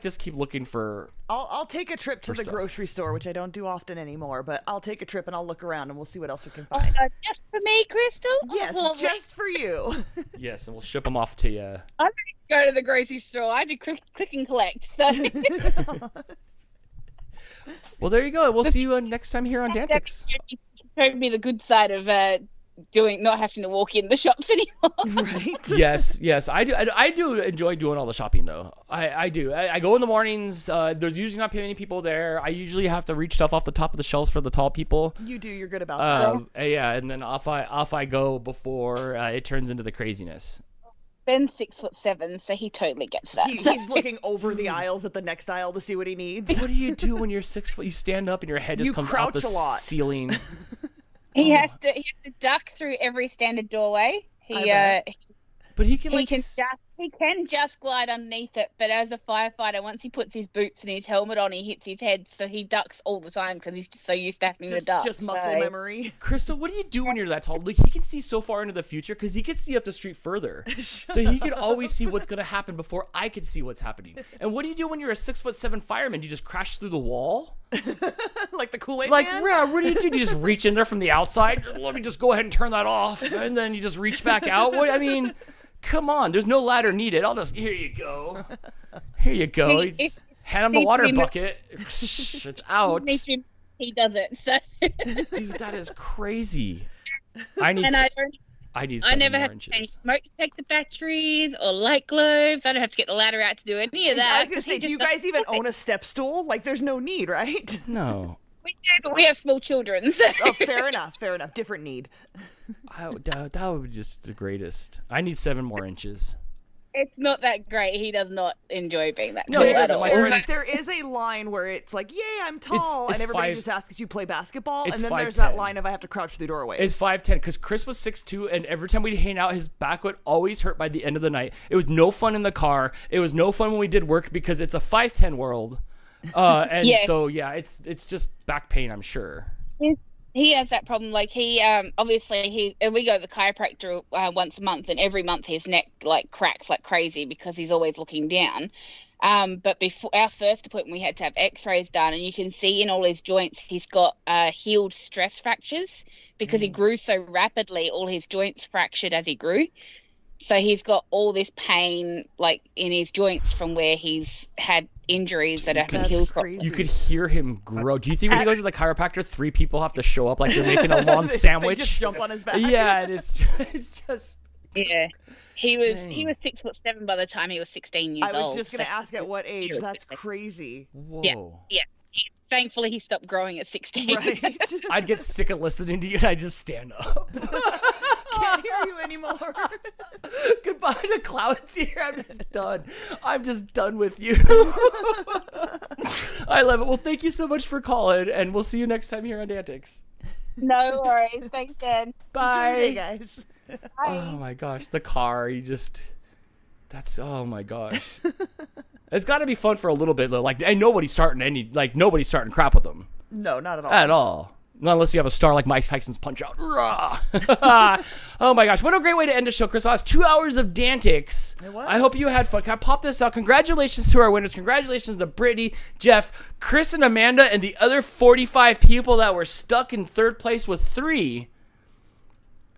just keep looking for. I'll take a trip to the stuff. grocery store, which I don't do often anymore, but I'll take a trip and I'll look around and we'll see what else we can find. Just for me, Crystal? Yes, Oh, just for you. Yes, and we'll ship them off to you. I don't go to the grocery store. I do click and collect. So. Well, there you go. We'll see you next time here on DANtics. Showed me the good side of not having to walk in the shops anymore. Right? Yes, I do enjoy doing all the shopping though. I do. I go in the mornings. There's usually not many people there. I usually have to reach stuff off the top of the shelves for the tall people. You do. You're good about that. Yeah, and then off I go before it turns into the craziness. Ben's 6'7", so he totally gets that. He's looking over the aisles at the next aisle to see what he needs. What do you do when you're 6 foot? You stand up and your head just comes out the ceiling. He has to duck through every standard doorway. But he can he can just glide underneath it. But as a firefighter, once he puts his boots and his helmet on, he hits his head, so he ducks all the time because he's just so used to having to duck. Just muscle memory. Crystal, what do you do when you're that tall? Like, he can see so far into the future because he can see up the street further. So he can always see what's going to happen before I can see what's happening. And what do you do when you're a 6'7" fireman? You just crash through the wall? Like the Kool-Aid Man? Man? What do you do? Do you just reach in there from the outside? Let me just go ahead and turn that off. And then you just reach back out? Come on, there's no ladder needed. Here you go. Here you go. Hand him the water bucket. It's out. He does it. So. Dude, that is crazy. I need 7 never more have inches. to change smoke detector batteries or light globes. I don't have to get the ladder out to do any of that. I was going to say, do you guys even own a step stool? Like, there's no need, right? No. We do, but we have small children. So. Oh, fair enough. Different need. That would be just the greatest. I need 7 more inches. It's not that great. He does not enjoy being that No, tall at all. There is a line where it's like, yay, I'm tall, and everybody just asks if you play basketball, and then there's that line of I have to crouch through doorways. It's 5'10", because Chris was 6'2", and every time we'd hang out, his back would always hurt by the end of the night. It was no fun in the car. It was no fun when we did work because it's a 5'10" world. So it's just back pain, I'm sure. He has that problem. Like we go to the chiropractor once a month, and every month his neck cracks like crazy because he's always looking down. But before our first appointment, we had to have X-rays done, and you can see in all his joints he's got healed stress fractures because he grew so rapidly. All his joints fractured as he grew. So he's got all this pain in his joints from where he's had injuries that haven't healed properly. You could hear him grow. Do you think when he goes to the chiropractor, 3 people have to show up like they're making a long sandwich? They just jump on his back. Yeah, and it's just. Yeah, he was 6'7" by the time he was 16 years old. I was just going to ask at what age. That's crazy. Whoa. Yeah. Thankfully, he stopped growing at 16. Right. I'd get sick of listening to you, and I'd just stand up. Can't hear you anymore. Goodbye to clouds here. I'm just done with you. I love it. Well, thank you so much for calling, and we'll see you next time here on DANtics. No worries. Thanks, Dan. Bye. Enjoy your day, guys. Bye. Oh my gosh, the car. Oh my gosh. It's got to be fun for a little bit though. Nobody's starting crap with them. No, not at all. At all. Not unless you have a star like Mike Tyson's Punch Out. Oh my gosh, what a great way to end the show, Chris. That's 2 hours of DANtics. It was. I hope you had fun. Can I pop this out? Congratulations to our winners. Congratulations to Brittany, Jeff, Chris, and Amanda, and the other 45 people that were stuck in third place with 3.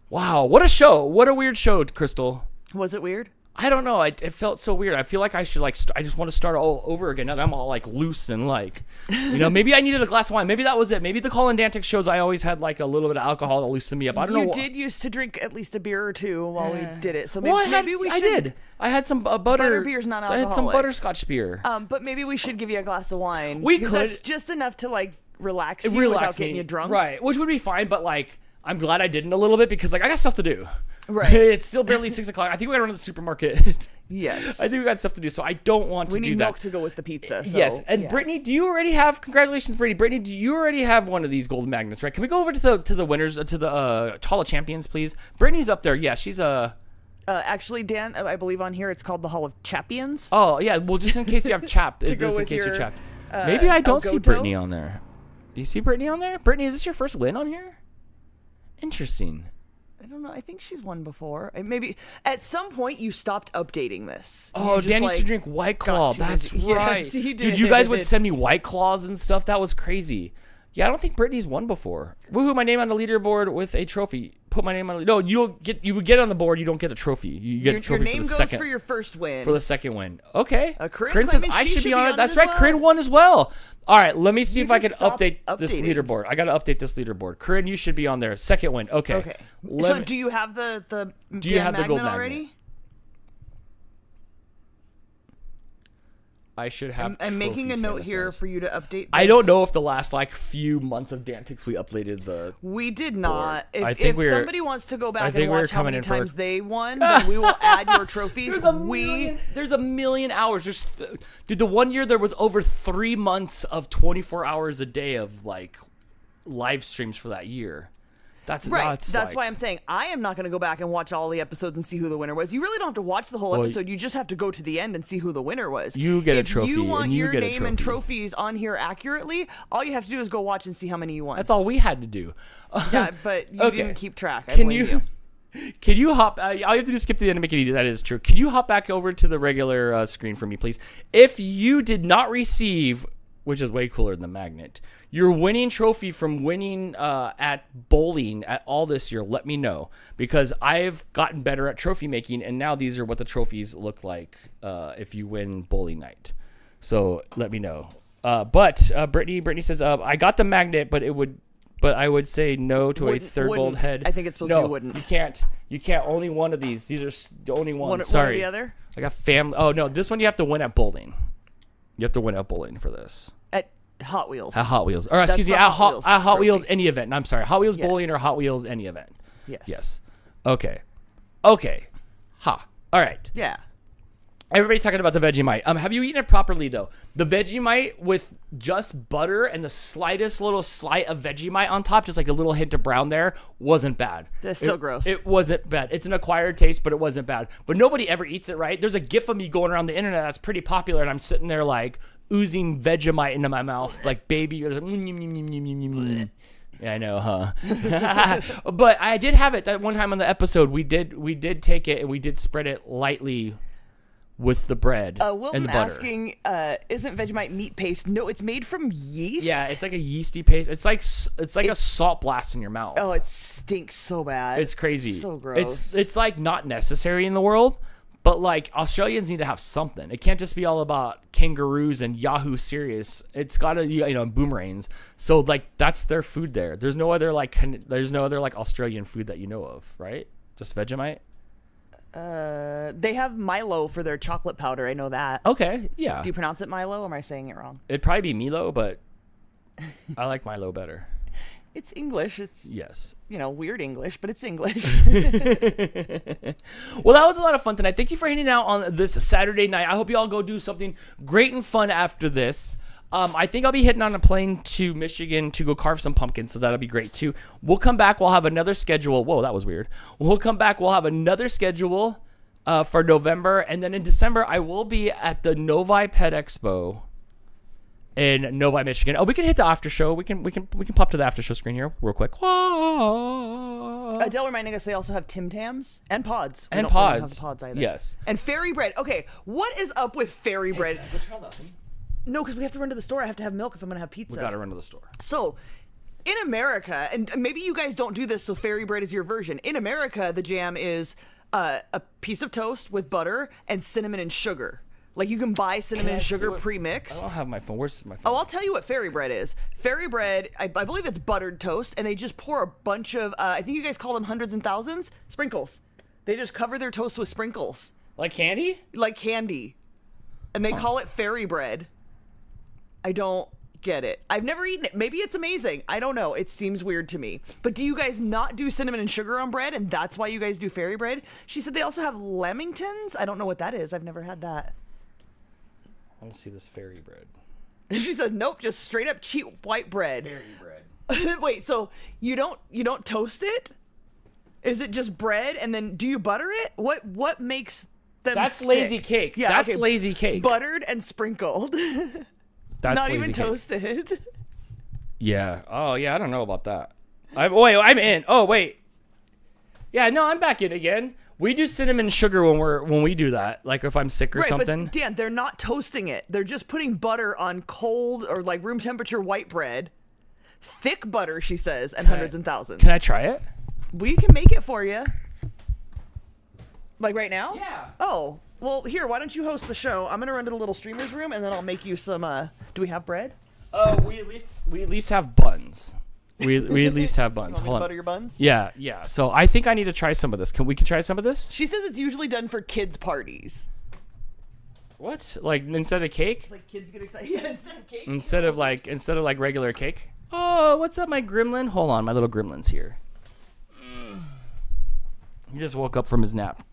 Wow, what a show. What a weird show, Crystal. Was it weird? I don't know. It felt so weird. I feel like I should I just want to start all over again. Now that I'm all like loose and maybe I needed a glass of wine. Maybe that was it. Maybe the Call and DANtics shows I always had like a little bit of alcohol to loosen me up. I don't know. You did used to drink at least a beer or two while we did it. So Well, maybe we should. I did. I had some butter. Butter beer's not I had some alcoholic. butterscotch beer. But maybe we should give you a glass of wine. We because could. That's just enough to like relax you without getting you drunk. Right, which would be fine, but like I'm glad I didn't a little bit because like I got stuff to do. Right. It's still barely 6 o'clock. I think we gotta run to the supermarket. Yes. I think we got stuff to do, so I don't want to We do need that. milk to go with the pizza. So, Yes, and yeah. Brittany, do you already have? Congratulations, Brittany. Brittany, do you already have one of these gold magnets? Right? Can we go over to the winners, to the Hall of Champions, please? Brittany's up there. Yeah, she's actually, Dan, I believe on here it's called the Hall of Champions. Oh yeah. Well, just in case you have chapped, To go just in with case you're your, chapped. Maybe I don't see Elgato? Brittany on there. Do you see Brittany on there? Brittany, is this your first win on here? Interesting. I don't know. I think she's won before. Maybe at some point you stopped updating this. Oh, You just, Dan used to like, drink White got Claw. too That's busy. right. Yes, he Dude, you guys would did. send me White Claws and stuff. That was crazy. Yeah, I don't think Brittany's won before. Woohoo, my name on the leaderboard with a trophy. Put my name on. No, you don't get. You would get on the board. You don't get a trophy. You get a Your trophy name for the goes second. for your first win. For the second win. Okay. Corinne says claiming I she should be on it. That's as right. well. Corinne won as well. All right. Let me see You if I can can stop update this updating. leaderboard. I got to update this leaderboard. Corinne, you should be on there. Second win. Okay. Okay. So do you have the Do you have the gold magnet magnet? already? I should have. I'm making a trophies, note Hannah here says. for you to update. I this. don't know if the last few months of DANtics we updated the. We did not. I If, think if we're- somebody wants to go I back think and we're watch how coming many in for- times they won, then we will add your trophies. There's a million hours. Dude, the one year there was over 3 months of 24 hours a day of like live streams for that year. That's Right. nuts. That's like- why I'm saying I am not going to go back and watch all the episodes and see who the winner was. You really don't have to watch the whole Well, episode. You just have to go to the end and see who the winner was. You get a if trophy, you want and you your get a name and trophy. trophies on here accurately, all you have to do is go watch and see how many you won. That's all we had to do. Yeah, but you Okay. didn't keep track. I Can blame you? Can you hop? All you have to do is skip to the end to make it easy. That is true. Can you hop back over to the regular screen for me, please? If you did not receive, which is way cooler than the magnet, your winning trophy from winning at bowling at all this year, let me know, because I've gotten better at trophy making, and now these are what the trophies look like if you win bowling night. So let me know. But Brittany says I got the magnet, but I would say no to a third gold wouldn't. head. I think it's supposed to be wouldn't. You can't. You can't. Only one of these. These are the only one. One or Sorry. the other? I got family. Oh no, this one you have to win at bowling. You have to win at bowling for this. At Hot Wheels. At Hot Wheels. Or That's excuse me, the at Hot trophy. Wheels any event. I'm sorry. Hot Wheels Yeah. bowling or Hot Wheels any event. Yes. Yes. Okay. Okay. Ha. All right. Yeah. Everybody's talking about the Vegemite. Have you eaten it properly though? The Vegemite with just butter and the slightest little slight of Vegemite on top, just like a little hint of brown there, wasn't bad. That's still gross. It wasn't bad. It's an acquired taste, but it wasn't bad. But nobody ever eats it, right? There's a GIF of me going around the internet that's pretty popular, and I'm sitting there like oozing Vegemite into my mouth, like baby. Or like, yeah, I know, huh? But I did have it that one time on the episode. We did take it and we did spread it lightly with the bread and Wilton the butter. asking, isn't Vegemite meat paste? No, it's made from yeast. Yeah, it's like a yeasty paste. It's like a salt blast in your mouth. Oh, it stinks so bad. It's crazy. So gross. It's like not necessary in the world, but like Australians need to have something. It can't just be all about kangaroos and Yahoo Serious. It's got to boomerangs. So like that's their food there. There's no other like Australian food that you know of, right? Just Vegemite. They have Milo for their chocolate powder. I know that. Okay, yeah. Do you pronounce it Milo? Or am I saying it wrong? It'd probably be Milo, but I like Milo better. It's English. It's yes. Weird English, but it's English. Well, that was a lot of fun tonight. Thank you for hanging out on this Saturday night. I hope you all go do something great and fun after this. I think I'll be hitting on a plane to Michigan to go carve some pumpkins, so that'll be great too. We'll come back. We'll have another schedule. Whoa, that was weird. We'll come back. We'll have another schedule for November, and then in December I will be at the Novi Pet Expo in Novi, Michigan. Oh, we can hit the after show. We can pop to the after show screen here real quick. Adele reminding us they also have Tim Tams and Pods. We And don't have Pods. the Pods either. Yes. And Fairy Bread. Okay, what is up with Fairy Bread? No, because we have to run to the store. I have to have milk if I'm going to have pizza. We gotta run to the store. So, in America, and maybe you guys don't do this, so Fairy Bread is your version. In America, the jam is a piece of toast with butter and cinnamon and sugar. Like, you can buy cinnamon and sugar pre-mixed. I don't have my phone. Where's my phone? Oh, I'll tell you what Fairy Bread is. Fairy Bread, I believe it's buttered toast, and they just pour a bunch of, I think you guys call them hundreds and thousands, sprinkles. They just cover their toast with sprinkles. Like candy? Like candy. And they call it Fairy Bread. I don't get it. I've never eaten it. Maybe it's amazing. I don't know. It seems weird to me. But do you guys not do cinnamon and sugar on bread, and that's why you guys do Fairy Bread? She said they also have Lamingtons. I don't know what that is. I've never had that. I want to see this Fairy Bread. She said, nope, just straight up cheap white bread. Fairy Bread. Wait, so you don't toast it? Is it just bread, and then do you butter it? What makes them That's stick? lazy cake. Yeah, That's okay. lazy cake. Buttered and sprinkled. That's not lazy even cake. toasted. Yeah. Oh, yeah. I don't know about that. I'm in. Oh, wait. Yeah. No, I'm back in again. We do cinnamon and sugar when we do that. Like if I'm sick or something. But Dan, they're not toasting it. They're just putting butter on cold or like room temperature white bread. Thick butter, she says, and hundreds and thousands. Can I try it? We can make it for you. Like right now? Yeah. Oh, well, here, why don't you host the show? I'm going to run to the little streamer's room, and then I'll make you some, do we have bread? Oh, we at least have buns. We at least have buns. You want me to Hold on. butter your buns? Yeah. So I think I need to try some of this. Can we try some of this? She says it's usually done for kids' parties. What? Like instead of cake? Like kids get excited. Yeah, instead of cake. Instead of like regular cake? Oh, what's up, my gremlin? Hold on, my little gremlin's here. He just woke up from his nap.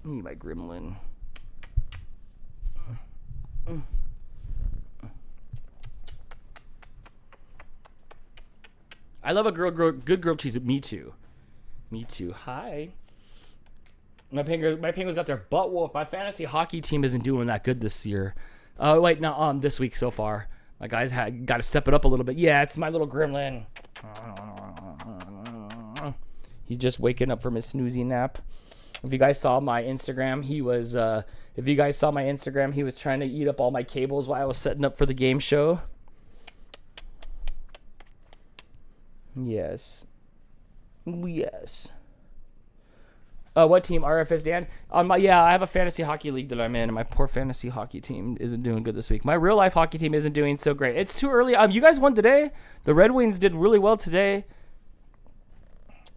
My gremlin. I love a good grilled cheese. Me too. Hi. My Penguins got their butt whooped. My fantasy hockey team isn't doing that good this year. Oh wait, no, this week so far. My guys got to step it up a little bit. Yeah, it's my little gremlin. He's just waking up from his snoozy nap. If you guys saw my Instagram, he was trying to eat up all my cables while I was setting up for the game show. Yes. What team? RFS Dan? I have a fantasy hockey league that I'm in, and my poor fantasy hockey team isn't doing good this week. My real life hockey team isn't doing so great. It's too early. You guys won today. The Red Wings did really well today.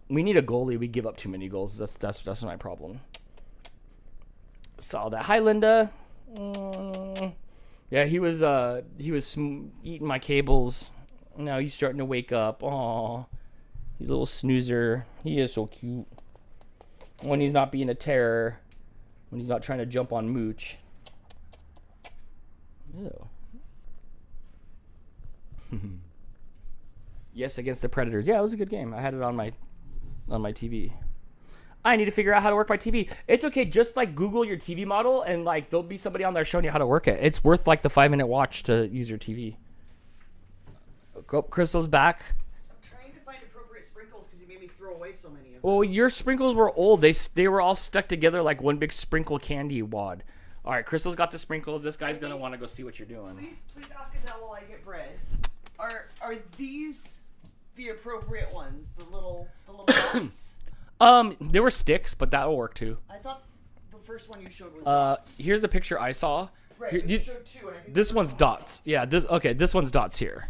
We need a goalie. We give up too many goals. That's my problem. Saw that. Hi, Linda. Yeah, he was eating my cables. Now he's starting to wake up. Aw, he's a little snoozer. He is so cute. When he's not being a terror. When he's not trying to jump on Mooch. Ew. Yes, against the Predators. Yeah, it was a good game. I had it on my TV. I need to figure out how to work my TV. It's okay, just like Google your TV model and like there'll be somebody on there showing you how to work it. It's worth like the 5-minute watch to use your TV. Oh, Crystal's back. I'm trying to find appropriate sprinkles because you made me throw away so many of them. Well, your sprinkles were old. They were all stuck together like one big sprinkle candy wad. All right, Crystal's got the sprinkles. This guy's gonna want to go see what you're doing. Please ask Adele while I get bread. Are these the appropriate ones? The little dots? There were sticks, but that'll work too. I thought the first one you showed was dots. Here's the picture I saw. Right, you showed two, and I think this one's dots. Yeah, this one's dots here.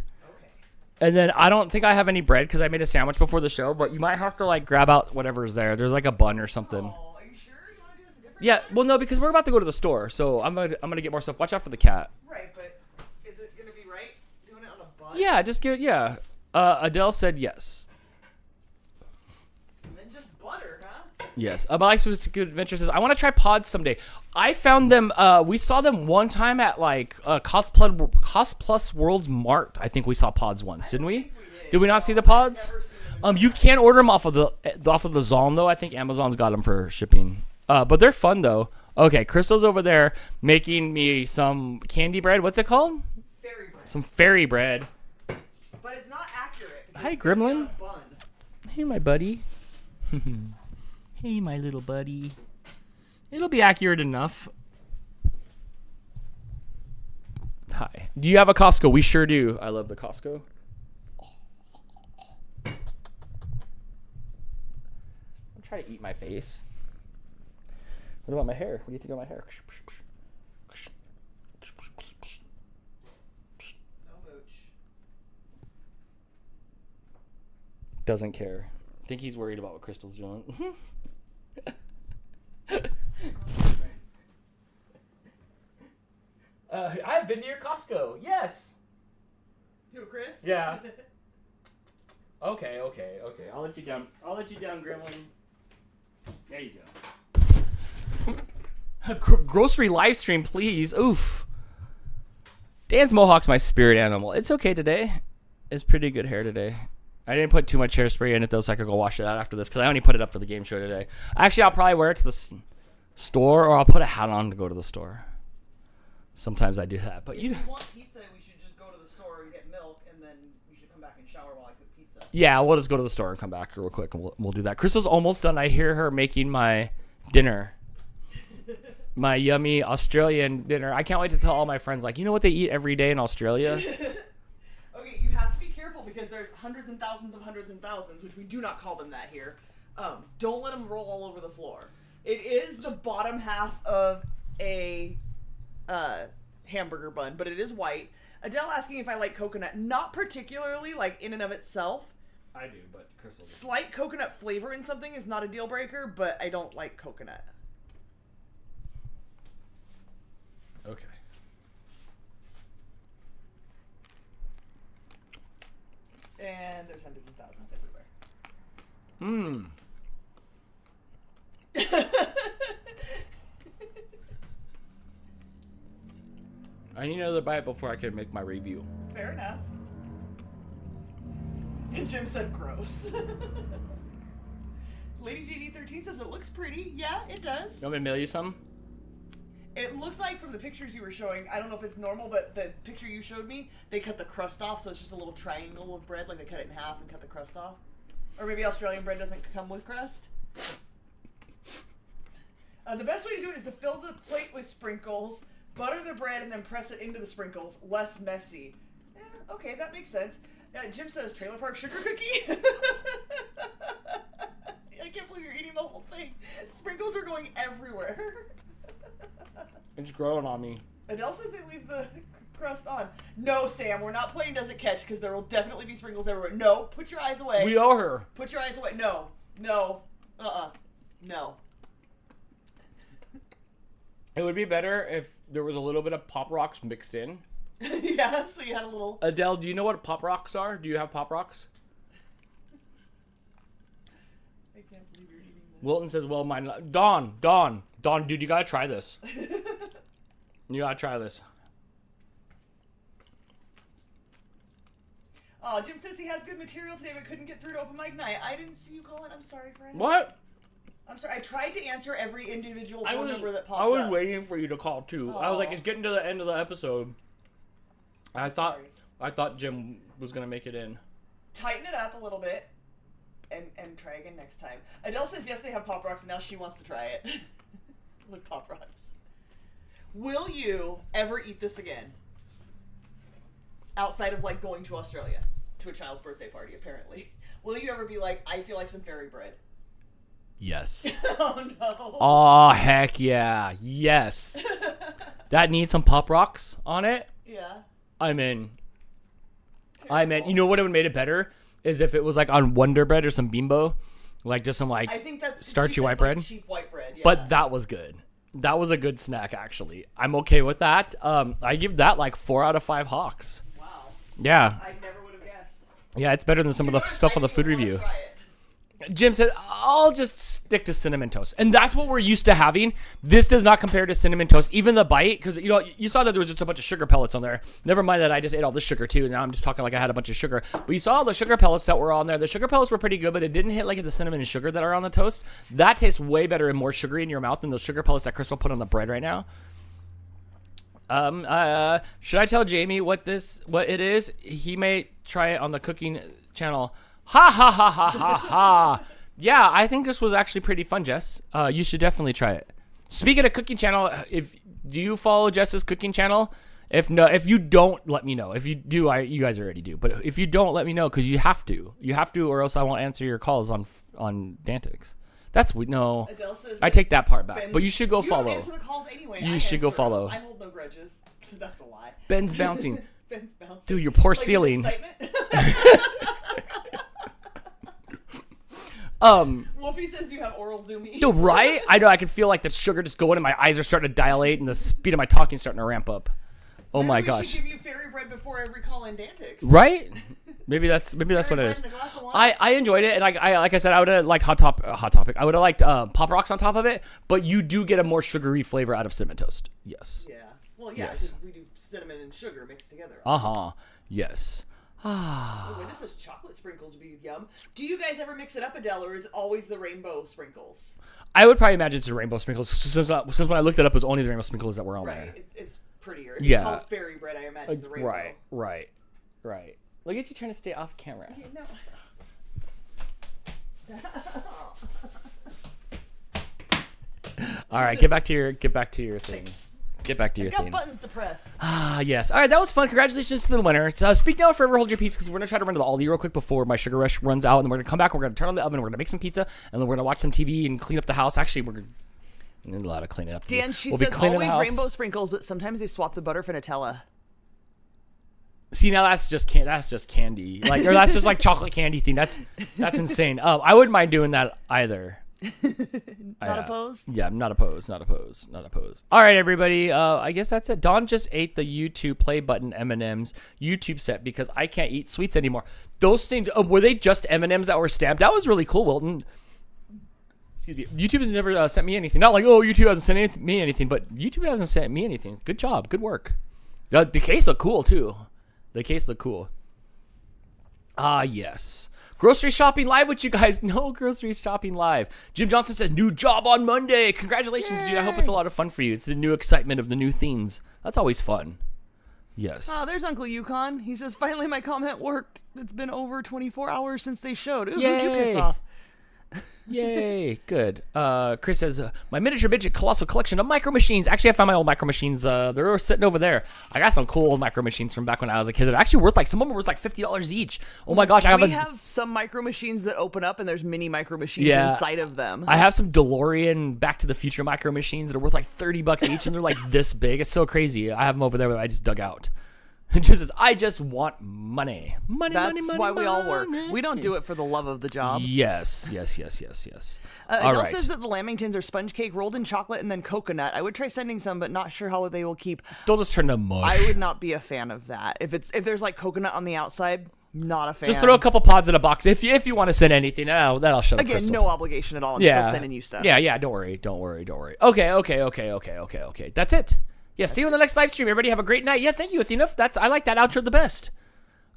And then I don't think I have any bread because I made a sandwich before the show, but you might have to like grab out whatever's there. There's like a bun or something. Oh, are you sure you want to do this a different Yeah, well no, because we're about to go to the store, so I'm gonna get more stuff. Watch out for the cat. Right, but is it gonna be right doing it on a bun? Yeah, just give it. Yeah. Adele said yes. And then just butter, huh? Yes. Alex was Good Adventure says I want to try pods someday. I found them. We saw them one time at like Cost Plus World Mart. I think we saw pods once, didn't we? Did we not see the pods? You can order them off of the Zon though. I think Amazon's got them for shipping. But they're fun though. Okay, Crystal's over there making me some candy bread. What's it called? Fairy bread. Some fairy bread. But it's not accurate. Hi, Gremlin. Hey, my buddy. Hey, my little buddy. It'll be accurate enough. Hi. Do you have a Costco? We sure do. I love the Costco. I'm trying to eat my face. What about my hair? What do you think of my hair? Doesn't care. I think he's worried about what Crystal's doing. I've been to your Costco. Yes. Who, Chris? Yeah. Okay. I'll let you down. Gremlin. There you go. Grocery live stream, please. Oof. Dan's mohawk's my spirit animal. It's okay today. It's pretty good hair today. I didn't put too much hairspray in it though, so I could go wash it out after this because I only put it up for the game show today. Actually, I'll probably wear it to the store, or I'll put a hat on to go to the store. Sometimes I do that, but if you want pizza, we should just go to the store and get milk, and then we should come back and shower while I cook pizza. Yeah, we'll just go to the store and come back real quick, and we'll do that. Crystal's almost done. I hear her making my dinner. My yummy Australian dinner. I can't wait to tell all my friends, like, you know what they eat every day in Australia? Okay, you have to be careful because there's hundreds and thousands, which we do not call them that here. Don't let them roll all over the floor. It is the bottom half of a hamburger bun, but it is white. Adele asking if I like coconut. Not particularly, like, in and of itself. I do, but Crystal doesn't. Slight coconut flavor in something is not a deal breaker, but I don't like coconut. Okay. And there's hundreds and thousands everywhere. I need another bite before I can make my review. Fair enough. Jim said gross. Lady JD13 says it looks pretty. Yeah, it does. You want me to mail you some? It looked like from the pictures you were showing, I don't know if it's normal, but the picture you showed me, they cut the crust off, so it's just a little triangle of bread, like they cut it in half and cut the crust off. Or maybe Australian bread doesn't come with crust. The best way to do it is to fill the plate with sprinkles, butter the bread, and then press it into the sprinkles. Less messy. Okay, that makes sense. Jim says trailer park sugar cookie. I can't believe you're eating the whole thing. Sprinkles are going everywhere. It's growing on me. Adele says they leave the crust on. No, Sam, we're not playing Does It Catch because there will definitely be sprinkles everywhere. No, put your eyes away. We owe her. Put your eyes away. No. No. No. It would be better if there was a little bit of Pop Rocks mixed in. Yeah, so you had a little... Adele, do you know what Pop Rocks are? Do you have Pop Rocks? I can't believe you're eating this. Wilton says, well, mine... Dawn, dude, you gotta try this. You gotta try this. Oh, Jim says he has good material today but couldn't get through to open mic night. I didn't see you call it. I'm sorry, friend. What? I'm sorry. I tried to answer every individual phone number that popped up. I was waiting for you to call, too. I was like, it's getting to the end of the episode. I thought Jim was going to make it in. Tighten it up a little bit and try again next time. Adele says yes, they have Pop Rocks, and now she wants to try it. With Pop Rocks. Will you ever eat this again? Outside of, like, going to Australia. To a child's birthday party, apparently. Will you ever be like, I feel like some fairy bread? Yes. Oh, no. Oh, heck yeah. Yes. That needs some Pop Rocks on it? Yeah. I'm in. You know what would have made it better? Is if it was like on Wonder Bread or some Bimbo. Like just some like I think that's, starchy white bread. Like cheap white bread, yeah. But that was good. That was a good snack, actually. I'm okay with that. I give that like 4 out of 5 hawks. Wow. Yeah. I never would have guessed. Yeah, it's better than some of the stuff on the food review. Jim said, I'll just stick to Cinnamon Toast. And that's what we're used to having. This does not compare to Cinnamon Toast. Even the bite, because, you saw that there was just a bunch of sugar pellets on there. Never mind that I just ate all the sugar, too. Now I'm just talking like I had a bunch of sugar. But you saw all the sugar pellets that were on there. The sugar pellets were pretty good, but it didn't hit like the cinnamon and sugar that are on the toast. That tastes way better and more sugary in your mouth than those sugar pellets that Crystal put on the bread right now. Should I tell Jamie what it is? He may try it on the cooking channel. Ha ha ha ha ha ha. Yeah, I think this was actually pretty fun, Jess. You should definitely try it. Speaking of cooking channel, do you follow Jess's cooking channel? If you don't, let me know. If you do, you guys already do. But if you don't, let me know, because you have to. You have to, or else I won't answer your calls on DANtics. That's no. I take that part back. But you should go follow. You don't answer the calls anyway. You should go follow. I hold no grudges. That's a lie. Ben's bouncing. Ben's bouncing. Dude, your poor ceiling. Wolfie says you have oral zoomies. Dude, right? I know. I can feel like the sugar just going, and my eyes are starting to dilate, and the speed of my talking is starting to ramp up. Oh my gosh! We should give you fairy bread before every call in DANtics. Right? Maybe that's what it is. I enjoyed it, and I like I said, I would have liked hot topic. I would have liked Pop Rocks on top of it, but you do get a more sugary flavor out of Cinnamon Toast. Yes. Yeah. Well, yeah, because we do cinnamon and sugar mixed together. Yes. When this is chocolate sprinkles, would be yum. Do you guys ever mix it up, Adele, or is it always the rainbow sprinkles? I would probably imagine it's the rainbow sprinkles. Since when I looked it up, it was only the rainbow sprinkles that were on there. It's prettier. If it's called fairy bread, I imagine the rainbow. Right. Look at you trying to stay off camera. Yeah, no. All right, get back to your things. Get back to your thing. I've got buttons to press. Yes. All right, that was fun. Congratulations to the winner. Speak now or forever hold your peace, because we're going to try to run to the Aldi real quick before my sugar rush runs out, and then we're going to come back, we're going to turn on the oven, we're going to make some pizza, and then we're going to watch some TV and clean up the house. Actually, we're going to need a lot of cleaning up. Dan, she says always rainbow sprinkles, but sometimes they swap the butter for Nutella. See, now that's just candy. Like, or that's just like chocolate candy thing. That's insane. I wouldn't mind doing that either. Not opposed? Yeah, not opposed. All right, everybody. I guess that's it. Dawn just ate the YouTube play button M&M's YouTube set because I can't eat sweets anymore. Those things, were they just M&M's that were stamped? That was really cool, Wilton. Excuse me. YouTube has never sent me anything. Not like, YouTube hasn't sent me anything, but YouTube hasn't sent me anything. Good job. Good work. The case looked cool, too. Yes. Grocery shopping live with you guys. No grocery shopping live. Jim Johnson said, new job on Monday. Congratulations, dude. I hope it's a lot of fun for you. It's the new excitement of the new things. That's always fun. Yes. Oh, there's Uncle Yukon. He says, finally my comment worked. It's been over 24 hours since they showed. Ooh, who'd you piss off? Yay. Good. Chris says, my miniature midget colossal collection of micro machines. Actually, I found my old micro machines. They're sitting over there. I got some cool old micro machines from back when I was a kid. They're actually worth some of them are worth like $50 each. Oh my gosh. We have some micro machines that open up and there's mini micro machines inside of them. I have some DeLorean Back to the Future micro machines that are worth like $30 each, and they're like this big. It's so crazy. I have them over there that I just dug out. It just says, I just want money. That's why we all work. We don't do it for the love of the job. Yes. Adele says that the Lamingtons are sponge cake rolled in chocolate and then coconut. I would try sending some, but not sure how they will keep. They'll just turn to mush. I would not be a fan of that. If there's like coconut on the outside, not a fan. Just throw a couple pods in a box if you want to send anything. That'll shut up. Again, no obligation at all. I'm still sending you stuff. Yeah. Don't worry. Okay. That's it. Yeah, see you in the next live stream. Everybody have a great night. Yeah, thank you, Athena. I like that outro the best.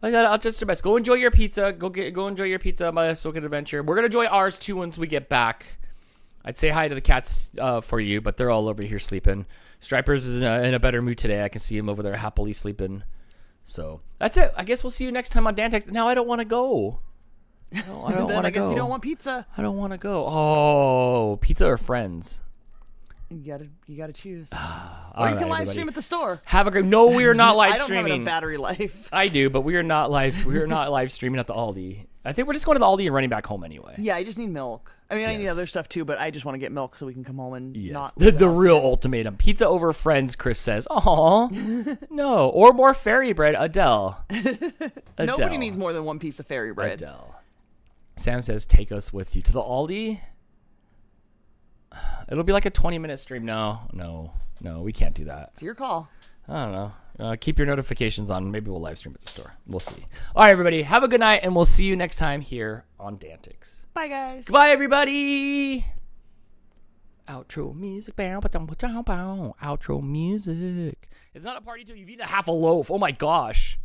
Go enjoy your pizza. Go enjoy your pizza, my Soaking Adventure. We're gonna enjoy ours too once we get back. I'd say hi to the cats for you, but they're all over here sleeping. Stripers is in a better mood today. I can see him over there happily sleeping. So that's it. I guess we'll see you next time on DANtics. Now I don't want to go. I don't want to go. I guess you don't want pizza. I don't want to go. Oh, pizza or friends? You gotta choose. Or you can live stream at the store. Have a great. No, we are not live streaming. I don't have a battery life. I do, but we are not live. We are not live streaming at the Aldi. I think we're just going to the Aldi and running back home anyway. Yeah, I just need milk. I mean, I need other stuff too, but I just want to get milk so we can come home and not. The real ultimatum: pizza over friends. Chris says, "Aw, no," or more fairy bread. Adele. Nobody needs more than one piece of fairy bread. Adele. Sam says, "Take us with you to the Aldi." It'll be like a 20-minute stream. No, we can't do that. It's your call. I don't know. Keep your notifications on. Maybe we'll live stream at the store. We'll see. All right, everybody. Have a good night, and we'll see you next time here on DANtics. Bye, guys. Goodbye, everybody. Outro music. Outro music. It's not a party till you've eaten a half a loaf. Oh, my gosh.